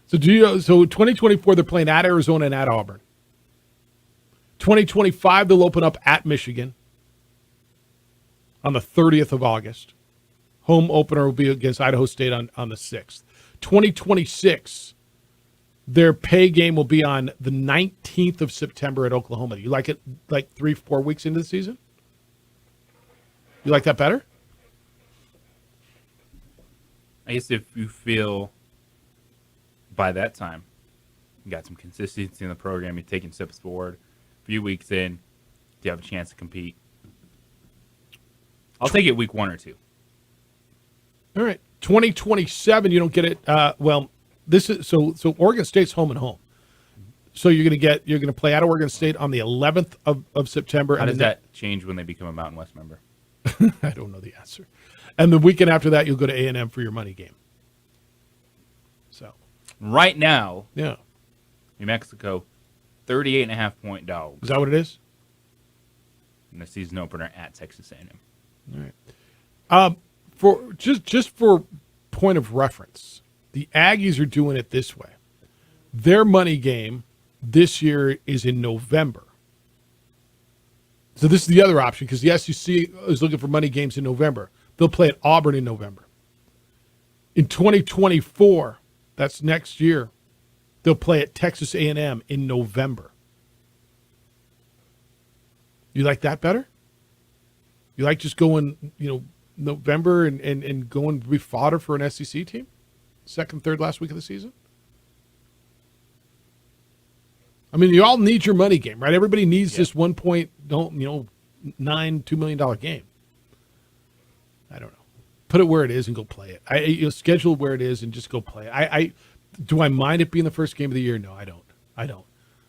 So 2024 they're playing at Arizona and at Auburn. 2025 they'll open up at Michigan. on the 30th of August. Home opener will be against Idaho State on the 6th. 2026, their pay game will be on the 19th of September at Oklahoma. You like it like 3-4 weeks into the season? You like that better? I guess if you feel by that time you got some consistency in the program, you're taking steps forward, a few weeks in, you have a chance to compete. I'll take it week 1 or 2. All right. 2027, you don't get it. This is so Oregon State's home and home. So you're going to play at Oregon State on the 11th of September. How does that change when they become a Mountain West member? I don't know the answer. And the weekend after that, you'll go to A&M for your money game. So right now, yeah, New Mexico, 38.5-point dogs. Is that what it is? In the season opener at Texas A&M. All right. For just for point of reference, the Aggies are doing it this way. Their money game this year is in November. So this is the other option because the SEC is looking for money games in November. They'll play at Auburn in November. In 2024, that's next year, they'll play at Texas A&M in November. You like that better? You like just going, November and going to be fodder for an SEC team? Second, third, last week of the season? I mean, you all need your money game, right? Everybody needs this $1.9 $2 million game. I don't know. Put it where it is and go play it. You'll schedule where it is and just go play it. Do I mind it being the first game of the year? No, I don't.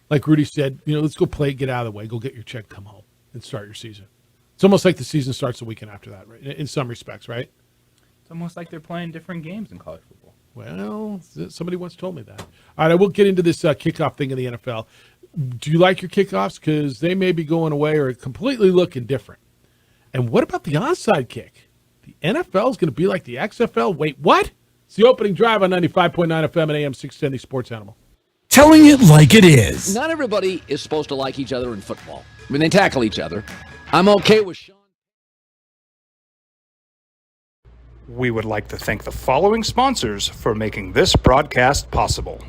Like Rudy said, let's go play it, get out of the way, go get your check, come home, and start your season. It's almost like the season starts the weekend after that, right? In some respects, right? It's almost like they're playing different games in college football. Well, somebody once told me that. All right, I will get into this kickoff thing in the NFL. Do you like your kickoffs? Because they may be going away or completely looking different. And what about the onside kick? The NFL is going to be like the XFL. Wait, what? It's the opening drive on 95.9 FM and AM 610, the Sports Animal. Telling it like it is. Not everybody is supposed to like each other in football. I mean, they tackle each other. I'm okay with Sean. We would like to thank the following sponsors for making this broadcast possible.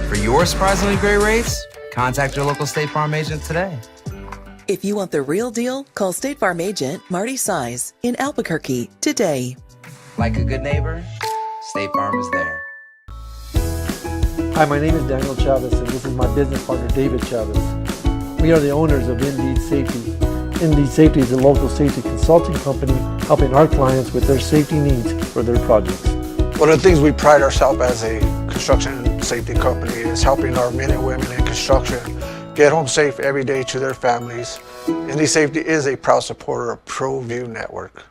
For your surprisingly great rates, contact your local State Farm agent today. If you want the real deal, call State Farm agent Marty Size in Albuquerque today. Like a good neighbor, State Farm is there. Hi, my name is Daniel Chavez, and this is my business partner, David Chavez. We are the owners of Indeed Safety. Indeed Safety is a local safety consulting company helping our clients with their safety needs for their projects. One of the things we pride ourselves as a construction safety company is helping our men and women in construction get home safe every day to their families. Indeed Safety is a proud supporter of ProView Network.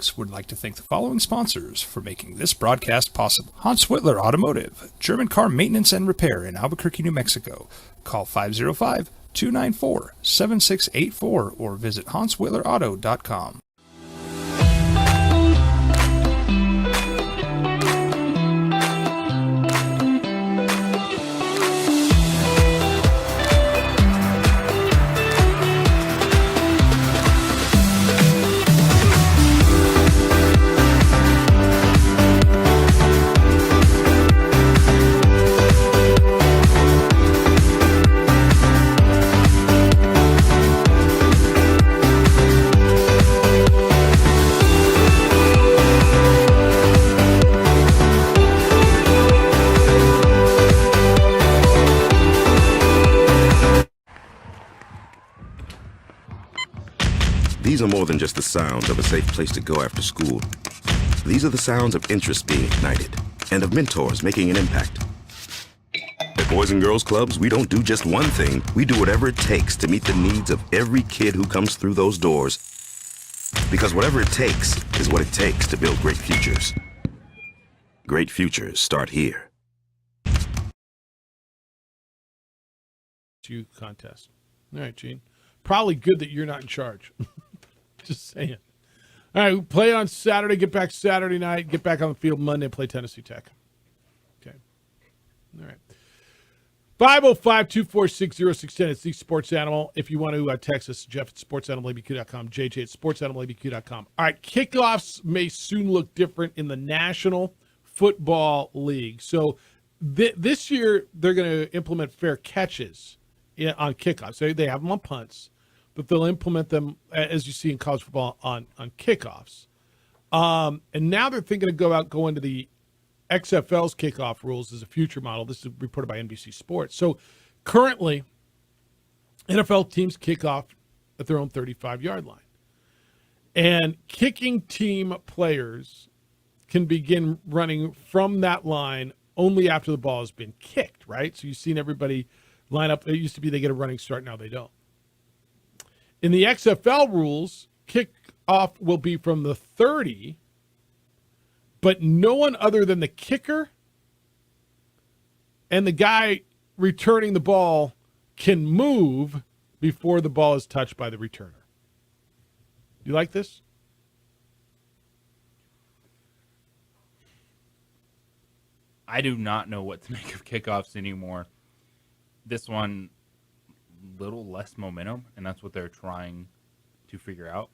Networks would like to thank the following sponsors for making this broadcast possible. Hans Whitler Automotive, German car maintenance and repair in Albuquerque, New Mexico. Call 505-294-7684 or visit hanswhitlerauto.com. These are more than just the sounds of a safe place to go after school. These are the sounds of interest being ignited and of mentors making an impact. At Boys and Girls Clubs, we don't do just one thing. We do whatever it takes to meet the needs of every kid who comes through those doors. Because whatever it takes is what it takes to build great futures. Great futures start here. You contest. All right, Gene. Probably good that you're not in charge. Just saying. All right, we play on Saturday, get back Saturday night, get back on the field Monday, and play Tennessee Tech. Okay. All right. 505-246-0610. It's the Sports Animal. If you want to text us, Jeff at sportsanimalabq.com, JJ at sportsanimalabq.com. All right, kickoffs may soon look different in the National Football League. So this year, they're going to implement fair catches on kickoffs. They have them on punts, but they'll implement them, as you see in college football, on kickoffs. And now they're thinking of go into the XFL's kickoff rules as a future model. This is reported by NBC Sports. So currently, NFL teams kick off at their own 35-yard line. And kicking team players can begin running from that line only after the ball has been kicked, right? So you've seen everybody line up. It used to be they get a running start. Now they don't. In the XFL rules, kickoff will be from the 30, but no one other than the kicker and the guy returning the ball can move before the ball is touched by the returner. You like this? I do not know what to make of kickoffs anymore. This one, little less momentum, and that's what they're trying to figure out.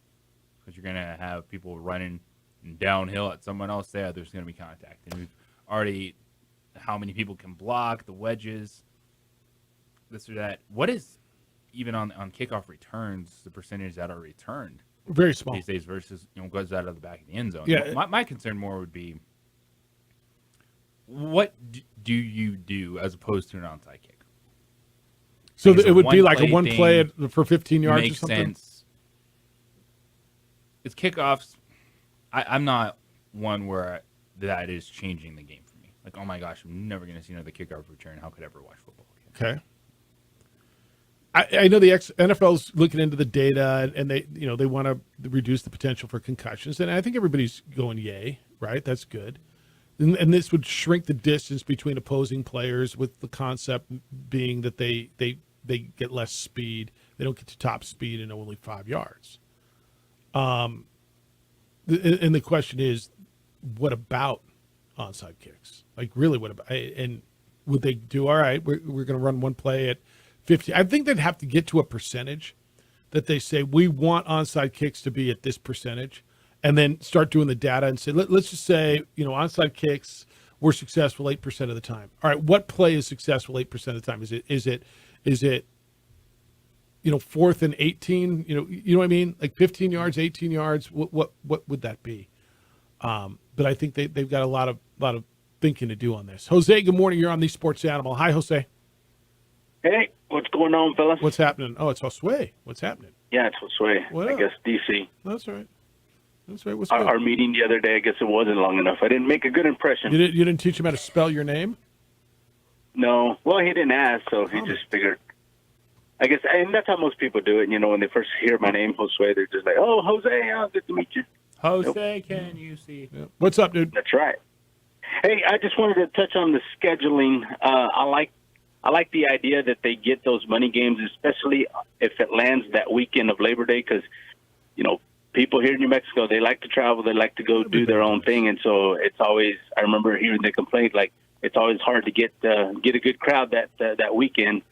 Because you're going to have people running downhill at someone else there. There's going to be contact. And we've already, how many people can block, the wedges, this or that. What is, even on kickoff returns, the percentage that are returned? Very small. These days versus, goes out of the back of the end zone. Yeah. My concern more would be, what do you do as opposed to an onside kick? So it would be like a one play for 15 yards makes or something? Sense. It's kickoffs. I'm not one where that is changing the game for me. Like, oh my gosh, I'm never going to see another kickoff return. How could I ever watch football again? Okay. I know the NFL's looking into the data, and they want to reduce the potential for concussions, and I think everybody's going yay, right? That's good. And this would shrink the distance between opposing players, with the concept being that they get less speed. They don't get to top speed in only 5 yards. And the question is, what about onside kicks? Like, really, what about? And would they do, all right, we're going to run one play at 50? I think they'd have to get to a percentage that they say, we want onside kicks to be at this percentage. And then start doing the data and say, let's just say, onside kicks were successful 8% of the time. All right, what play is successful 8% of the time? Is it 4th and 18? You know what I mean? Like 15 yards, 18 yards. What would that be? But I think they've got a lot of thinking to do on this. Jose, good morning. You're on the Sports Animal. Hi, Jose. Hey, what's going on, fellas? What's happening? Oh, it's Josue. What's happening? Yeah, it's Josue. What I up? guess DC. That's right. That's right. What's Our meeting the other day, I guess it wasn't long enough. I didn't make a good impression. You didn't teach him how to spell your name? No. Well, he didn't ask, so he just figured. I guess, and that's how most people do it. When they first hear my name, Josue, they're just like, "Oh, Jose, good to meet you." Jose, can you see? Yep. What's up, dude? That's right. Hey, I just wanted to touch on the scheduling. I like the idea that they get those money games, especially if it lands that weekend of Labor Day, because, people here in New Mexico, they like to travel, they like to go do their own thing, and so it's always, I remember hearing the complaint, like, it's always hard to get a good crowd that weekend.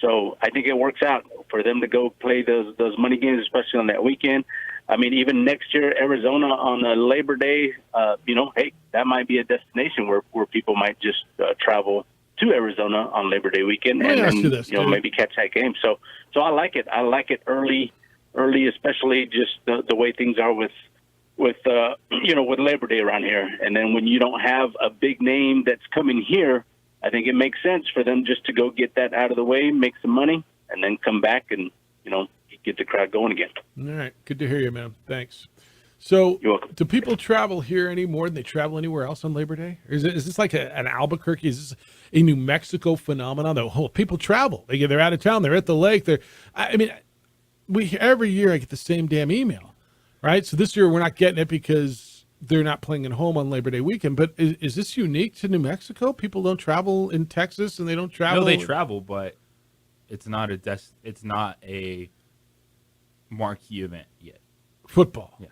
So I think it works out for them to go play those money games, especially on that weekend. I mean, even next year, Arizona on Labor Day, hey, that might be a destination where people might just travel to Arizona on Labor Day weekend and maybe catch that game. So I like it. I like it early, especially just the way things are with Labor Day around here. And then when you don't have a big name that's coming here, I think it makes sense for them just to go get that out of the way, make some money, and then come back and, get the crowd going again. All right. Good to hear you, man. Thanks. So do people travel here any more than they travel anywhere else on Labor Day? Or is this like an Albuquerque? Is this a New Mexico phenomenon? People travel. They're out of town. They're at the lake. Every year I get the same damn email, right? So this year we're not getting it because they're not playing at home on Labor Day weekend. But is this unique to New Mexico? People don't travel in Texas and they don't travel. No, they travel, but it's not a marquee event yet. Football. Yeah.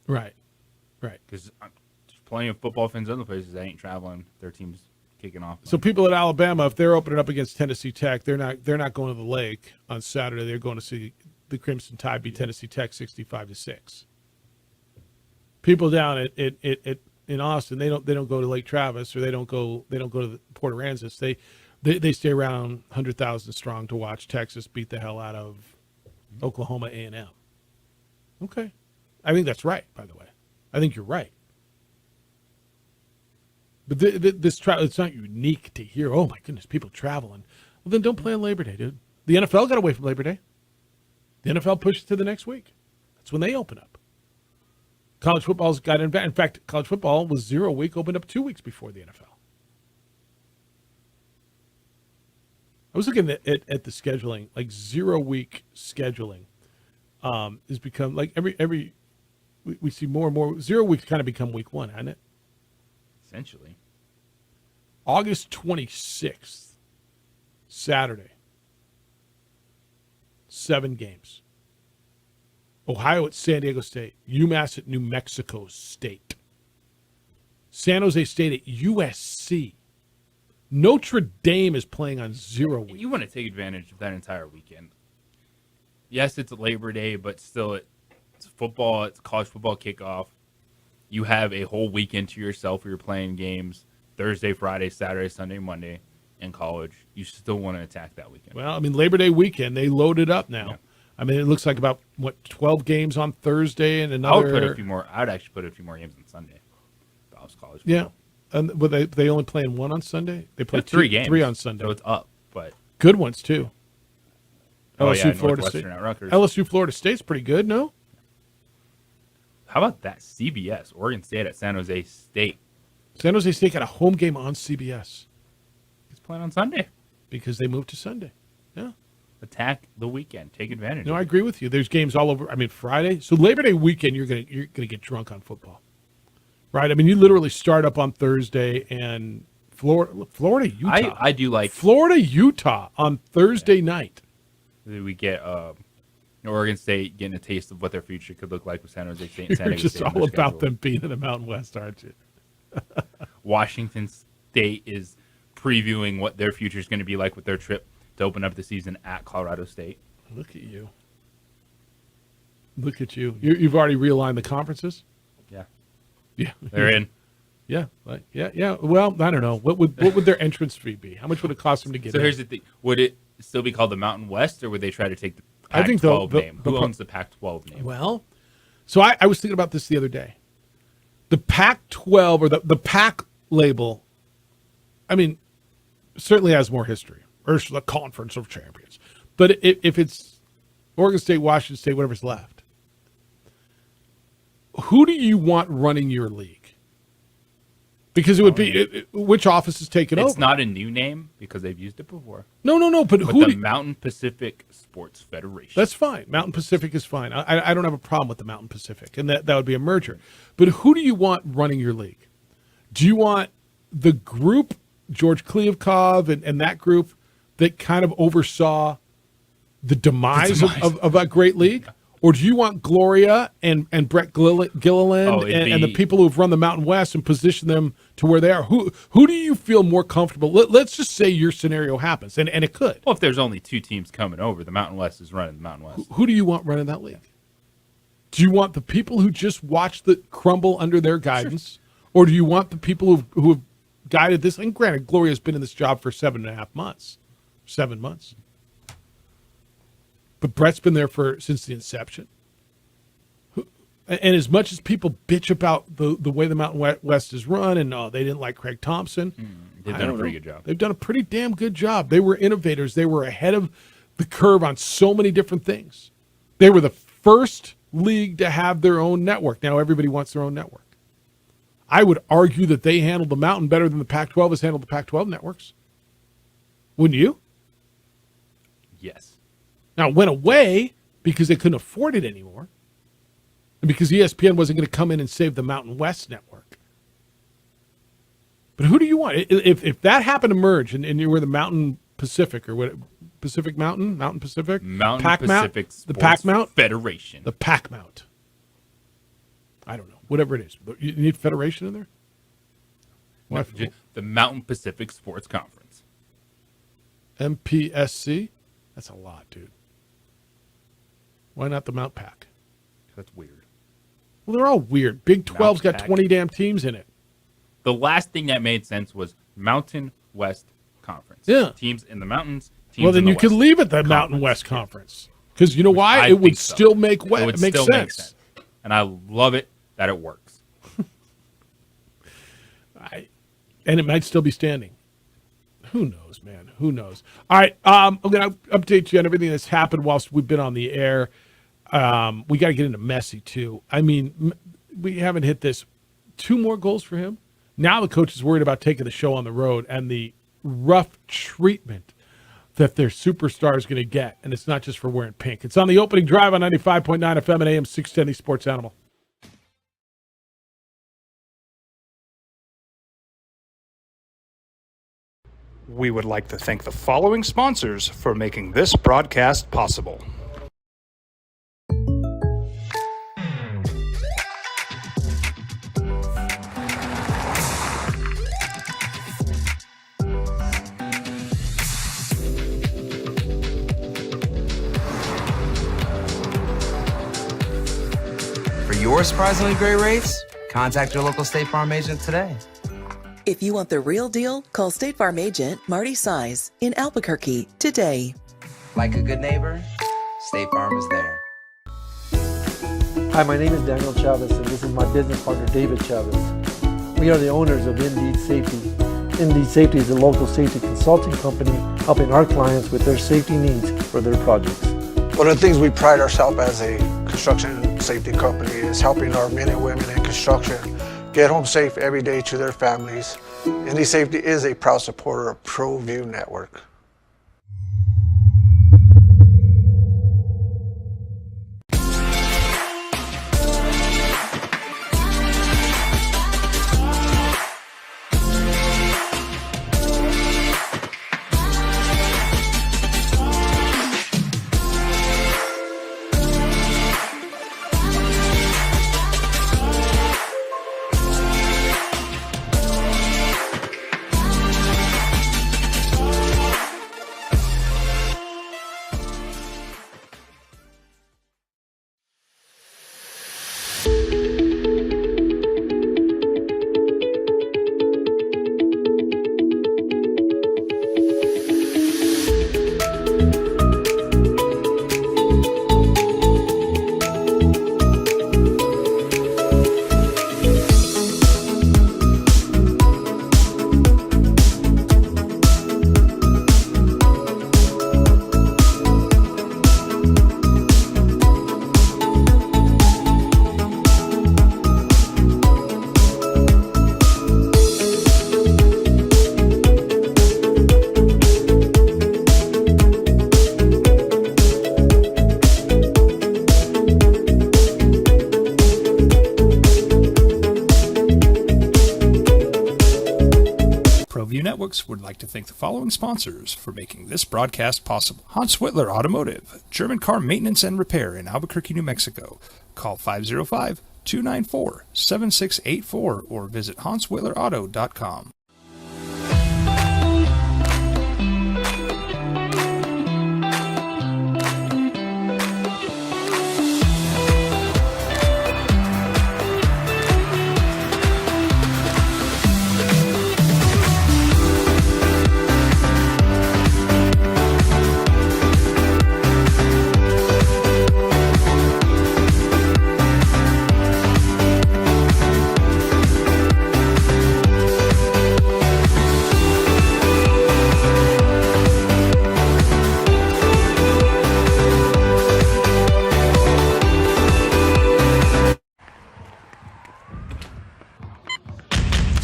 Right. Because there's plenty of football fans in other places that ain't traveling. Their team's kicking off. So people at Alabama, if they're opening up against Tennessee Tech, they're not going to the lake on Saturday. They're going to see the Crimson Tide beat Tennessee Tech 65-6. People down in Austin, they don't go to Lake Travis or they don't go to the Port Aransas. They stay around 100,000 strong to watch Texas beat the hell out of Oklahoma A&M. Okay. I think that's right, by the way. I think you're right. But this travel, it's not unique to hear, oh my goodness, people traveling. Well, then don't play on Labor Day, dude. The NFL got away from Labor Day. The NFL pushed it to the next week. That's when they open up. College football's got in fact, college football was 0 week, opened up 2 weeks before the NFL. I was looking at the scheduling, like 0 week scheduling has become like every we see more and more. 0 weeks kind of become week one, hasn't it? Essentially. August 26th, Saturday. 7 games. Ohio at San Diego State. UMass at New Mexico State. San Jose State at USC. Notre Dame is playing on 0 week. You want to take advantage of that entire weekend. Yes, it's Labor Day, but still it's football. It's college football kickoff. You have a whole weekend to yourself where you're playing games Thursday, Friday, Saturday, Sunday, Monday in college. You still want to attack that weekend. Well, I mean, Labor Day weekend, they load it up now. Yeah. I mean, it looks like about, 12 games on Thursday and another. I would actually put a few more games on Sunday if I was college football. Yeah. And they only playing one on Sunday? They play 3 games. 3 on Sunday. So it's up, but good ones too. LSU, Florida State. At Rutgers. LSU, Florida State's pretty good, no? How about that? CBS, Oregon State at San Jose State. San Jose State got a home game on CBS. It's playing on Sunday because they moved to Sunday. Yeah. Attack the weekend. Take advantage. No, I agree with you. There's games all over. I mean, Friday. So Labor Day weekend, you're gonna get drunk on football, right? I mean, you literally start up on Thursday and Florida, Utah. I do like Florida, Utah on Thursday night. We get Oregon State getting a taste of what their future could look like with San Jose State. And San You're Diego just State all about them being in the Mountain West, aren't you? Washington State is previewing what their future is going to be like with their trip to open up the season at Colorado State. Look at you. Look at you. You've already realigned the conferences? Yeah. Yeah. They're in. Yeah. Yeah. Well, I don't know. What would their entrance fee be? How much would it cost them to get in? So here's the thing. Would it still be called the Mountain West, or would they try to take the Pac-12 I think name? Who owns the Pac-12 name? Well, so I was thinking about this the other day. The Pac-12 or the Pac label, I mean, certainly has more history. Or the Conference of Champions. But if it's Oregon State, Washington State, whatever's left, who do you want running your league? Because it would be which office is taking over? It's not a new name because they've used it before. No. But who? The Mountain Pacific Sports Federation. That's fine. Mountain Pacific is fine. I don't have a problem with the Mountain Pacific, and that would be a merger. But who do you want running your league? Do you want the group, George Kliavkov and that group that kind of oversaw the demise. Of a great league? Or do you want Gloria and Brett Gilliland and the people who've run the Mountain West and position them to where they are? Who do you feel more comfortable? Let's just say your scenario happens, and it could. Well, if there's only 2 teams coming over, the Mountain West is running the Mountain West. Who do you want running that league? Do you want the people who just watched it crumble under their guidance, or do you want the people who have guided this? And granted, Gloria's been in this job for 7.5 months, 7 months. But Brett's been there since the inception. And as much as people bitch about the way the Mountain West is run, and they didn't like Craig Thompson, they've done a pretty good job. They've done a pretty damn good job. They were innovators. They were ahead of the curve on so many different things. They were the first league to have their own network. Now everybody wants their own network. I would argue that they handled the Mountain better than the Pac-12 has handled the Pac-12 networks. Wouldn't you? Yes. Now, it went away because they couldn't afford it anymore, and because ESPN wasn't going to come in and save the Mountain West network. But who do you want? If that happened to merge and you were the Mountain Pacific or what? Pacific Mountain Pacific? Mountain Pac Pacific Mount? Sports The Pac Mount? Federation. The Pac Mount. I don't know. Whatever it is. You need Federation in there? No, the Mountain Pacific Sports Conference. MPSC? That's a lot, dude. Why not the Mount Pac? That's weird. Well, they're all weird. Big 12's got 20 damn teams in it. The last thing that made sense was Mountain West Conference. Yeah. Teams in the mountains. Teams Well, then in the you could West. leave it the Mountain West Conference. Because you know why? It would still make sense. And I love it that it works. And it might still be standing. Who knows, man? Who knows? All right, I'm going to update you on everything that's happened whilst we've been on the air. We got to get into Messi, too. I mean, we haven't hit this. 2 more goals for him. Now the coach is worried about taking the show on the road and the rough treatment that their superstar is going to get. And it's not just for wearing pink. It's on the opening drive on 95.9 FM and AM 610 Sports Animal. We would like to thank the following sponsors for making this broadcast possible. For your surprisingly great rates, contact your local State Farm agent today. If you want the real deal, call State Farm agent Marty Size in Albuquerque today. Like a good neighbor, State Farm is there. Hi, my name is Daniel Chavez, and this is my business partner, David Chavez. We are the owners of Indeed Safety. Indeed Safety is a local safety consulting company helping our clients with their safety needs for their projects. One of the things we pride ourselves as a construction safety company is helping our men and women in construction get home safe every day to their families. Indeed Safety is a proud supporter of ProView Network. ProView Networks would like to thank the following sponsors for making this broadcast possible. Hans Whitler Automotive, German car maintenance and repair in Albuquerque, New Mexico. Call 505-294-7684 or visit hanswhitlerauto.com.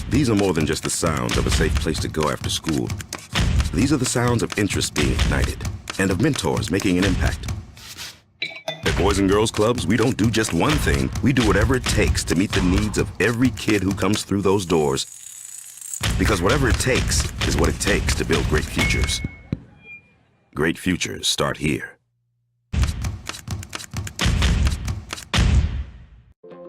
These are more than just the sounds of a safe place to go after school. These are the sounds of interest being ignited and of mentors making an impact. At Boys and Girls Clubs, we don't do just one thing. We do whatever it takes to meet the needs of every kid who comes through those doors. Because whatever it takes is what it takes to build great futures. Great futures start here.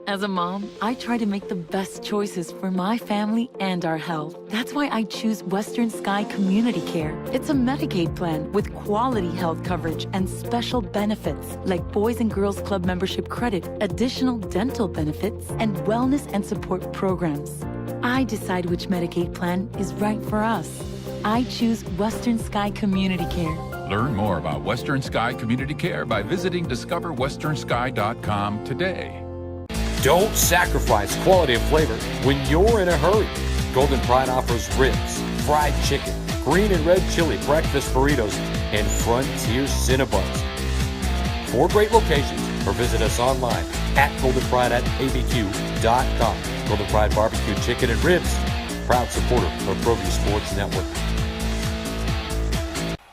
As a mom, I try to make the best choices for my family and our health. That's why I choose Western Sky Community Care. It's a Medicaid plan with quality health coverage and special benefits like Boys and Girls Club membership credit, additional dental benefits, and wellness and support programs. I decide which Medicaid plan is right for us. I choose Western Sky Community Care. Learn more about Western Sky Community Care by visiting discoverwesternsky.com today. Don't sacrifice quality and flavor when you're in a hurry. Golden Pride offers ribs, fried chicken, green and red chili breakfast burritos, and Frontier Cinnabons. 4 great locations, or visit us online at goldenpride@abq.com. Golden Pride Barbecue Chicken and Ribs, proud supporter of ProView Sports Network.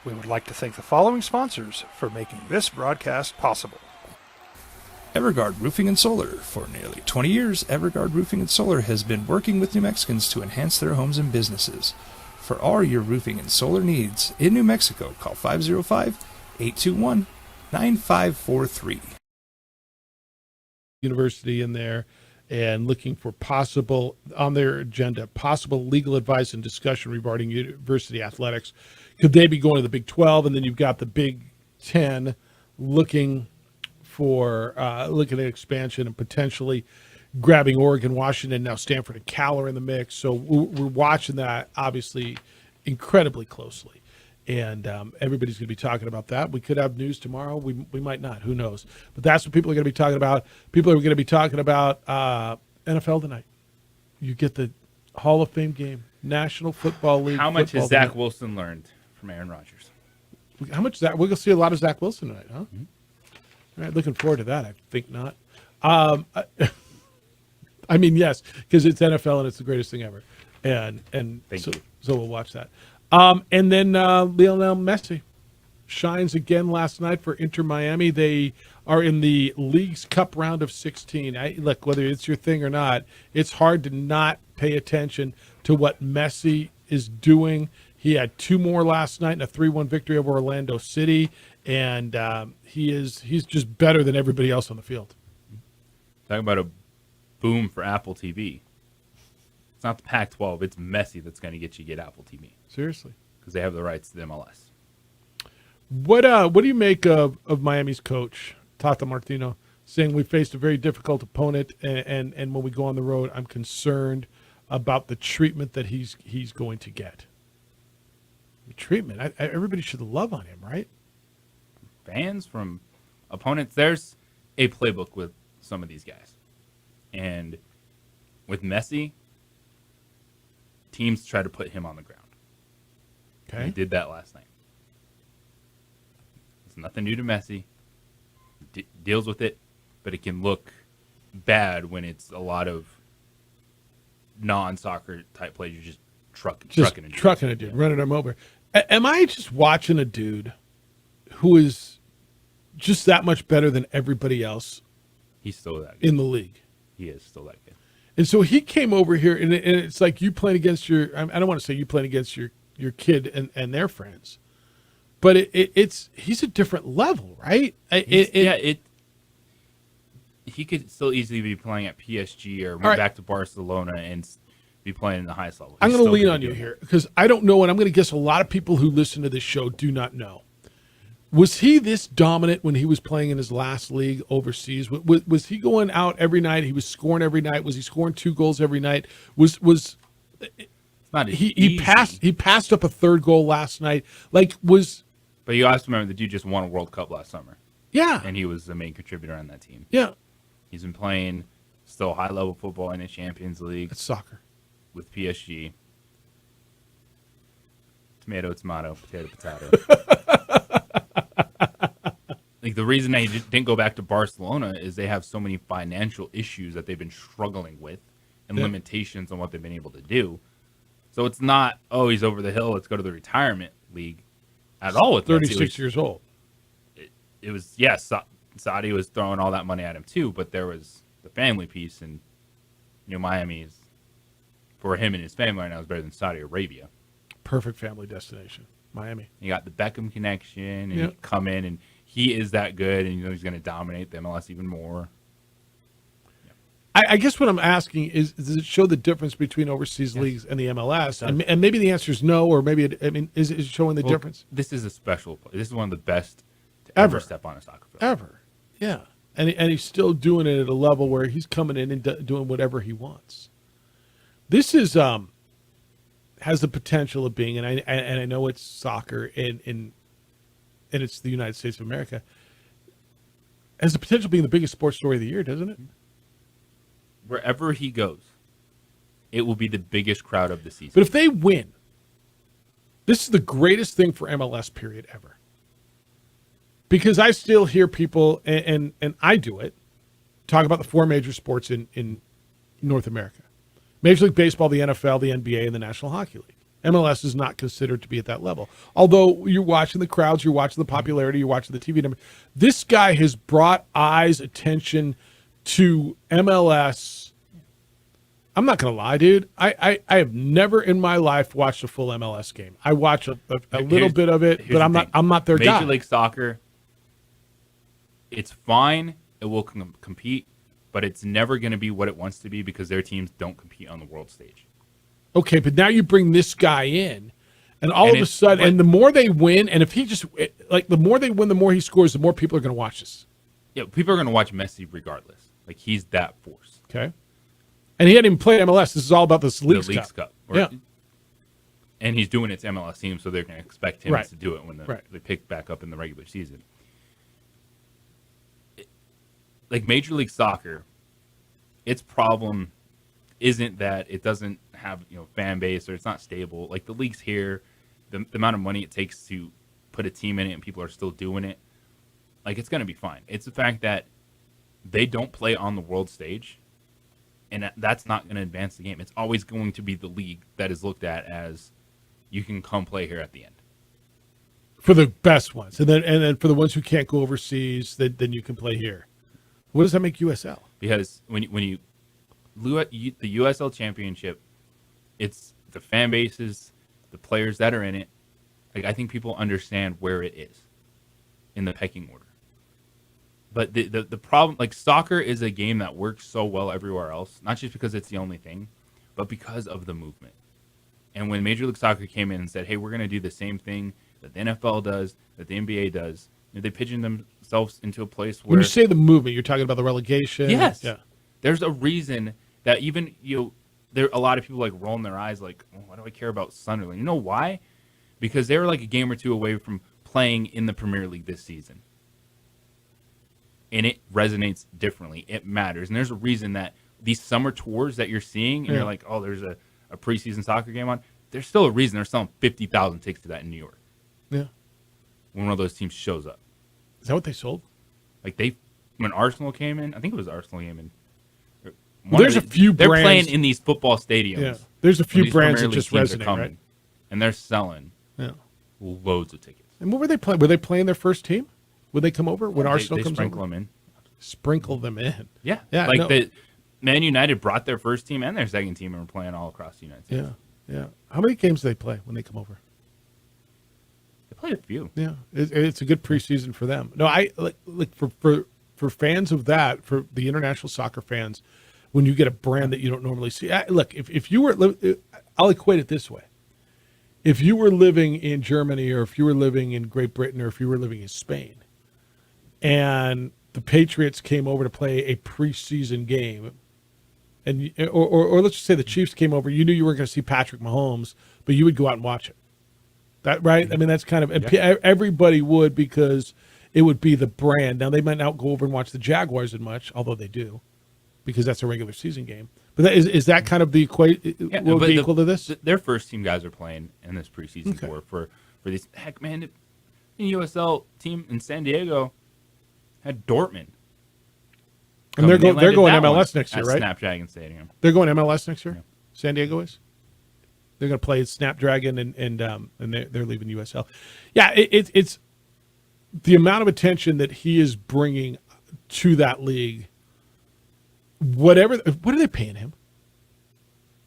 We would like to thank the following sponsors for making this broadcast possible. Evergard Roofing and Solar. For nearly 20 years, Evergard Roofing and Solar has been working with New Mexicans to enhance their homes and businesses. For all your roofing and solar needs in New Mexico, call 505-821-9543. University in there and looking for possible, on their agenda, possible legal advice and discussion regarding university athletics. Could they be going to the Big 12? And then you've got the Big 10 looking at expansion and potentially grabbing Oregon, Washington, now Stanford and Cal are in the mix. So we're watching that obviously incredibly closely. And everybody's going to be talking about that. We could have news tomorrow. We might not. Who knows? But that's what people are going to be talking about. People are going to be talking about NFL tonight. You get the Hall of Fame game, National Football League. How much has Zach Wilson learned from Aaron Rodgers? How much Zach? We're going to see a lot of Zach Wilson tonight, huh? Mm-hmm. All right, looking forward to that. I think not. I mean, yes, because it's NFL and it's the greatest thing ever, and so we'll watch that. And then Lionel Messi shines again last night for Inter Miami. They are in the League's Cup round of 16. Look, whether it's your thing or not, it's hard to not pay attention to what Messi is doing. He had 2 more last night in a 3-1 victory over Orlando City, and he's just better than everybody else on the field. Talking about a boom for Apple TV. It's not the Pac-12. It's Messi that's going to get Apple TV. Seriously. Because they have the rights to the MLS. What do you make of Miami's coach, Tata Martino, saying we faced a very difficult opponent, and when we go on the road, I'm concerned about the treatment that he's going to get? The treatment. Everybody should love on him, right? Fans, from opponents, there's a playbook with some of these guys. And with Messi, teams try to put him on the ground. Okay. He did that last night. It's nothing new to Messi. Deals with it, but it can look bad when it's a lot of non-soccer type plays. You're just trucking a dude, running him over. Am I just watching a dude who is just that much better than everybody else? He's still that good in the league. He is still that good. And so he came over here, and it's like you playing against I don't want to say you playing against your kid and their friends, but he's a different level, right? He could still easily be playing at PSG or move back to Barcelona and be playing in the highest level. I'm going to lean on you here because I don't know, and I'm going to guess a lot of people who listen to this show do not know. Was he this dominant when he was playing in his last league overseas? Was he going out every night? He was scoring every night. Was he scoring 2 goals every night? It's not he passed up a 3rd goal last night. But you also remember the dude just won a World Cup last summer. Yeah, and he was the main contributor on that team. Yeah, he's been playing still high level football in the Champions League. It's soccer with PSG. Tomato, potato. Like the reason they didn't go back to Barcelona is they have so many financial issues that they've been struggling with and limitations on what they've been able to do. So it's not, he's over the hill, let's go to the retirement league at all with 36 years old. It was, Saudi was throwing all that money at him too, but there was the family piece, and Miami is, for him and his family right now, is better than Saudi Arabia. Perfect family destination, Miami. You got the Beckham connection, and you come in, and he is that good, and he's going to dominate the MLS even more. I guess what I'm asking is, does it show the difference between overseas leagues and the MLS? And maybe the answer is no, or maybe is it showing the difference? This is a special play. This is one of the best to ever step on a soccer field. Ever, yeah. And he's still doing it at a level where he's coming in and doing whatever he wants. This is has the potential of being, and I know it's soccer and it's the United States of America, has the potential of being the biggest sports story of the year, doesn't it? Wherever he goes, it will be the biggest crowd of the season. But if they win, this is the greatest thing for MLS period ever. Because I still hear people, and I do it, talk about the 4 major sports in North America. Major League Baseball, the NFL, the NBA, and the National Hockey League. MLS is not considered to be at that level. Although you're watching the crowds, you're watching the popularity, you're watching the TV number. This guy has brought attention to MLS. I'm not going to lie, dude. I have never in my life watched a full MLS game. I watch a little bit of it, but I'm not their guy. Major League Soccer, it's fine. It will compete, but it's never going to be what it wants to be because their teams don't compete on the world stage. Okay, but now you bring this guy in, and all of a sudden, and the more they win, and if he just, the more they win, the more he scores, the more people are going to watch this. Yeah, people are going to watch Messi regardless. Like, he's that force. Okay. And he hadn't even played MLS. This is all about this Leagues Cup. Yeah. And he's doing it to MLS team, so they're going to expect him to do it when they pick back up in the regular season. Like Major League Soccer, its problem isn't that it doesn't have fan base or it's not stable. Like the leagues here, the amount of money it takes to put a team in it and people are still doing it, like it's going to be fine. It's the fact that they don't play on the world stage, and that's not going to advance the game. It's always going to be the league that is looked at as you can come play here at the end. For the best ones, and then for the ones who can't go overseas, then you can play here. What does that make USL? Because when you the USL Championship, it's the fan bases, the players that are in it. Like I think people understand where it is in the pecking order. But the problem, like soccer is a game that works so well everywhere else, not just because it's the only thing, but because of the movement. And when Major League Soccer came in and said, hey, we're going to do the same thing that the NFL does, that the NBA does, they pigeoned themselves into a place where... When you say the movement, you're talking about the relegation? Yes. Yeah. There's a reason that even, there a lot of people like rolling their eyes like, why do I care about Sunderland? You know why? Because they were like a game or two away from playing in the Premier League this season. And it resonates differently. It matters. And there's a reason that these summer tours that you're seeing, and you're like, oh, there's a preseason soccer game on. There's still a reason they're selling 50,000 tickets to that in New York. Yeah. When one of those teams shows up. Is that what they sold? Like when Arsenal came in, I think it was Arsenal came in. There's a few they're brands. They're playing in these football stadiums. Yeah. There's a few brands that just resonate, right? And they're selling loads of tickets. And what were they playing? Were they playing their first team? Would they come over when Arsenal comes sprinkle over? them in. Sprinkle them in. Yeah. Yeah. Like Man United brought their first team and their second team and were playing all across the United States. Yeah. How many games do they play when they come over? They played a few. Yeah, it's a good preseason for them. No, I like for fans of that, for the international soccer fans, when you get a brand that you don't normally see. Look, if you were, I'll equate it this way: if you were living in Germany, or if you were living in Great Britain, or if you were living in Spain, and the Patriots came over to play a preseason game, and or let's just say the Chiefs came over, you knew you weren't going to see Patrick Mahomes, but you would go out and watch it. That right? I mean, that's kind of everybody would, because it would be the brand. Now they might not go over and watch the Jaguars as much, although they do, because that's a regular season game. But is that kind of the equation? Will be equal to this? Their first team guys are playing in this preseason tour for these. Heck, man, the USL team in San Diego had Dortmund. And they're going MLS next year, right? Snapdragon Stadium. They're going MLS next year. Yeah. San Diego is. They're going to play Snapdragon, and they're leaving USL. Yeah, it's the amount of attention that he is bringing to that league. What are they paying him?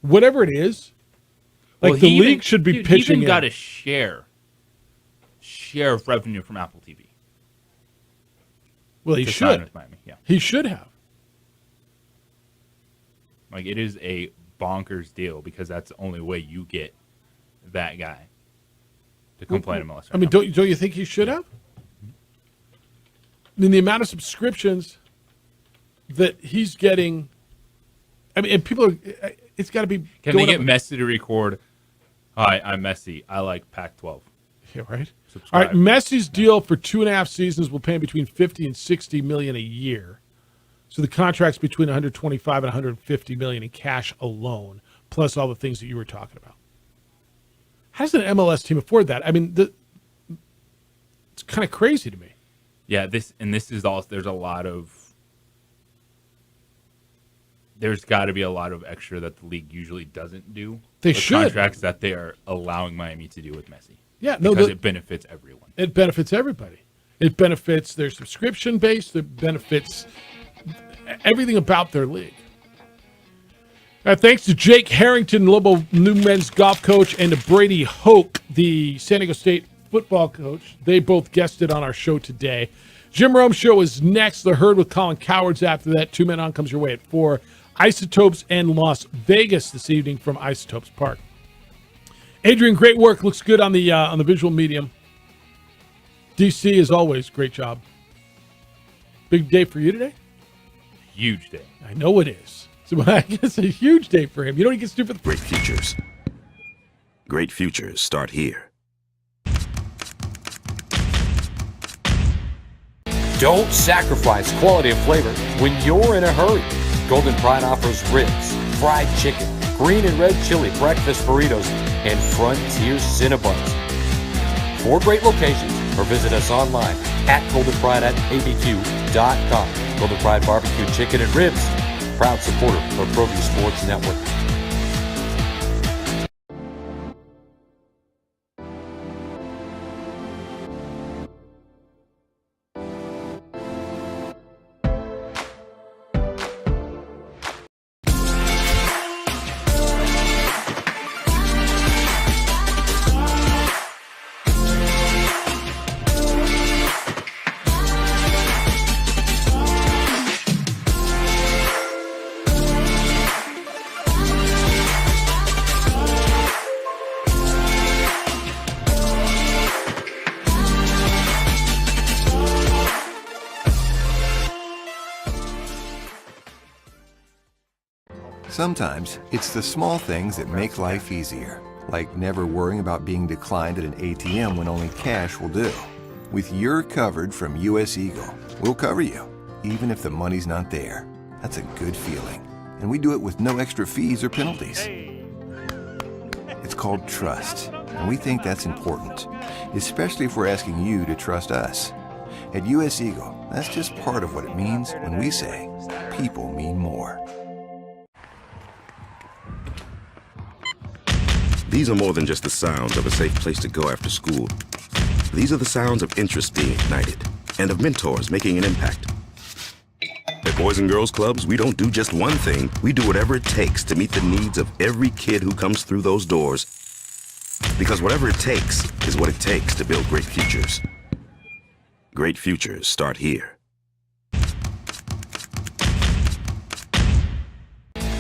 Whatever it is, like the league should be pitching. He even got a share of revenue from Apple TV. Well, he should. With Miami. Yeah, he should have. Like, it is a bonkers deal, because that's the only way you get that guy to come play in MLS. I mean, don't you think he should have? I mean, the amount of subscriptions that he's getting. I mean, and people are. It's got to be. Can they get Messi to record? Hi, I'm Messi. I like Pac-12. Yeah, right. Subscribe. All right, Messi's deal for 2.5 seasons will pay him between $50 and $60 million a year. So the contract's between $125 and $150 million in cash alone, plus all the things that you were talking about. How does an MLS team afford that? I mean, it's kind of crazy to me. Yeah, this is also. There's got to be a lot of extra that the league usually doesn't do. They should. Contracts that they are allowing Miami to do with Messi. Yeah, no, because it benefits everyone. It benefits everybody. It benefits their subscription base. It benefits everything about their league. Thanks to Jake Harrington, Lobo new men's golf coach, and to Brady Hoke, the San Diego State football coach. They both guested on our show today. Jim Rome Show is next. The Herd with Colin Cowards after that. 2 Men On comes your way at 4. Isotopes and Las Vegas this evening from Isotopes Park. Adrian, great work. Looks good on the visual medium. DC, as always, great job. Big day for you today? Huge day. I know it is. So I guess it's a huge day for him. You know what he gets to do for the Great futures. Great futures start here. Don't sacrifice quality of flavor when you're in a hurry. Golden Pride offers ribs, fried chicken, green and red chili breakfast burritos, and Frontier Cinnabons. 4 great locations, or visit us online at goldenpride@abq.com. Golden Pride Barbecue Chicken and Ribs, proud supporter of ProView Sports Network. Sometimes it's the small things that make life easier, like never worrying about being declined at an ATM when only cash will do. With your covered from US Eagle, we'll cover you, even if the money's not there. That's a good feeling. And we do it with no extra fees or penalties. It's called trust, and we think that's important, especially if we're asking you to trust us. At US Eagle, that's just part of what it means when we say, people mean more. These are more than just the sounds of a safe place to go after school. These are the sounds of interest being ignited and of mentors making an impact. At At Boys and Girls Clubs, we don't do just one thing. We do whatever it takes to meet the needs of every kid who comes through those doors. Because whatever it takes is what it takes to build great futures. Great futures start here.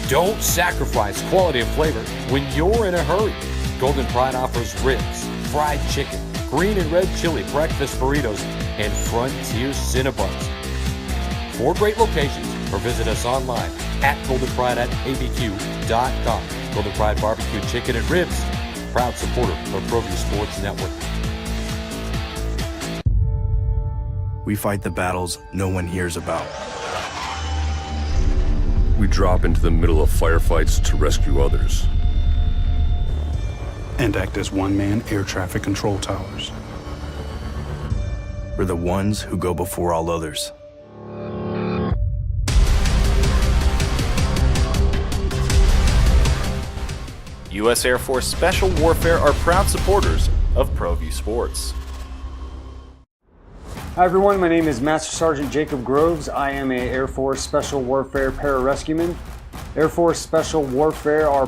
Don't sacrifice quality and flavor when you're in a hurry. Golden Pride offers ribs, fried chicken, green and red chili breakfast burritos, and Frontier Cinnabons. 4 great locations, or visit us online at goldenpride@abq.com. Golden Pride Barbecue Chicken and Ribs, proud supporter of ProView Sports Network. We fight the battles no one hears about. We drop into the middle of firefights to rescue others. And act as one-man air traffic control towers. We're the ones who go before all others. U.S. Air Force Special Warfare are proud supporters of ProView Sports. Hi everyone, my name is Master Sergeant Jacob Groves. I am a Air Force Special Warfare pararescueman. Air Force Special Warfare are